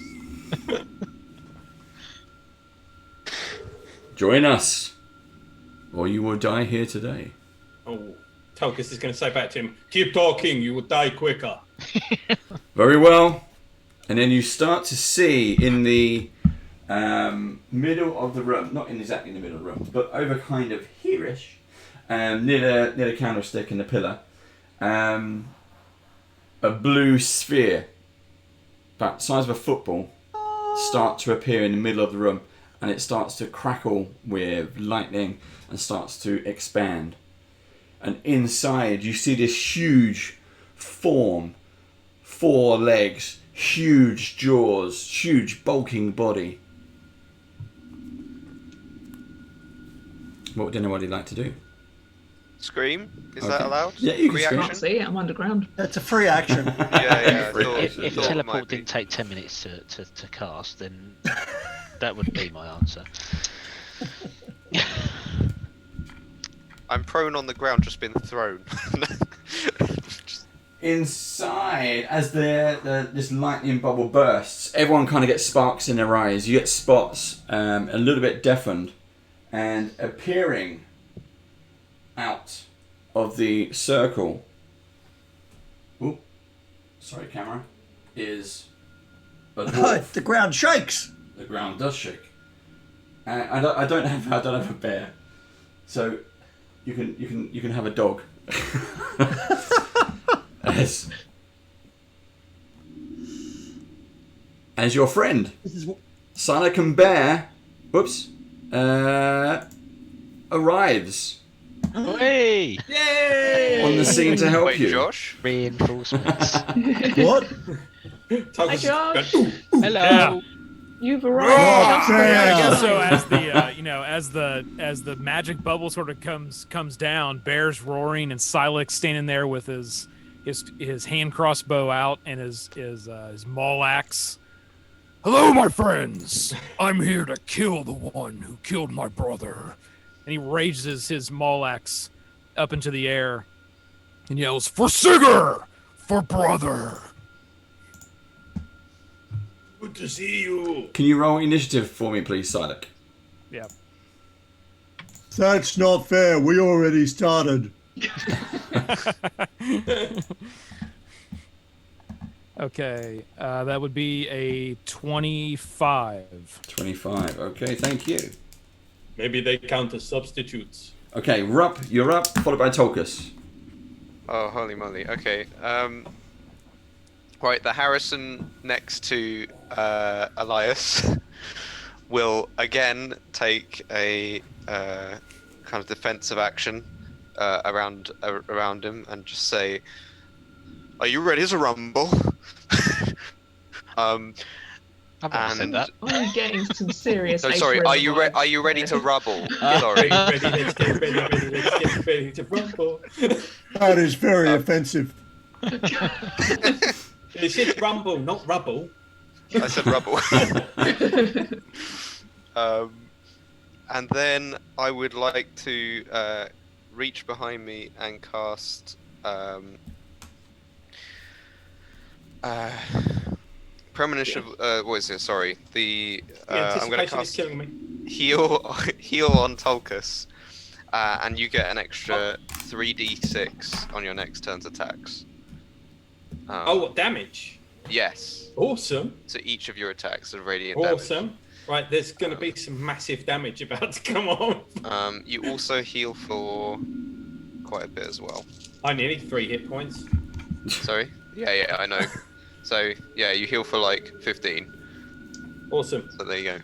Join us, or you will die here today. Oh, Tulkas is going to say back to him, keep talking, you will die quicker. Very well. And then you start to see in the middle of the room, not in exactly in the middle of the room, but over kind of here-ish, near the candlestick and the pillar, a blue sphere, about the size of a football, start to appear in the middle of the room, and it starts to crackle with lightning and starts to expand. And inside you see this huge form, 4 legs, huge jaws, huge bulking body. What would anybody like to do? Scream? Is Okay. that allowed? Yeah, you can Free scream. Can't action? see it, I'm underground. That's a free action. Yeah, I thought, If thought it might teleport be. didn't take 10 minutes to cast, then that would be my answer. I'm prone on the ground, just been thrown. Inside, as this lightning bubble bursts, everyone kind of gets sparks in their eyes. You get spots, a little bit deafened, and appearing out of the circle. Oh, sorry, camera. Is a dwarf. The ground shakes. The ground does shake. I don't have a bear, so you can have a dog. as your friend, Silicon Bear, arrives Hey! Yay! on the scene to help Wait, you. Josh? Reinforcements. What? Hi, Josh. Hello. Yeah. You've arrived. Yeah, I guess so. As the as the magic bubble sort of comes down, Bear's roaring and Silex standing there with his hand crossbow out and his maul axe. Hello, my friends. I'm here to kill the one who killed my brother. and he raises his maul axe up into the air and yells, "For Sigurd! For brother!" Good to see you. Can you roll initiative for me, please, Silik? Yeah. That's not fair. We already started. Okay, that would be a 25. 25. Okay, thank you. Maybe they count as substitutes. Okay, Rupp, you're up, followed by Tolkus. Oh, holy moly. Okay. Right, the Harrison next to Elias will again take a kind of defensive action around him and just say, "Are you ready to rumble?" I've never said that. I'm getting some serious. No, sorry. Are you ready to rubble? Sorry. Let's get ready to rumble. That is very offensive. It's just rumble, not rubble. I said rubble. And then I would like to reach behind me and cast premonition. What is it? Sorry. I'm going to cast heal on Tulkas, and you get an extra 3d6 on your next turn's attacks. What damage? Yes. Awesome. To each of your attacks of radiant Awesome. damage. Right, there's going to be some massive damage about to come on. You also heal for quite a bit as well. I nearly 3 hit points. Sorry? Yeah, I know. So, yeah, you heal for like 15. Awesome. So there you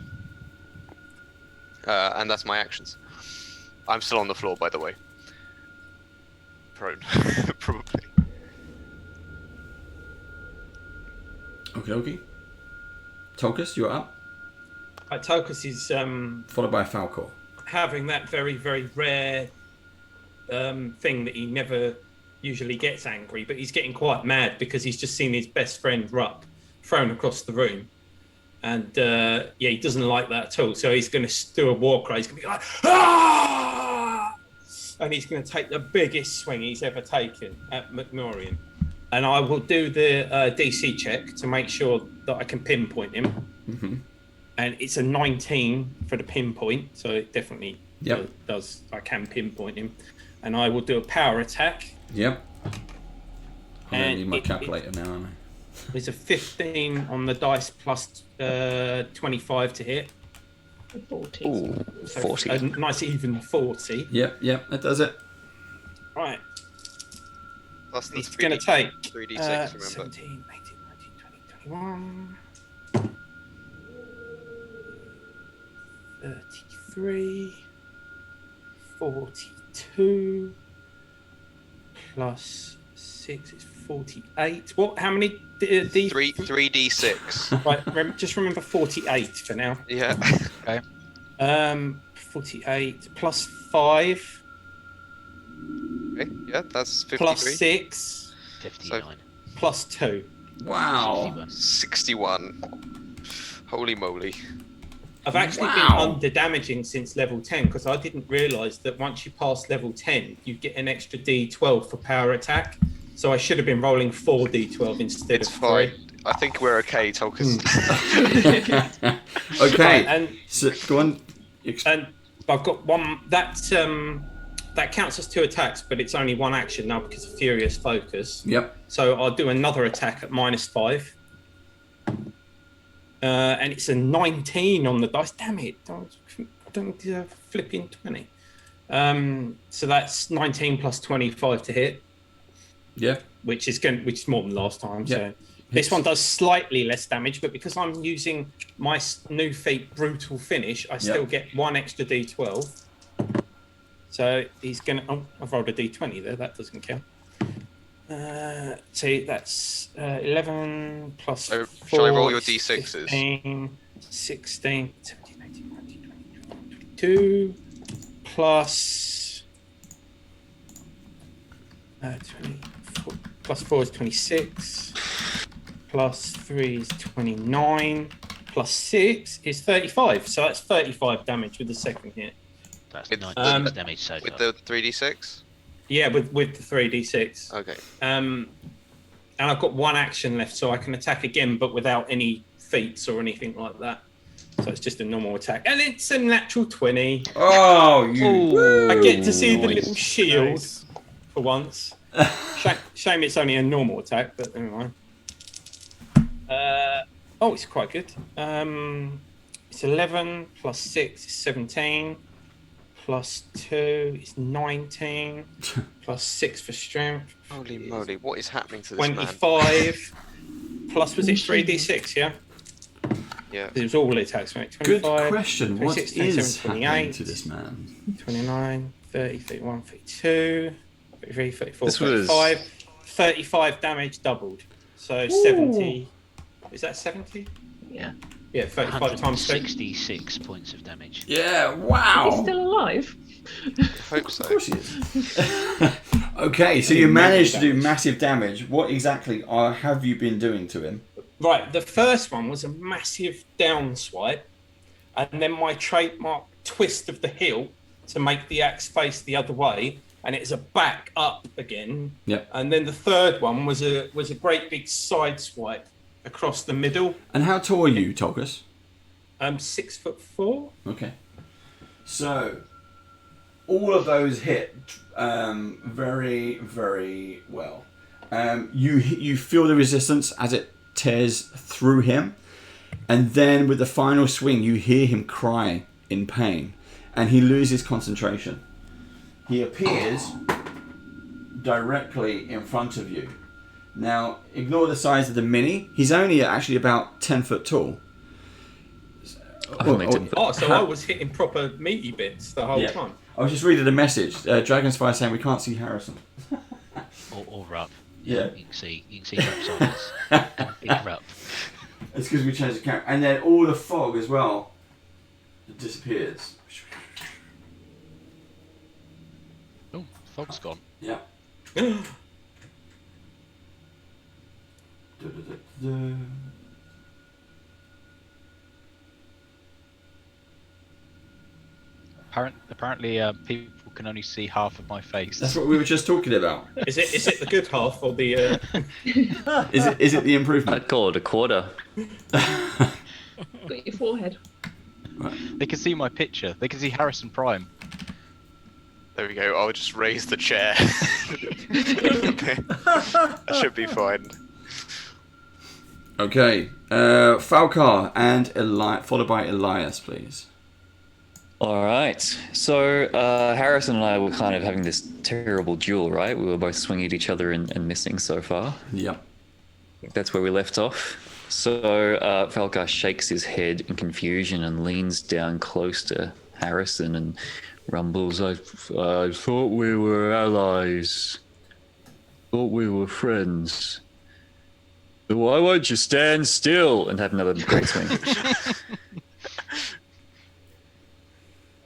go. And that's my actions. I'm still on the floor, by the way. Prone. Probably. Okay. Tolkus, you're up. Tulkas is followed by Falcor. having that very, very rare thing that he never usually gets angry, but he's getting quite mad because he's just seen his best friend Rupp thrown across the room. And he doesn't like that at all. So he's going to do a war cry. He's going to be like, "Ah!" And he's going to take the biggest swing he's ever taken at Mokmurian. And I will do the DC check to make sure that I can pinpoint him. Mm-hmm. And it's a 19 for the pinpoint, so it definitely does. I can pinpoint him. And I will do a power attack. Yep. I And need my calculator now, aren't I? There's a 15 on the dice plus 25 to hit. 40. Ooh, So 40. a nice even 40. Yep, that does it. Right. Plus the It's going to take 3d6, remember. 17, 18, 19, 20, 21. 33, 42, plus 6 is 48. What? How many? 3d6. Right, just remember 48 for now. Yeah. Okay. 48 plus 5. Okay, yeah, that's 53. Plus 6. 59. So, plus 2. Wow. 61. Holy moly. I've actually been under damaging since level 10 because I didn't realise that once you pass level 10, you get an extra D12 for power attack. So I should have been rolling 4 D12 instead It's of 3. fine. I think we're okay, Tolkien. Okay. Right, and so, go on. And I've got one that counts as 2 attacks, but it's only 1 action now because of Furious Focus. Yep. So I'll do another attack at -5. And it's a 19 on the dice. Damn it! Don't flipping 20. So that's 19 plus 25 to hit. Yeah. Which is more than last time. Yeah. So this one does slightly less damage, but because I'm using my new feat Brutal Finish, I still get 1 extra D12. So he's gonna. Oh, I've rolled a D20 there. That doesn't count. See, that's 11 plus 4. Shall I roll your D6s? 15, 16, 17, 18, 19, 20, 22, plus 24, plus 4 is 26, plus 3 is 29, plus 6 is 35. So that's 35 damage with the second hit. That's With 96 damage so with far. the 3d6. Yeah, with the 3d6. Okay. And I've got one action left, so I can attack again, but without any feats or anything like that. So it's just a normal attack, and it's a natural 20. Oh, you! I get to see the Nice. little shield Nice. for once. Shame it's only a normal attack, but never mind. Oh, it's quite good. It's 11 plus 6 is 17. Plus 2 is 19. Plus 6 for strength. Holy moly, what is happening to this man? 25. Plus, was it 3d6, yeah? Yeah. It was all attacks, mate. Good 25, question. What 26, is 27, happening 28, to this man? 29, 30, 31, 32, 33, 34, This was- 35. 35 damage doubled. So 70. Is that 70? Yeah. Yeah, 35 times 2. 166 points of damage. Yeah, He's wow. still alive. I hope so. Of course he is. Okay, so you managed to do massive damage. What exactly have you been doing to him? Right, the first one was a massive down swipe, and then my trademark twist of the hilt to make the axe face the other way, and it's a back up again. Yep. And then the third one was a great big side swipe across the middle. And how tall are you, Tolkus? 6'4". Okay. So, all of those hit very, very well. You feel the resistance as it tears through him, and then with the final swing, you hear him cry in pain, and he loses concentration. He appears directly in front of you. Now, ignore the size of the mini. He's only actually about 10 foot tall. Oh, so I was hitting proper meaty bits the whole time. I was just reading a message. Dragon's Fire saying we can't see Harrison. Or Rup. Yeah. You can see Rup's eyes. Big Rup. It's because we changed the camera. And then all the fog as well disappears. Oh, fog's gone. Yeah. Apparently, people can only see half of my face. That's what we were just talking about. Is it the good half or the? Is it the improvement? I'd call it a quarter. Got your forehead. They can see my picture. They can see Harrison Prime. There we go. I'll just raise the chair. Okay. That should be fine. Okay. Falcar and followed by Elias, please. All right. So Harrison and I were kind of having this terrible duel, right? We were both swinging at each other and missing so far. Yep. That's where we left off. So Falcar shakes his head in confusion and leans down close to Harrison and rumbles, I thought we were allies. Thought we were friends. So why won't you stand still and have another great swing?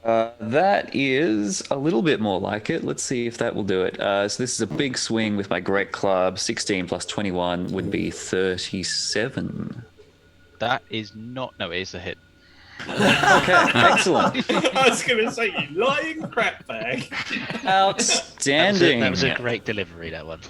That is a little bit more like it. Let's see if that will do it. So this is a big swing with my great club. 16 plus 21 would be 37. That is not... No, it is a hit. Okay, excellent. I was going to say, you lying crap bag. Outstanding. That was a great delivery, that one.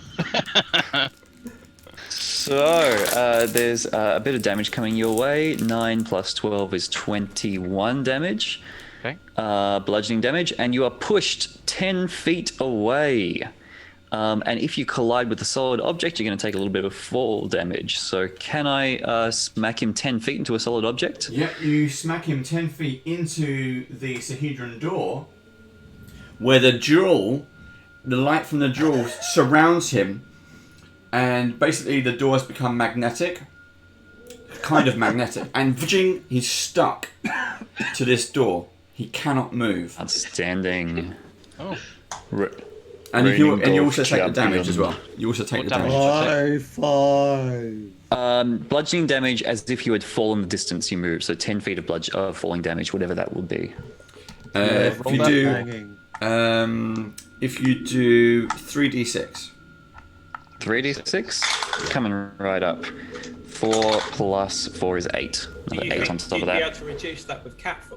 So, there's a bit of damage coming your way. 9 plus 12 is 21 damage. Okay. Bludgeoning damage, and you are pushed 10 feet away. And if you collide with a solid object, you're going to take a little bit of fall damage. So can I smack him 10 feet into a solid object? Yep, you smack him 10 feet into the Sahedron door, where the light from the jewel surrounds him, and basically the door has become magnetic. Kind of magnetic. And Vijing, he's stuck to this door. He cannot move. Outstanding. Oh. And you also take the champion. damage as well. You also take the damage. High five. Bludgeoning damage as if you had fallen the distance you moved. So 10 feet of falling damage, whatever that would be. If you do 3d6. 3d6? Coming right up. 4 plus 4 is 8. Another 8 on top of You'd be able that. to reduce that with catfall.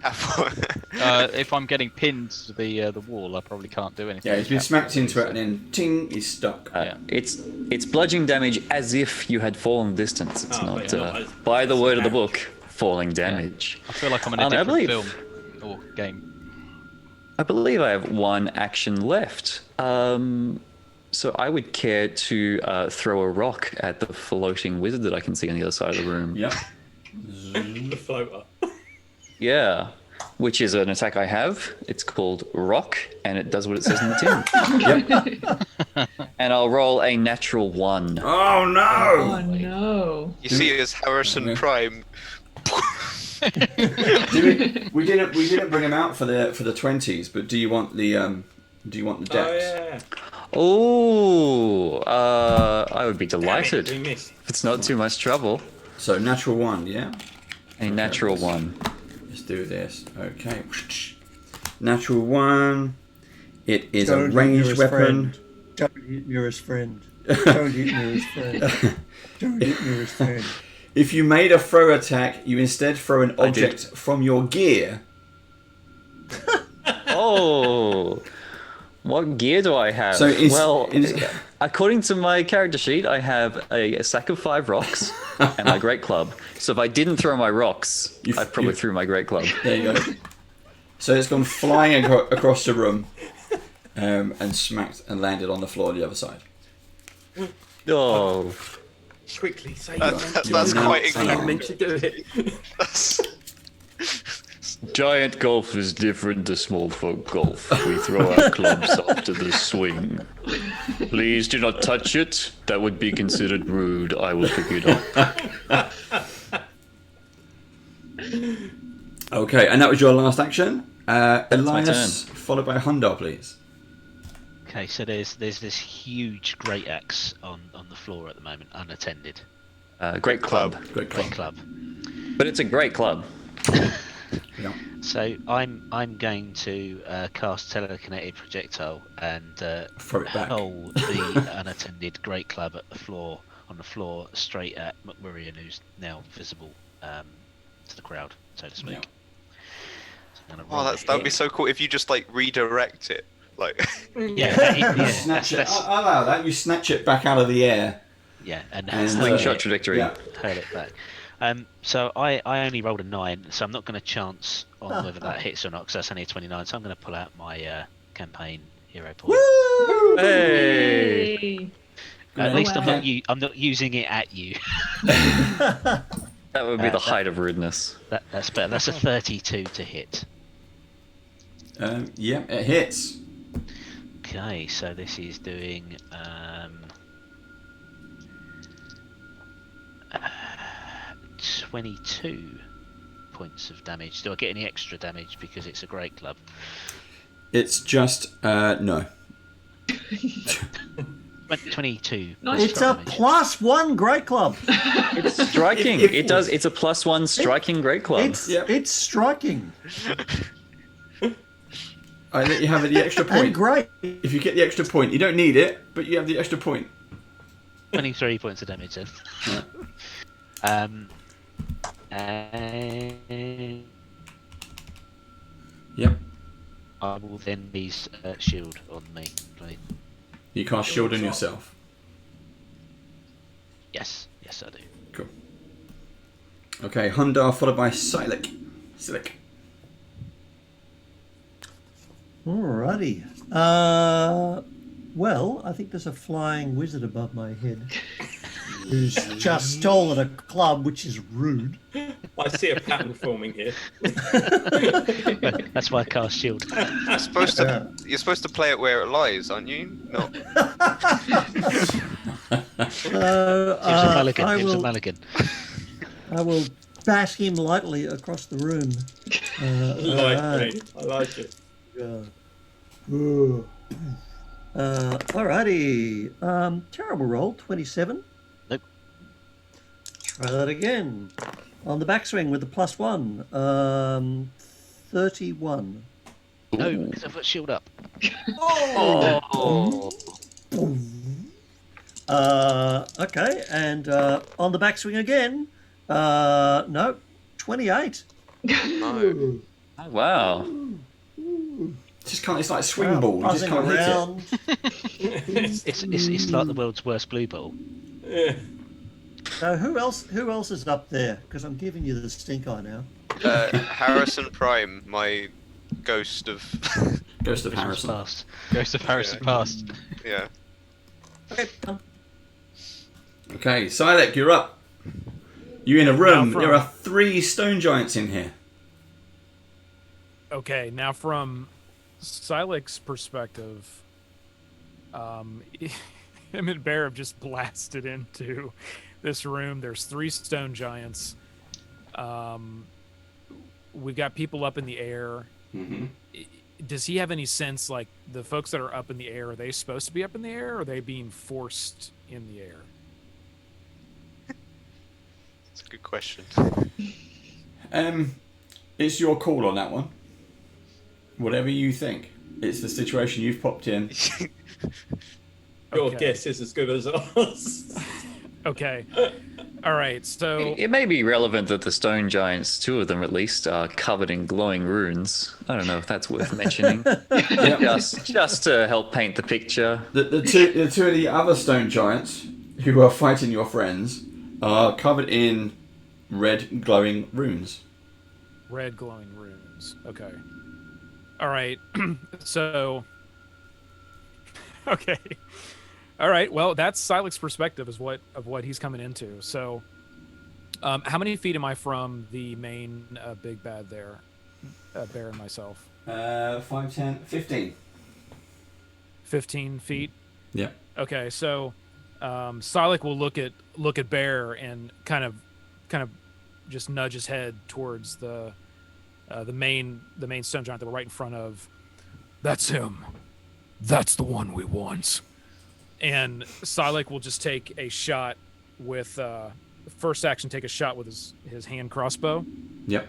If I'm getting pinned to the wall, I probably can't do anything. Yeah, he's been smacked into it and then ting, he's stuck. It's bludgeoning damage as if you had fallen distance. It's not, not by the word of the book, falling damage. I feel like I'm in a different film or game. I believe I have one action left. So I would care to throw a rock at the floating wizard that I can see on the other side of the room. Yep. The floater. Yeah, which is an attack I have. It's called Rock, and it does what it says in the tin. Yep. And I'll roll a natural 1. Oh no! Oh no! You see it as Harrison Prime. We didn't bring him out for the 20s, but do you want the dex? Oh yeah. I would be delighted if it's not too much trouble. So natural 1, yeah. A natural 1. Let's do this. Okay. Natural 1. It is Don't a ranged hit weapon. Don't hit nearest friend. Don't hit nearest friend. Don't hit nearest friend. If you made a throw attack, you instead throw an object from your gear. Oh, what gear do I have? According to my character sheet, I have a sack of 5 rocks and my great club. So if I didn't throw my rocks, I probably threw my great club. There you go. So it's gone flying across the room and smacked and landed on the floor on the other side. Oh. Quickly, say that's quite exactly meant to do it. Giant golf is different to small folk golf. We throw our clubs up to the swing. Please do not touch it. That would be considered rude. I will pick it up. Okay, and that was your last action. my Elias, followed by Hundar, please. Okay, so there's this huge great axe on the floor at the moment, unattended. Great club. Great club. But it's a great club. Yeah. So I'm going to cast telekinetic projectile and throw it back. hurl the unattended great club at the floor straight at Mokmurian, who's now visible to the crowd, so to speak. Yeah. So I'm gonna roll that would be so cool if you just like redirect it, like. Snatch it. I'll allow that. You snatch it back out of the air. Yeah, and slingshot trajectory. Yeah. Hurl it back. So I only rolled a 9, so I'm not going to chance on whether that hits or not, because that's only a 29. So I'm going to pull out my campaign hero point. Woo! Hey! At least I'm not using it at you. That would be the height of rudeness. That's better. That's a 32 to hit. Yeah, it hits. Okay, so this is doing 22 points of damage. Do I get any extra damage because it's a great club? It's just no. 22. It's a +1 great club. It's striking. It's a +1 striking great club. It's striking. I let you have the extra point. And great. If you get the extra point, you don't need it, but you have the extra point. 23 points of damage then. Yeah. Yep. I will then use shield on me, please. You cast shield on yourself. Yes, I do. Cool. Okay, Hundar followed by Silik. Alrighty. Well, I think there's a flying wizard above my head who's just stolen a club, which is rude. I see a pattern forming here. That's why I cast shield. You're supposed to play it where it lies, aren't you? No. It was a mulligan. I will bat him lightly across the room. I like it. Alrighty. Terrible roll, 27. Nope. Try that again. On the backswing with the +1. 31. No, because I've got shield up. Okay, and on the backswing again. No, 28. No. Oh, wow. Just can't. It's like swing ball. You just Buzzing can't hit it. around. It's like the world's worst blue ball. Yeah. So who else is up there? Because I'm giving you the stink eye now. Harrison Prime, my ghost of. Ghost of Harrison. Past. Ghost of Harrison Past. Yeah. Okay, done. Okay, Silek, you're up. You're in a room. Now from- There are 3 stone giants in here. Okay, now from Silek's perspective, him and Bear have just blasted into this room. There's 3 stone giants. We've got people up in the air. Mm-hmm. Does he have any sense, like, the folks that are up in the air, are they supposed to be up in the air, or are they being forced in the air? That's a good question. It's your call on that one. Whatever you think. It's the situation you've popped in. Your Okay. guess is as good as ours. Okay. All right, so... It may be relevant that the stone giants, 2 of them at least, are covered in glowing runes. I don't know if that's worth mentioning. just to help paint the picture. The two of the other stone giants who are fighting your friends are covered in red glowing runes. Red glowing runes. Okay. All right. So... Okay. All right. Well, that's Silek's perspective of what he's coming into. So, how many feet am I from the main big bad there? Bear and myself. 5, 10, 15. 15 feet. Yeah. Okay. So, Silek will look at Bear and kind of just nudge his head towards the main stone giant that we're right in front of. That's him. That's the one we want. And Silek will just take a shot with first action. Take a shot with his hand crossbow. Yep.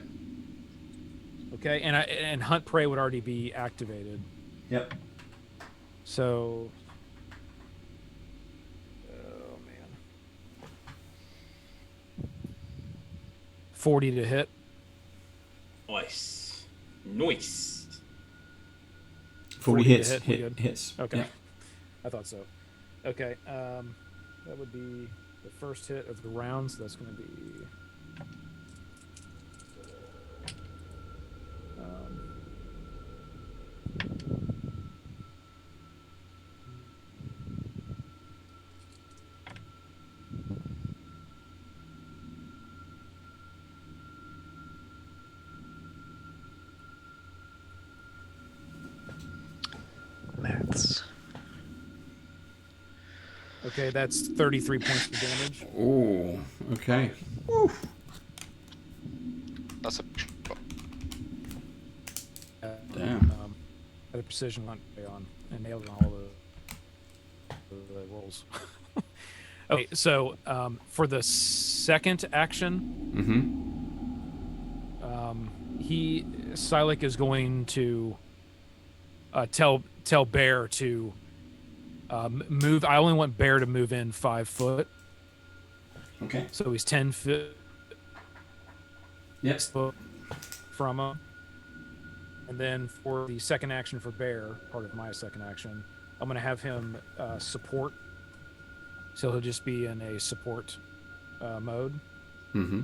Okay, and hunt prey would already be activated. Yep. So, oh man, 40 to hit. Nice. 40 to hits. hit, we good? Hits. Okay, Yeah. I thought so. Okay, that would be the first hit of the round. So that's going to be. Maths. Okay, that's 33 points of damage. Ooh. Okay. That's a. Damn. Had a precision hunt on and nailed it on all the rolls. Okay, so for the second action, Silek is going to tell Bear to move. I only want Bear to move in 5 foot. Okay. So he's 10 foot. Yes. Foot from him. And then for the second action for Bear, part of my second action, I'm going to have him support. So he'll just be in a support mode. Mm-hmm.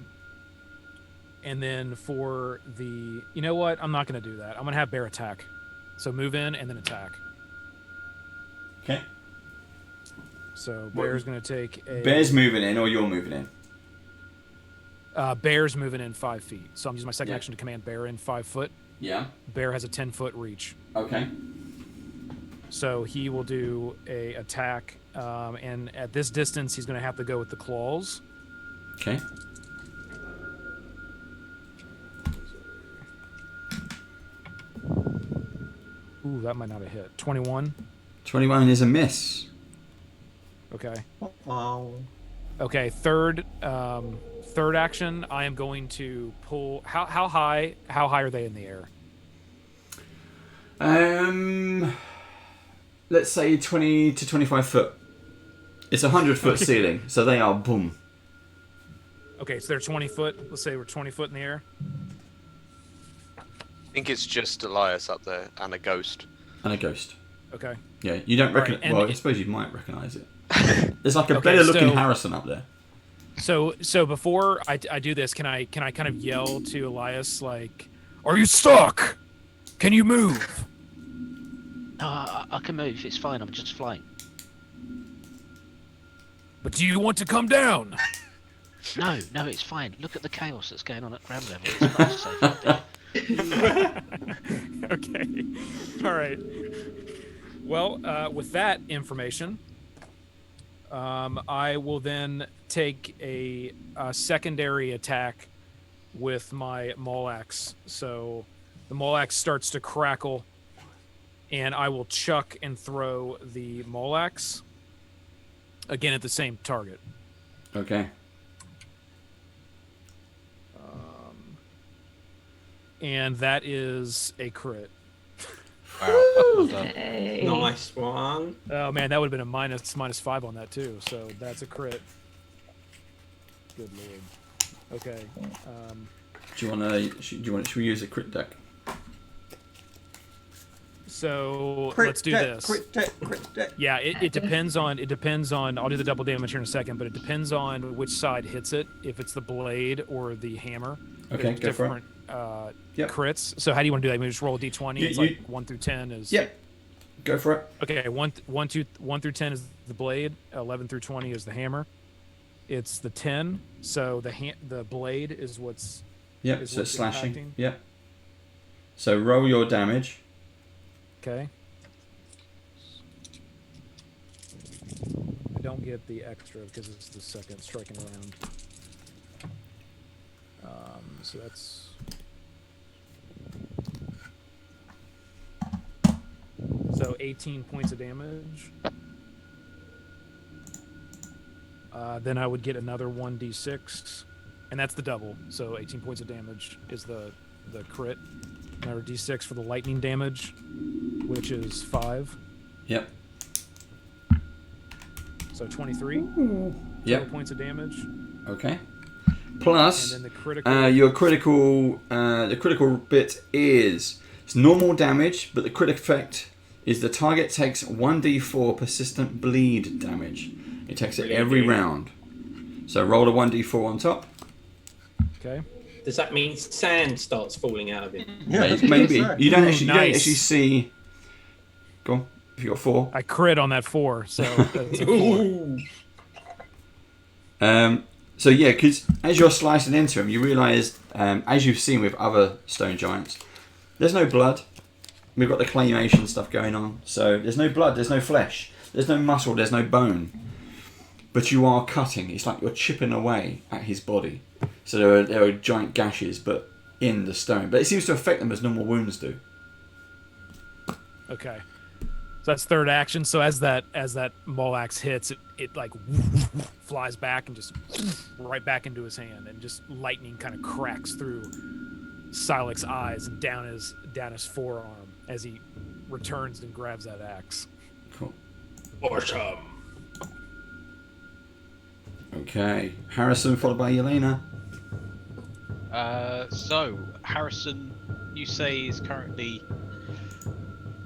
And then for the... You know what? I'm not going to do that. I'm going to have Bear attack. So move in and then attack. Okay. So Bear's going to take a... Bear's moving in or you're moving in? Bear's moving in 5 feet. So I'm using my second Yeah. action to command Bear in 5 foot. Yeah. Bear has a 10-foot reach. Okay. So he will do a attack, and at this distance, he's going to have to go with the claws. Okay. Ooh, that might not have hit. 21. 21 is a miss. Okay. Wow. Okay. Third action. I am going to pull. How high? How high are they in the air? Let's say 20 to 25 foot. It's a 100-foot ceiling, so they are boom. Okay, so they're 20 foot. Let's say we're 20 foot in the air. think it's just Elias up there and a ghost. And a ghost. Okay. Yeah, you don't reckon. Right, well, I suppose you might recognise it. There's like a better looking Harrison up there. So before I do this, can I kind of yell to Elias like, "Are you stuck? Can you move?" No, I can move. It's fine. I'm just flying. But do you want to come down? No, it's fine. Look at the chaos that's going on at ground level. It's not safe up there. Okay. All right. Well, with that information, I will then take a secondary attack with my maul axe. So the maul axe starts to crackle, and I will chuck and throw the maul axe again at the same target. Okay. And that is a crit. Wow. Hey. Nice one. Oh man, that would have been a minus 5 on that too. So that's a crit. Good lord. Okay. Do you want to? Should we use a crit deck? So Crit let's do deck, this. Crit deck. Yeah, it depends on. I'll do the double damage here in a second, but it depends on which side hits it. If it's the blade or the hammer. Okay, There's go for it. different Yep. crits. So how do you want to do that? We just roll a d20. It's like 1 through 10 is. Yep. Go for it. Okay, 1 through 10 is the blade. 11 through 20 is the hammer. It's the 10. So the blade is what's. Yep. is So what's it's slashing. impacting. Yep. So roll your damage. Okay. I don't get the extra because it's the second striking round. So that's. So 18 points of damage. Then I would get another 1d6, and that's the double. So 18 points of damage is the crit. Another d6 for the lightning damage, which is 5. Yep. So 23. Yep. 12 points of damage. Okay. Plus, And then the critical. your critical, the critical bit is it's normal damage, but the crit effect is the target takes 1d4 persistent bleed damage. It takes it every round. So roll a 1d4 on top. Okay. Does that mean sand starts falling out of him? Yeah, Maybe. You don't actually Nice. see. Go on. If you got 4. I crit on that 4, so that's a 4. So yeah, because as you're slicing into him, you realise, as you've seen with other stone giants, there's no blood. We've got the claymation stuff going on, so there's no blood, there's no flesh, there's no muscle, there's no bone. But you are cutting. It's like you're chipping away at his body. So there are giant gashes, but in the stone. But it seems to affect them as normal wounds do. Okay. So that's third action. So as that maul axe hits, it like flies back and just right back into his hand, and just lightning kind of cracks through Silex's eyes and down his forearm as he returns and grabs that axe. Cool. Awesome. Okay. Harrison followed by Yelena. So Harrison, you say, is currently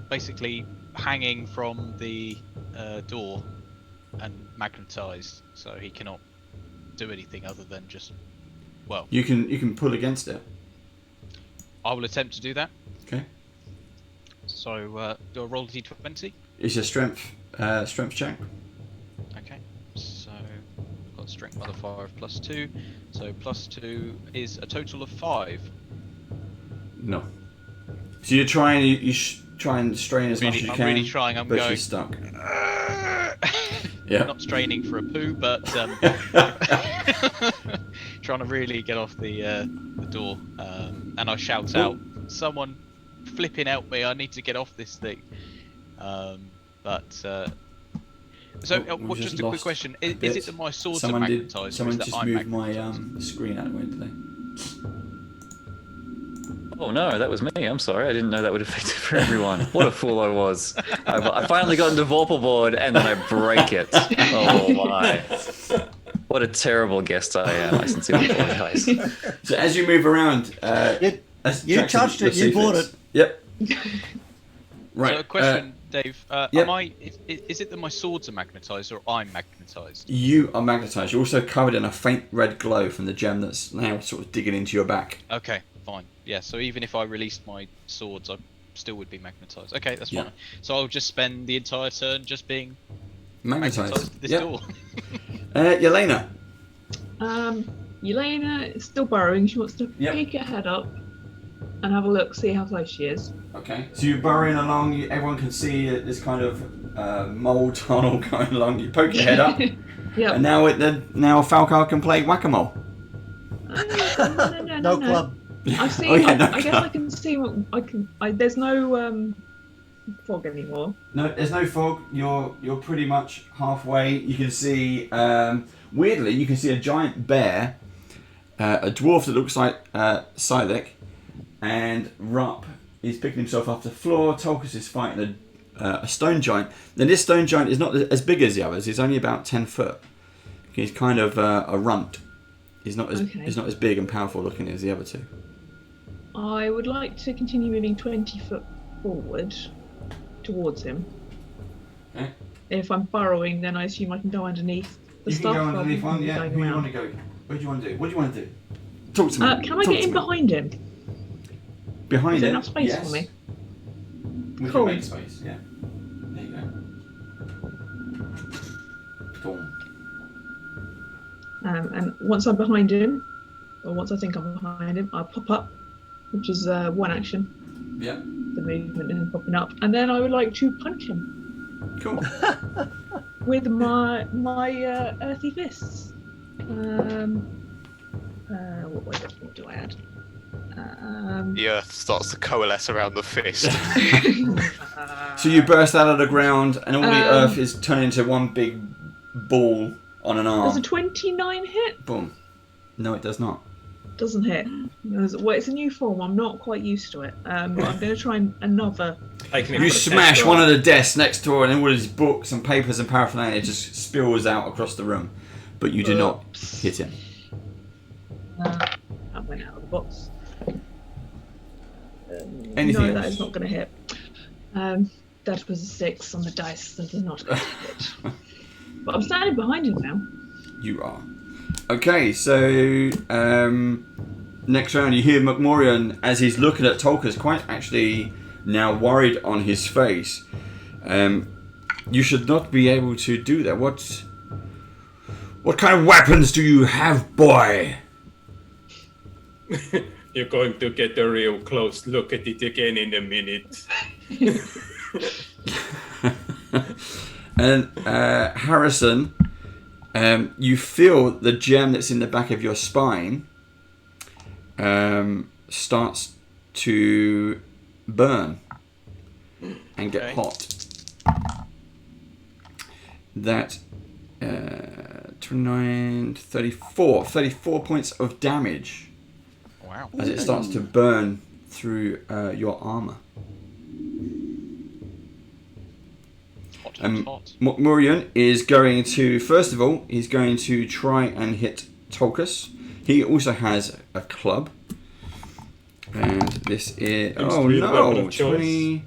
basically hanging from the door and magnetized, so he cannot do anything other than just, well, You can pull against it. I will attempt to do that. Okay. So do I roll a d20? It's a strength check. Okay, so I've got strength modifier of +2, so +2 is a total of 5. No. So you're trying. You try and strain as much as you I'm can. really trying. I'm but going. she's stuck. Yeah. Not straining for a poo, but trying to really get off the door. And I shout out, "Someone flipping help me! I need to get off this thing." So, we just a lost quick question: a is bit. it that my swords Someone are did. magnetized, or Someone is that just I'm moved my magnetized? screen out of the way today. Oh no, that was me. I'm sorry. I didn't know that would affect it for everyone. What a fool I was. I finally got into Vorpal board and then I break it. Oh my. What a terrible guest I am. I sincerely apologize. So as you move around, You Jackson, touched it, your you bought secrets. it. Yep. Right. So a question, Dave. yep. Am I? Is it that my swords are magnetized or I'm magnetized? You are magnetized. You're also covered in a faint red glow from the gem that's now sort of digging into your back. Okay, fine. Yeah. So even if I released my swords, I still would be magnetized. Okay, that's Yeah. fine. So I'll just spend the entire turn just being Magnetized. to this Yep. door. Yelena. Yelena is still burrowing. She wants to Yep. peek her head up and have a look, see how close she is. Okay. So you're burrowing along. Everyone can see this kind of mole tunnel going along. You poke your head up, Yep. and now Falcar can play whack-a-mole. No. No club. I've seen. Oh, yeah, no I guess club. I can see. There's no fog anymore. No, there's no fog. You're pretty much halfway. You can see, weirdly, you can see a giant bear, a dwarf that looks like Silik, and Rupp is picking himself off the floor. Tolkus is fighting a stone giant. Now this stone giant is not as big as the others. He's only about 10 foot. He's kind of a runt. He's not as big and powerful looking as the other two. I would like to continue moving 20 foot forward towards him. Okay. If I'm burrowing, then I assume I can go underneath the You stuff. can go underneath rather one, than yeah. going Who do you around. want to go? What do you want to do? What do you want to do? Talk to me. Can I Talk get to in me. behind him? Behind Is there him? enough space Yes. for me? We Cool. can make space, yeah. There you go. Boom. And once I'm behind him, or once I think I'm behind him, I pop up, which is one action. Yeah. The movement and popping up, and then I would like to punch him. Cool. With my earthy fists. What do I add? The earth starts to coalesce around the fist. So you burst out of the ground, and all the earth is turned into one big ball on an arm. Does a 29 hit? Boom. No, it does not. Doesn't hit. Well, it's a new form. I'm not quite used to it. But I'm going to try another. You smash one of the desks next door, and all his books and papers and paraphernalia just spills out across the room. But you do not hit him. That went out of the box. Anything no, that else? is not going to hit. That was a 6 on the dice. That is not going to hit. But I'm standing behind him now. You are. Okay, so next round you hear Mokmurian as he's looking at Tolkus, quite actually now worried on his face. You should not be able to do that. What kind of weapons do you have, boy? You're going to get a real close look at it again in a minute. And Harrison, you feel the gem that's in the back of your spine starts to burn and get hot. That 29, 34 points of damage. Wow. As it starts to burn through your armor. Hot. Mokmurian is going to, first of all, he's going to try and hit Tolkus. He also has a club. And this is, oh no, 20,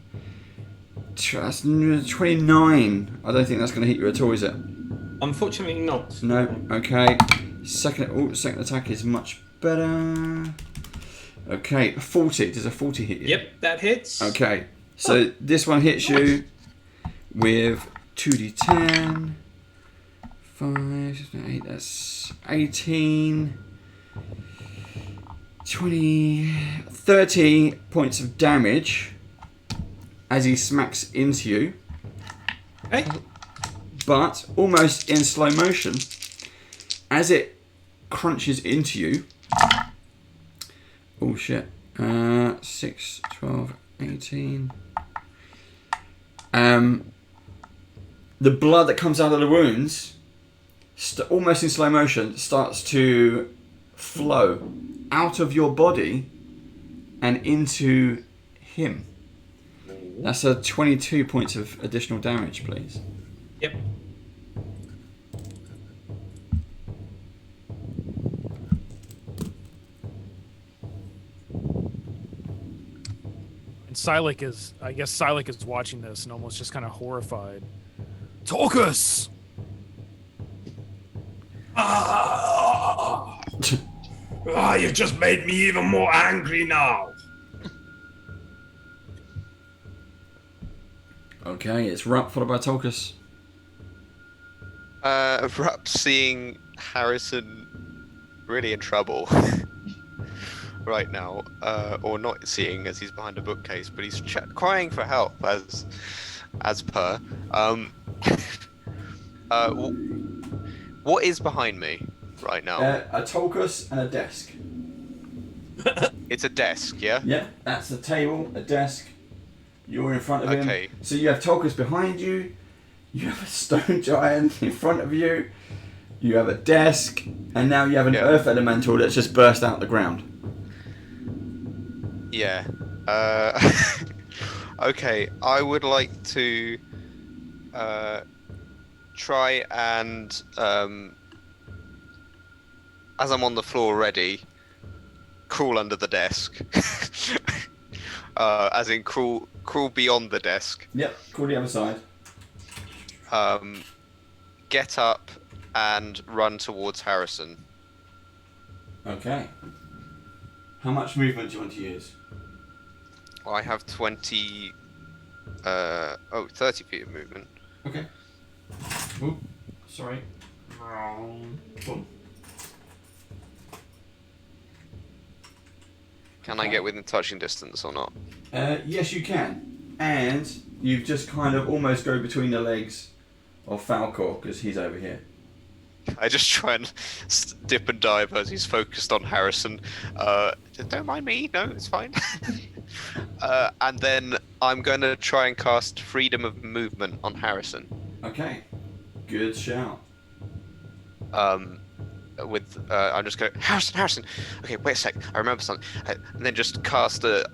that's 29. I don't think that's going to hit you at all, is it? Unfortunately not. No, okay. Second attack is much better. Okay, 40. Does a 40 hit you? Yep, that hits. Okay, so this one hits you with 2d10. 5, 8, that's 18. 20, 30 points of damage as he smacks into you. Okay. But almost in slow motion, as it crunches into you. Oh shit. 6, 12, 18. The blood that comes out of the wounds, almost in slow motion, starts to flow out of your body and into him. That's a 22 points of additional damage, please. Yep. Silik is, I guess Silik is watching this and almost just kind of horrified. Tolkus! You've just made me even more angry now. Okay, it's Rupp followed by Tolkus. Rupp seeing Harrison really in trouble right now, or not seeing as he's behind a bookcase, but he's crying for help as per. What is behind me right now? A Tolkus and a desk. It's a desk, yeah? Yeah, that's a table, a desk. You're in front of him. Okay. So you have Tolkus behind you. You have a stone giant in front of you. You have a desk, and now you have an earth elemental that's just burst out the ground. Yeah. Okay, I would like to try and, as I'm on the floor already, crawl under the desk. As in crawl beyond the desk. Yep, crawl the other side. Get up and run towards Harrison. Okay. How much movement do you want to use? I have 30 feet of movement. Okay. Oop, sorry. Boom. Can I get within touching distance or not? Yes, you can. And you've just kind of almost go between the legs of Falcor, because he's over here. I just try and dip and dive as he's focused on Harrison. Don't mind me, no, it's fine. And then I'm going to try and cast Freedom of Movement on Harrison. Okay, good shout. I'm just going, Harrison. Okay, wait a sec. I remember something. And then just cast a.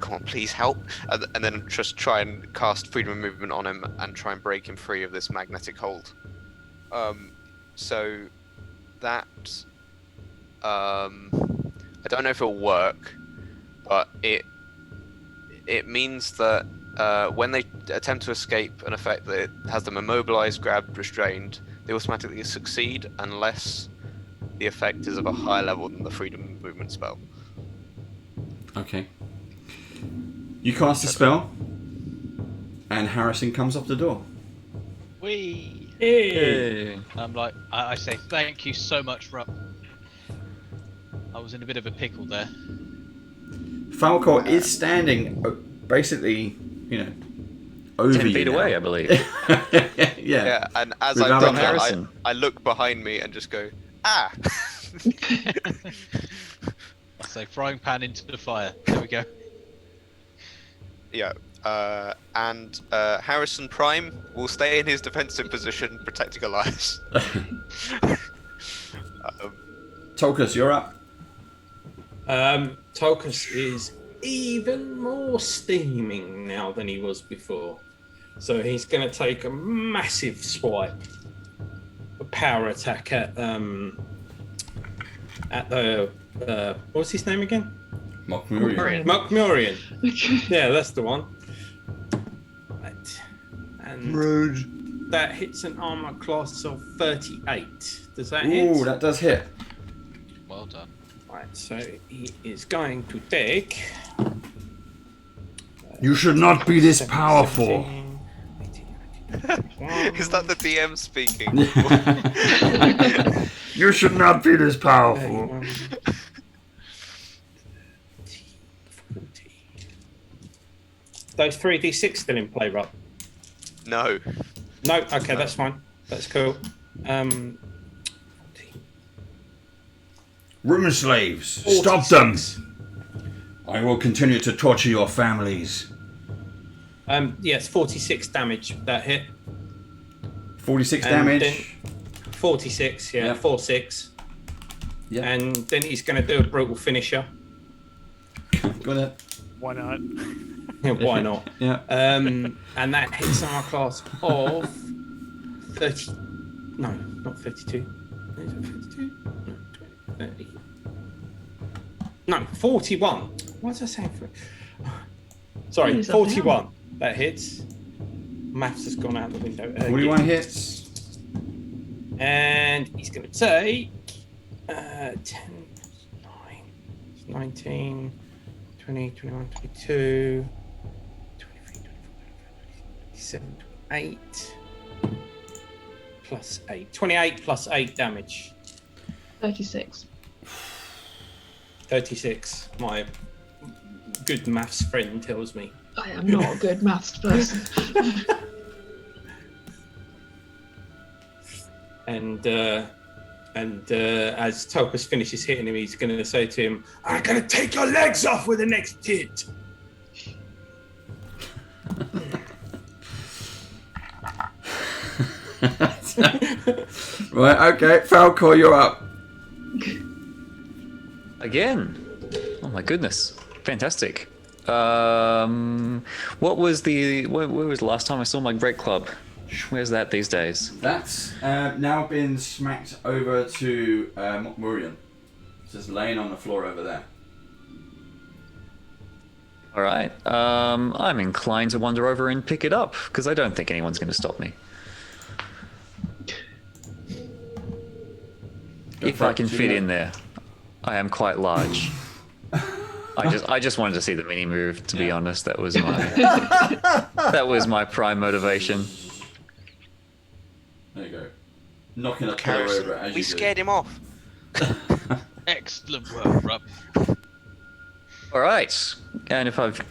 Come on, please help. And then just try and cast Freedom of Movement on him and try and break him free of this magnetic hold. So that. I don't know if it'll work, but it means that when they attempt to escape an effect that has them immobilized, grabbed, restrained, they automatically succeed unless the effect is of a higher level than the Freedom Movement spell. Okay. You cast a spell, and Harrison comes off the door. Whee! Hey. I'm like, I say thank you so much, Rupp. I was in a bit of a pickle there. Falcor is standing, basically, over 10 you feet now. away, I believe. Yeah, and as Without I've done a that, Harrison. I look behind me and just go, ah! I say frying pan into the fire. There we go. Yeah. And Harrison Prime will stay in his defensive position, protecting Elias. Tolkus, you're up. Tolkus is even more steaming now than he was before. So he's going to take a massive swipe, a power attack at the what's his name again? Mokmurian. Yeah, that's the one. Right. And Rude. that hits an armor class of 38. Does that hit? Ooh, that does hit. Well done. Right, so he is going to take. You should not be this powerful. 18, Is that the DM speaking? You should not be this powerful. 40. Those 3d6 still in play, Rob? No. No, okay, that's fine. That's cool. Room slaves, stop them. 46. I will continue to torture your families. Yes, 46 damage that hit. 46 And damage. then 46, yeah, Yeah. 4-6. Yeah. And then he's going to do a brutal finisher. Go ahead. Why not? Why not? Yeah. And that hits our class of 30. No, not 32. Is it 32? No, 20, 30. No, 41. What was I saying? Sorry, Turn yourself 41. That hits. Maths has gone out the window. 41 hits. And he's going to take 10 plus 9, 19, 20, 21, 22, 23, 24, 27, 28, plus 8. 28 plus 8 damage. 36. 36. My good maths friend tells me. I am not a good maths person. And as Tulkas finishes hitting him, he's going to say to him, "I'm going to take your legs off with the next hit." Right, okay. Falcor, you're up. Again. Oh my goodness. Fantastic. What was where was the last time I saw my great club? Where's that these days? That's now been smacked over to Mokmurian. It's just laying on the floor over there. All right. I'm inclined to wander over and pick it up because I don't think anyone's going to stop me. If I can fit in there, I am quite large. I just wanted to see the mini move. To be honest, that was my prime motivation. There you go. Knocking a pillar over it as We you scared him off. Excellent work, Rob. All right, and if I've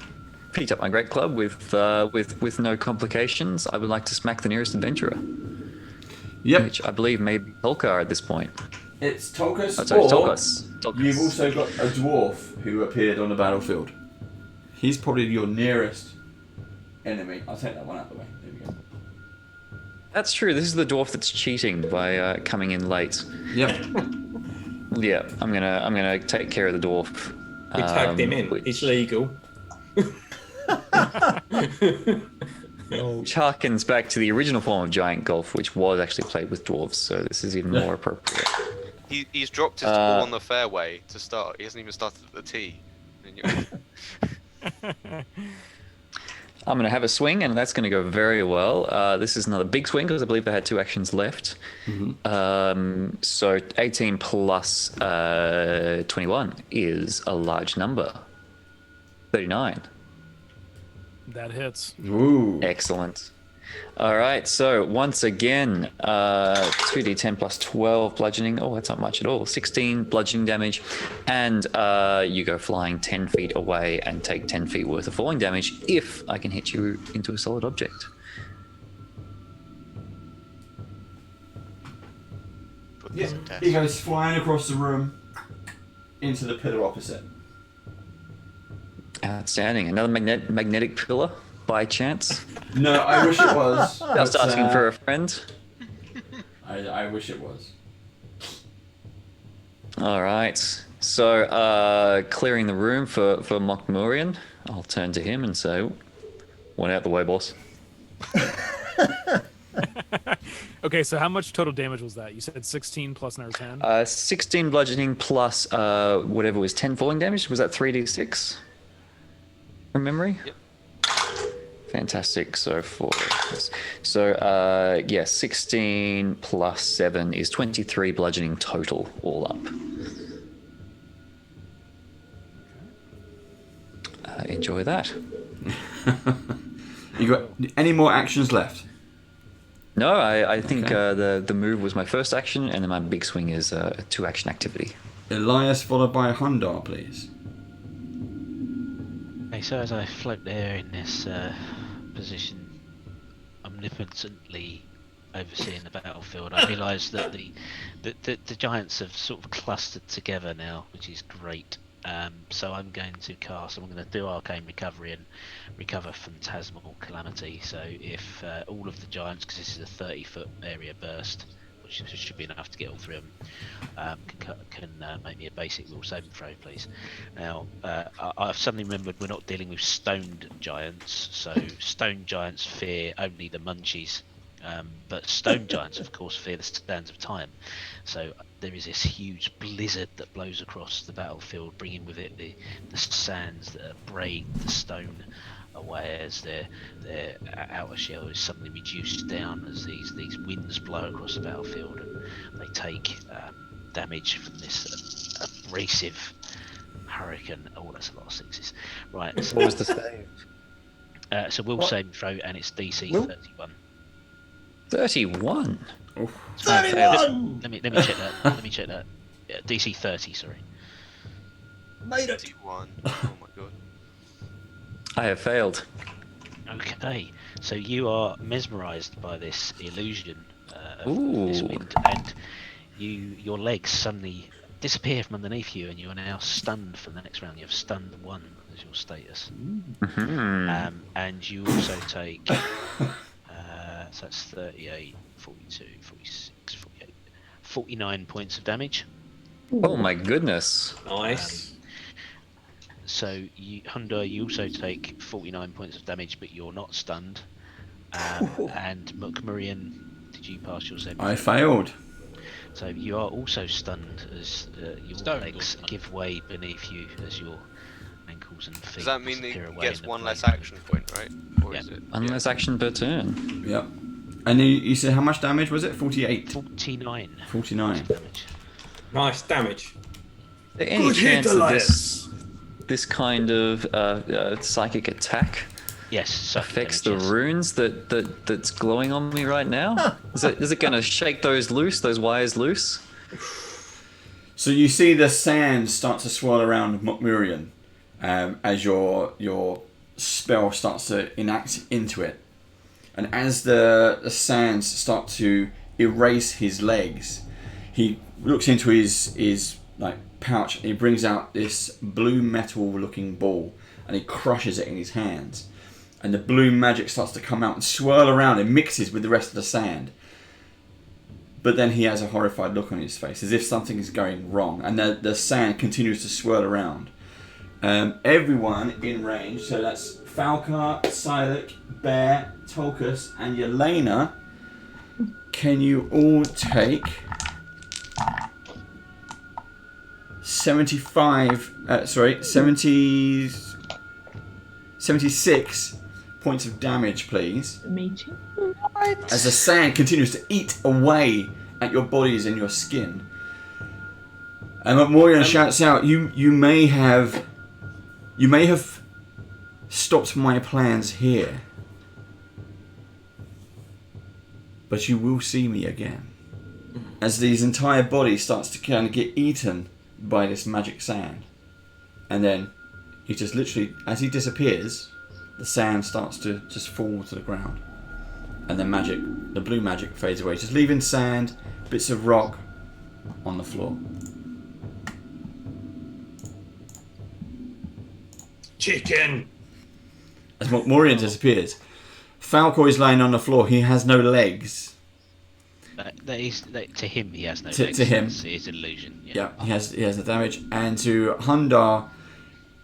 picked up my great club with no complications, I would like to smack the nearest adventurer. Yep. Which I believe may be Tolkar at this point. It's Tulkas, Oh, sorry, or Tulkas. you've also got a dwarf who appeared on the battlefield. He's probably your nearest enemy. I'll take that one out of the way. There we go. That's true. This is the dwarf that's cheating by coming in late. Yep. Yeah, I'm gonna take care of the dwarf. We tagged him in. Which It's legal. harkens back to the original form of giant golf, which was actually played with dwarves. So this is even more appropriate. He's dropped his ball on the fairway to start. He hasn't even started at the tee. I'm going to have a swing, and that's going to go very well. This is another big swing because I believe they had 2 actions left. Mm-hmm. So 18 plus 21 is a large number. 39. That hits. Ooh. Excellent. All right, so once again, 2d10 plus 12 bludgeoning. Oh, that's not much at all. 16 bludgeoning damage. And you go flying 10 feet away and take 10 feet worth of falling damage if I can hit you into a solid object. Yeah. He goes flying across the room into the pillar opposite. Outstanding. Another magnetic pillar by chance? No, I wish it was. Just asking for a friend. I wish it was. All right. So, clearing the room for Mokmurian, I'll turn to him and say, "One out the way, boss." Okay, so how much total damage was that? You said 16 plus another 10? 16 bludgeoning plus whatever was 10 falling damage. Was that 3d6? From memory? Yep. Fantastic. So 16 plus 7 is 23 bludgeoning total, all up. Enjoy that. You got any more actions left? No, I think the move was my first action, and then my big swing is a 2-action activity. Elias followed by Hundar, please. Okay, so as I float there in this position, omnipotently overseeing the battlefield, I realise that the giants have sort of clustered together now, which is great. So I'm going to do Arcane Recovery and recover Phantasmal Calamity. So if all of the giants, because this is a 30-foot area burst, which should be enough to get all 3 of them, can make me a basic will saving throw, please. Now, I've suddenly remembered we're not dealing with stoned giants, so stone giants fear only the munchies. But stone giants, of course, fear the sands of time. So there is this huge blizzard that blows across the battlefield, bringing with it the sands that abrade the stone away as their outer shell is suddenly reduced down as these winds blow across the battlefield, and they take damage from this abrasive hurricane. Oh, that's a lot of sixes. Right. So What was the save? So will save and throw, and it's DC Will? 31. 31. Let 31! me check that. Let me check that. Yeah, DC 30. Sorry. Made it. 21. Oh my god. I have failed. Okay, so you are mesmerized by this illusion of this Ooh. wind, and your legs suddenly disappear from underneath you, and you are now stunned for the next round. You have stunned 1 as your status. Mhm. And you also take so that's 38, 42, 46, 48, 49 points of damage. Oh my goodness. Nice. So, Hunter, you also take 49 points of damage, but you're not stunned. And Mokmurian, did you pass your save? I failed. So you are also stunned as your Stone legs or give way beneath you as your ankles and feet Does that mean disappear he away gets in the one less plane. action point, right? Or Yeah. is it? One less action per turn. Yep. And you said how much damage was it? 48. 49. 49. Damage. Nice damage. Is there any Good hit, chance that Elias. this kind of psychic attack Yes, psychic affects damage, the yes. runes that's glowing on me right now? Is it going to shake those wires loose? So you see the sand start to swirl around Mokmurian as your spell starts to enact into it. And as the sands start to erase his legs, he looks into his like pouch and he brings out this blue metal looking ball and he crushes it in his hands. And the blue magic starts to come out and swirl around and mixes with the rest of the sand. But then he has a horrified look on his face, as if something is going wrong, and the sand continues to swirl around. Everyone in range, so that's Falcar, Silik, Bear, Tolkus, and Yelena, can you all take 76 points of damage, please. Me too. As the sand continues to eat away at your bodies and your skin. And Mokmurian shouts out, you may have stopped my plans here. But you will see me again. As his entire body starts to kind of get eaten by this magic sand. And then he just literally, as he disappears, the sand starts to just fall to the ground. And the blue magic fades away, just leaving sand, bits of rock on the floor. Chicken. As Mokmurian disappears, Falcor is lying on the floor. He has no legs. To him, he has no To legs. him. It's his illusion. Yeah, he has the damage. And to Hundar,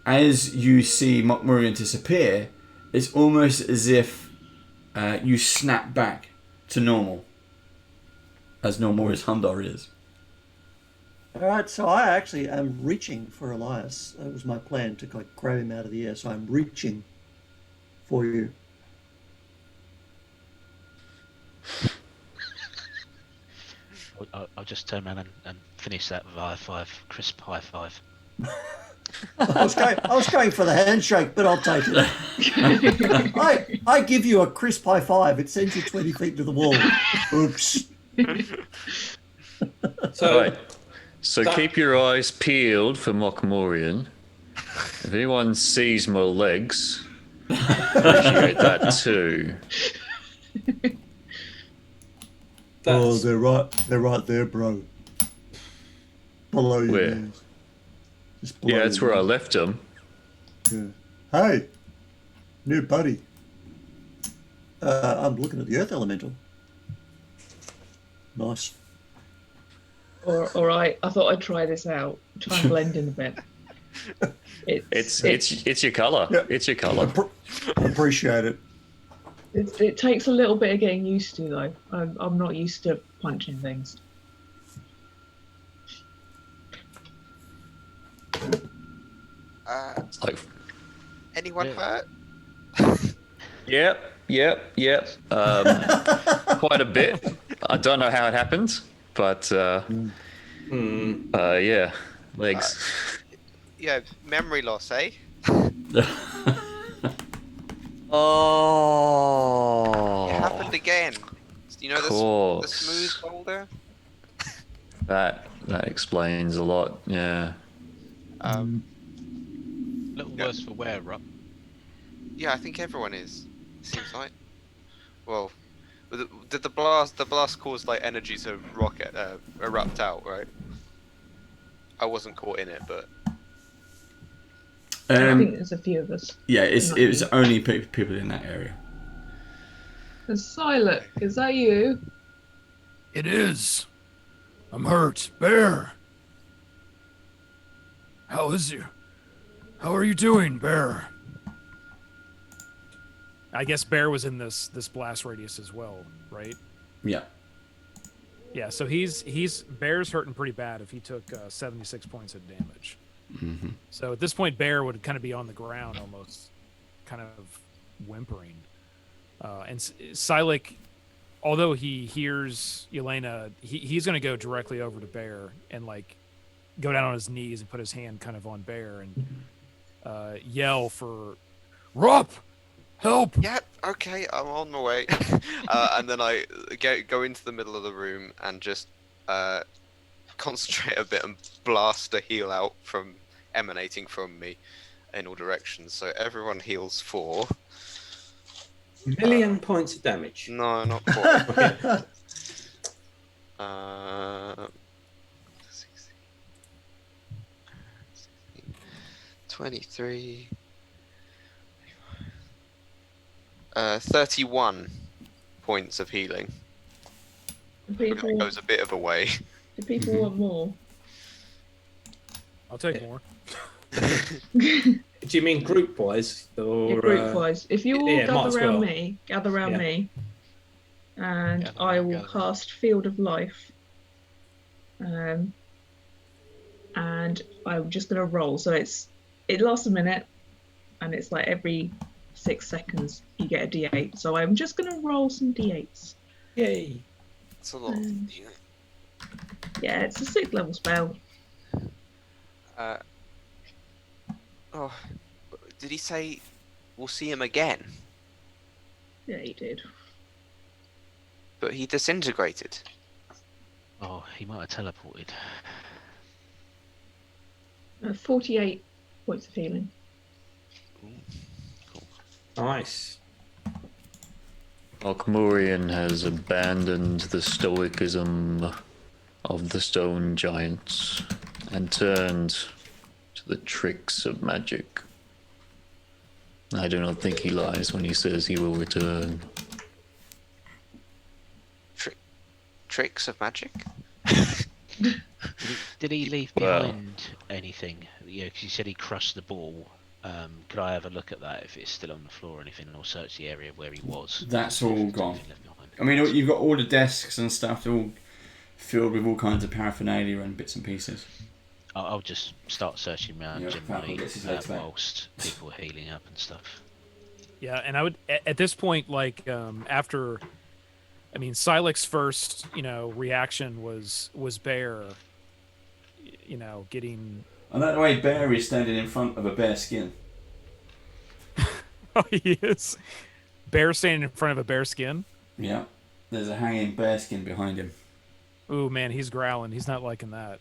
as you see Mokmurian disappear, it's almost as if you snap back to normal. As normal as Hundar is. Alright, so I actually am reaching for Elias. That was my plan, to like grab him out of the air, so I'm reaching for you. I'll just turn around and finish that with a high five, crisp high five. I was going for the handshake, but I'll take it. I give you a crisp high five. It sends you 20 feet to the wall. Oops. So keep your eyes peeled for Mokmurian. If anyone sees my legs, appreciate that too. Oh, they're right there, bro. Below you. Where? man. Just below Yeah, that's you. where I left them. Yeah. Hey, new buddy. I'm looking at the Earth Elemental. Nice. All right, I thought I'd try this out. Try and blend in a bit. It's your colour. Yeah. It's your colour. Appreciate it. It takes a little bit of getting used to, though. I'm not used to punching things. It's like, Anyone hurt? yep. Quite a bit. I don't know how it happened, but yeah, legs. Yeah, memory loss, eh? Oh. It happened again. You know the smooth boulder? That explains a lot. Yeah. A little worse for wear, Rup. Yeah, I think everyone is. Seems like. Well, did the blast cause like energy to erupt out, right? I wasn't caught in it, but I think there's a few of us. Yeah, it was only people in that area. Silas, is that you? It is. I'm hurt. Bear. How is you? How are you doing, Bear? I guess Bear was in this blast radius as well, right? Yeah. Yeah, so Bear's hurting pretty bad if he took 76 points of damage. Mm-hmm. So at this point, Bear would kind of be on the ground, almost kind of whimpering. And Silik, although he hears Elena, he's going to go directly over to Bear and like go down on his knees and put his hand kind of on Bear and yell for Rup, help! Yeah, okay, I'm on my way. And then I go into the middle of the room and just concentrate a bit and blast a heal out from emanating from me in all directions. So everyone heals 4. Million points of damage. No, not quite. 16, 23, 31 points of healing. It goes a bit of a way. Do people want more? I'll take more. Do you mean group wise or group wise? If you all gather around me, and I will cast Field of Life. And I'm just gonna roll. So it lasts a minute, and it's like every 6 seconds you get a D8. So I'm just gonna roll some D8s. Yay! It's a lot. Yeah, it's a 6th level spell. Oh, did he say we'll see him again? Yeah, he did. But he disintegrated. Oh, he might have teleported. 48 points of healing. Nice. Mokmurian has abandoned the stoicism of the stone giants and turned to the tricks of magic. I do not think he lies when he says he will return. Tricks of magic? Did he leave behind anything? Yeah, because he said he crushed the ball. Could I have a look at that if it's still on the floor or anything, or search the area where he was? That's all gone. I mean, you've got all the desks and stuff. They're all filled with all kinds of paraphernalia and bits and pieces. I'll just start searching around generally whilst people are healing up and stuff. Yeah, and I would at this point, like after, I mean, Silik's first, reaction was Bear, getting. And that way, Bear is standing in front of a bear skin. Oh, he is. Bear standing in front of a bear skin. Yeah, there's a hanging bear skin behind him. Ooh, man, he's growling. He's not liking that.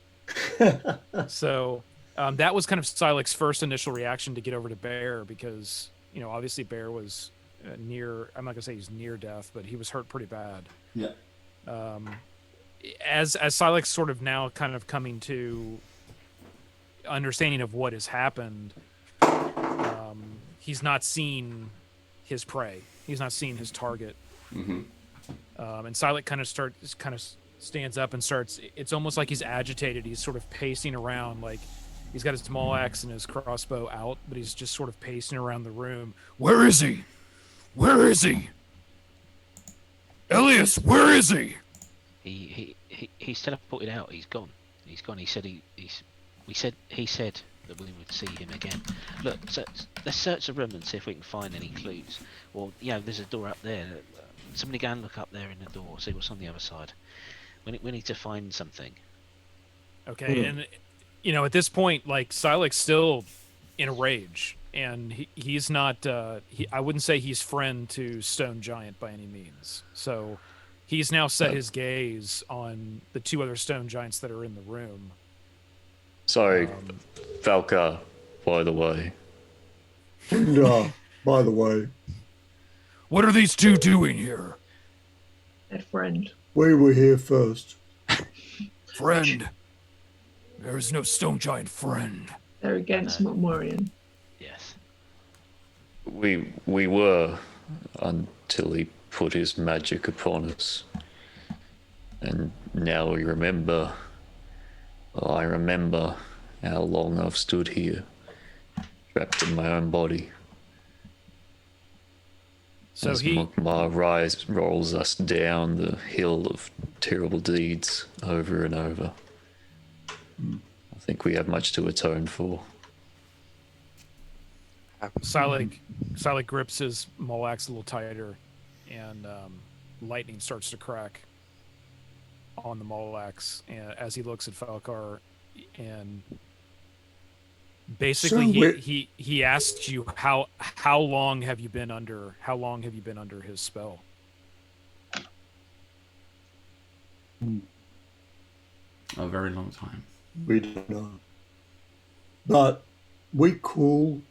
So that was kind of Silik's first initial reaction to get over to Bear because, obviously Bear was near, I'm not going to say he's near death, but he was hurt pretty bad. Yeah. As Silik's sort of now kind of coming to understanding of what has happened, he's not seen his prey. He's not seen his target. Mm-hmm. And Silik kind of stands up and starts. It's almost like he's agitated. He's sort of pacing around, like he's got his small axe and his crossbow out, but he's just sort of pacing around the room. Where is he? Where is he? Elias, where is he? He's teleported out. He's gone. He's gone. He said he said that we would see him again. Look, let's search the room and see if we can find any clues. Or there's a door up there. Somebody go and look up there in the door. See what's on the other side. We need to find something. Okay, and at this point, like Silec's still in a rage, and he's not. I wouldn't say he's friend to Stone Giant by any means. So he's now set his gaze on the two other Stone Giants that are in the room. Sorry, Valkar, by the way. And, by the way, what are these two doing here? Their friend. We were here first. Friend. There is no Stone Giant friend. They're against Mokmurian. Yes. We were until he put his magic upon us. And now we remember. I remember how long I've stood here, trapped in my own body. So as Mokmurian rolls us down the hill of terrible deeds over and over. I think we have much to atone for. Silik grips his mole axe a little tighter, and lightning starts to crack on the mole axe as he looks at Falkar, and basically he asks you how long have you been under his spell? A very long time. We don't know. But we cool.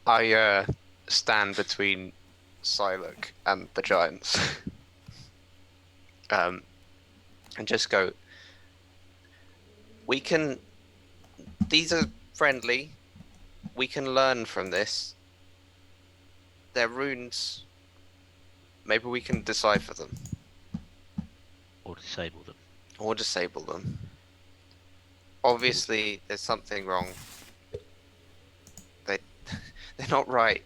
I stand between Silik and the giants. And just go, these are friendly, we can learn from this. They're runes, maybe we can decipher them. Or disable them. Or disable them. Obviously, there's something wrong. They're not right.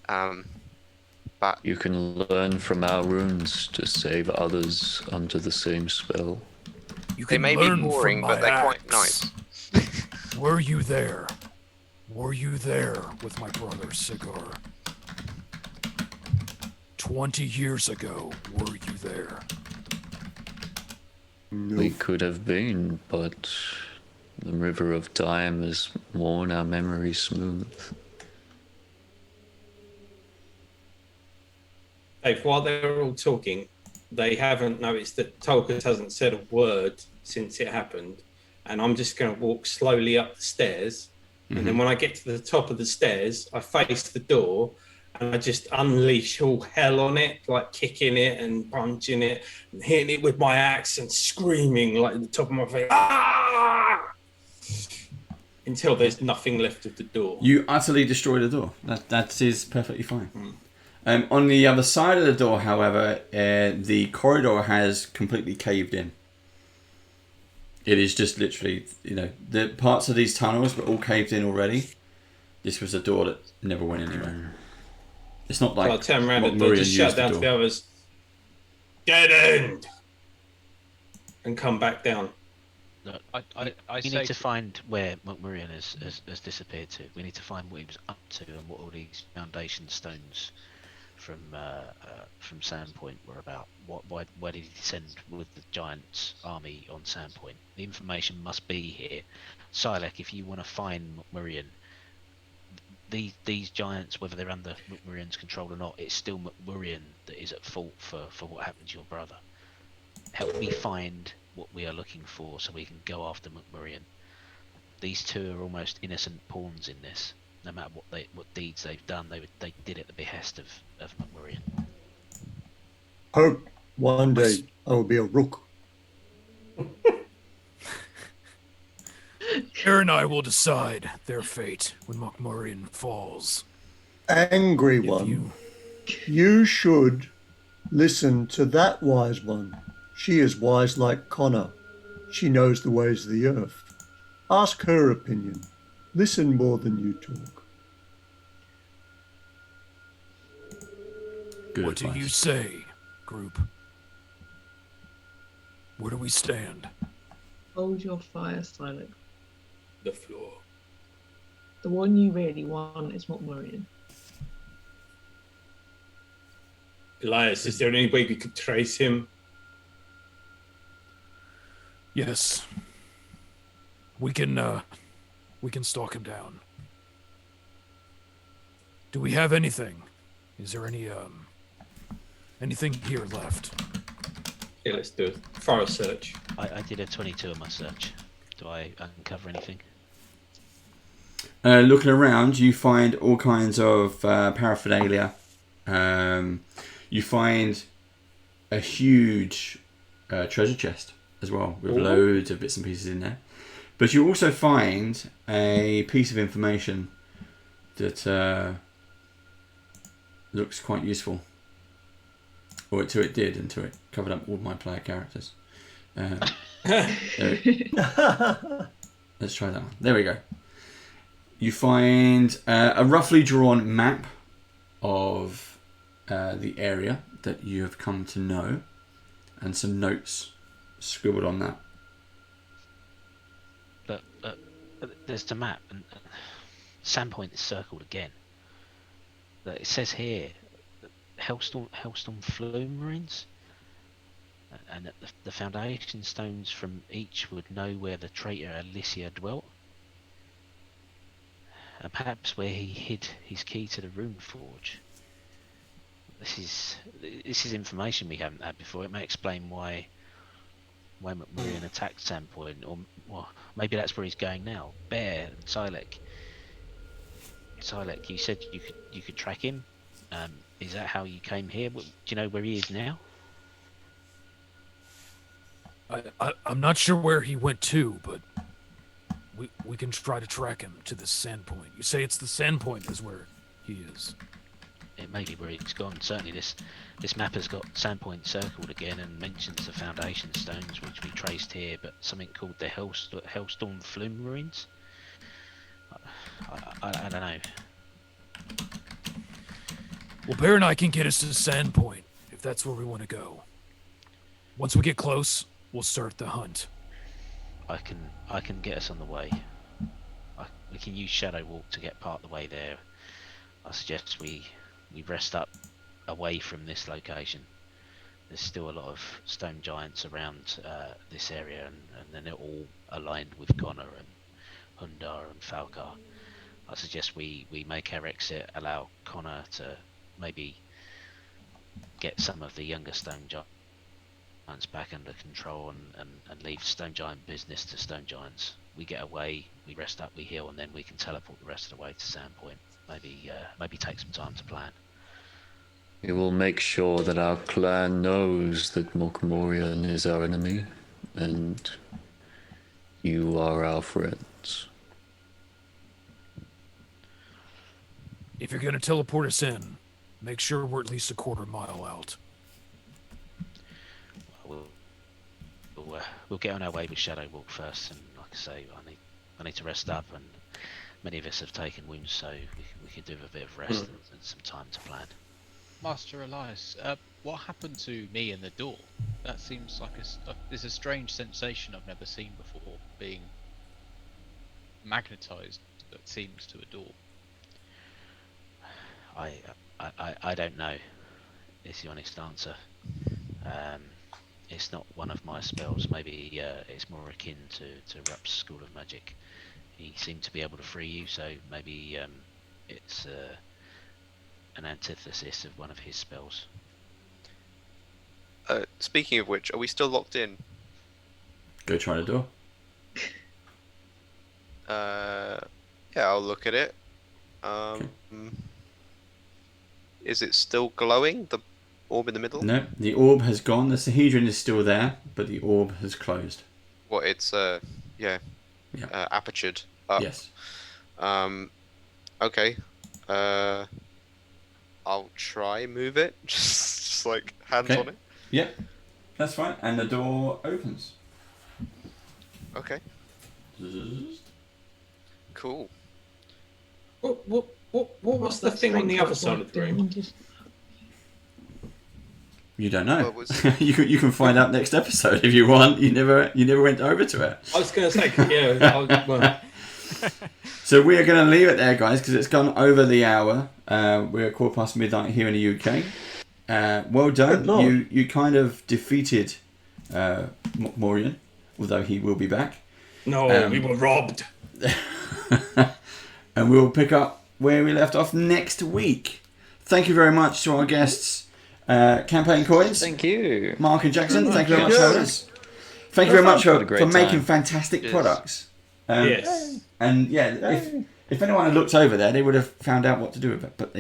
But you can learn from our runes to save others under the same spell. They may be boring, but they're quite nice. Were you there? Were you there with my brother Sigar? 20 years ago, were you there? We could have been, but the river of time has worn our memories smooth. Dave, while they're all talking, they haven't noticed that Tolkien hasn't said a word since it happened. And I'm just going to walk slowly up the stairs. And then when I get to the top of the stairs, I face the door and I just unleash all hell on it, like kicking it and punching it and hitting it with my axe and screaming like at the top of my face. Ah! Until there's nothing left of the door. You utterly destroy the door. That is perfectly fine. On the other side of the door, however, the corridor has completely caved in. It is just literally, the parts of these tunnels were all caved in already. This was a door that never went anywhere. It's not like. So I'll turn around and just shout down to the others, "Dead end!" and come back down. Look, we need to find where Mokmurian has disappeared to. We need to find what he was up to and what all these foundation stones from Sandpoint were about. Why did he descend with the Giants' army on Sandpoint? The information must be here. Silik, if you want to find Mokmurian, these Giants, whether they're under Mokmurian's control or not, it's still Mokmurian that is at fault for what happened to your brother. Help me find what we are looking for so we can go after Mokmurian. These two are almost innocent pawns in this. No matter what deeds they've done, they did at the behest of Mokmurian. Hope one day I will be a rook. Cher and I will decide their fate when Mokmurian falls. Angry one, you should listen to that wise one. She is wise like Connor. She knows the ways of the earth. Ask her opinion. Listen more than you talk. Good What do advice. you say, group? Where do we stand? Hold your fire silent. The floor. The one you really want is Mokmurian. Elias, is there any way we could trace him? Yes. We can stalk him down. Do we have anything? Is there anything here left? Yeah, let's do a thorough search. I did a 22 on my search. Do I uncover anything? Looking around, you find all kinds of paraphernalia. You find a huge treasure chest as well, with loads of bits and pieces in there. But you also find a piece of information that looks quite useful. Or until it did, until it covered up all my player characters. Let's try that one. There we go. You find a roughly drawn map of the area that you have come to know, and some notes scribbled on that. But there's the map, and Sandpoint is circled again. It says here, Hellstorm Flumerines, and that the foundation stones from each would know where the traitor Alicia dwelt, and perhaps where he hid his key to the rune forge. This is information we haven't had before. It may explain why Mokmurian attacked Sandpoint, or well, maybe that's where he's going now. Bear and Silek. Silek, you said you could track him. Is that how you came here? Do you know where he is now? I'm not sure where he went to, but we can try to track him to the Sandpoint. You say it's the Sandpoint is where he is. It may be where he's gone. Certainly this map has got Sandpoint circled again and mentions the foundation stones, which we traced here, but something called the Hellstorm Flumerines. I don't know. Well, Bear and I can get us to Sandpoint, if that's where we want to go. Once we get close, we'll start the hunt. I can get us on the way. We can use Shadow Walk to get part of the way there. I suggest we rest up away from this location. There's still a lot of stone giants around this area, and then they're all aligned with Connor and Hundar and Falkar. I suggest we make our exit, allow Connor to maybe get some of the younger stone giants back under control, and leave stone giant business to stone giants. We get away, we rest up, we heal, and then we can teleport the rest of the way to Sandpoint. Maybe take some time to plan. We will make sure that our clan knows that Mokmurian is our enemy, and you are our friends. If you're going to teleport us in, make sure we're at least a quarter mile out. We'll get on our way with Shadow Walk first, and like I say, I need to rest up, and many of us have taken wounds, so we can do a bit of rest and some time to plan. Master Elias, what happened to me and the door? That seems like there's a strange sensation I've never seen before, being magnetized, it seems, to a door. I don't know, is the honest answer. It's not one of my spells. Maybe it's more akin to Rup's School of Magic. He seemed to be able to free you, so maybe it's an antithesis of one of his spells. Speaking of which, are we still locked in? Go try the door. Yeah, I'll look at it. Okay. Is it still glowing? The orb in the middle? No, the orb has gone. The Sahedron is still there, but the orb has closed. What? It's apertured up. Yes. Okay. I'll try move it. just like hands on it. Yeah, that's fine. And the door opens. Okay. Cool. What was the thing on the other side of the room? You don't know. Well, was- you can find out next episode if you want. You never went over to it. I was going to say, yeah. Well, So we are going to leave it there, guys, because it's gone over the hour. We're at midnight here in the UK. Well done. Good Lord. You kind of defeated Mokmurian, although he will be back. No, we were robbed. And we'll pick up where we left off next week. Thank you very much to our guests, Campaign Coins. Thank you. Mark and Jackson, thank you very much Thank for you. having us. Thank you very much Had a great for making time. fantastic Yes. products. yes. And yeah, if anyone had looked over there, they would have found out what to do with it. But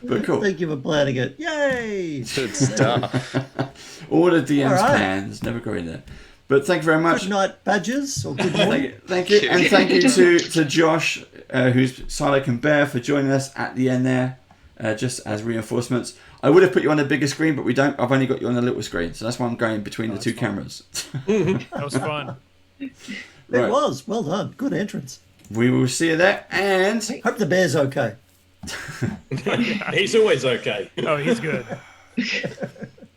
but cool. Thank you for planning it. Yay! Good stuff. All the DM's All right. plans never go in there. But thank you very much. Good night, badges, or good morning. Thank you. And thank you to Josh, who's Silek and Bear, for joining us at the end there, just as reinforcements. I would have put you on the bigger screen, but we don't. I've only got you on the little screen, so that's why I'm going between the two cameras. That was fun. Right. It was. Well done. Good entrance. We will see you there, and Hope the bear's okay. He's always okay. Oh, he's good.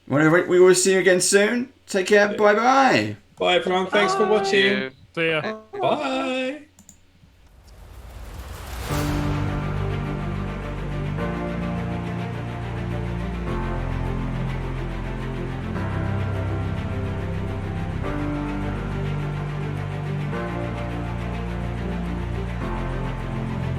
whatever. We will see you again soon. Take care. Bye bye. Bye, everyone. Thanks for watching. See ya. Bye.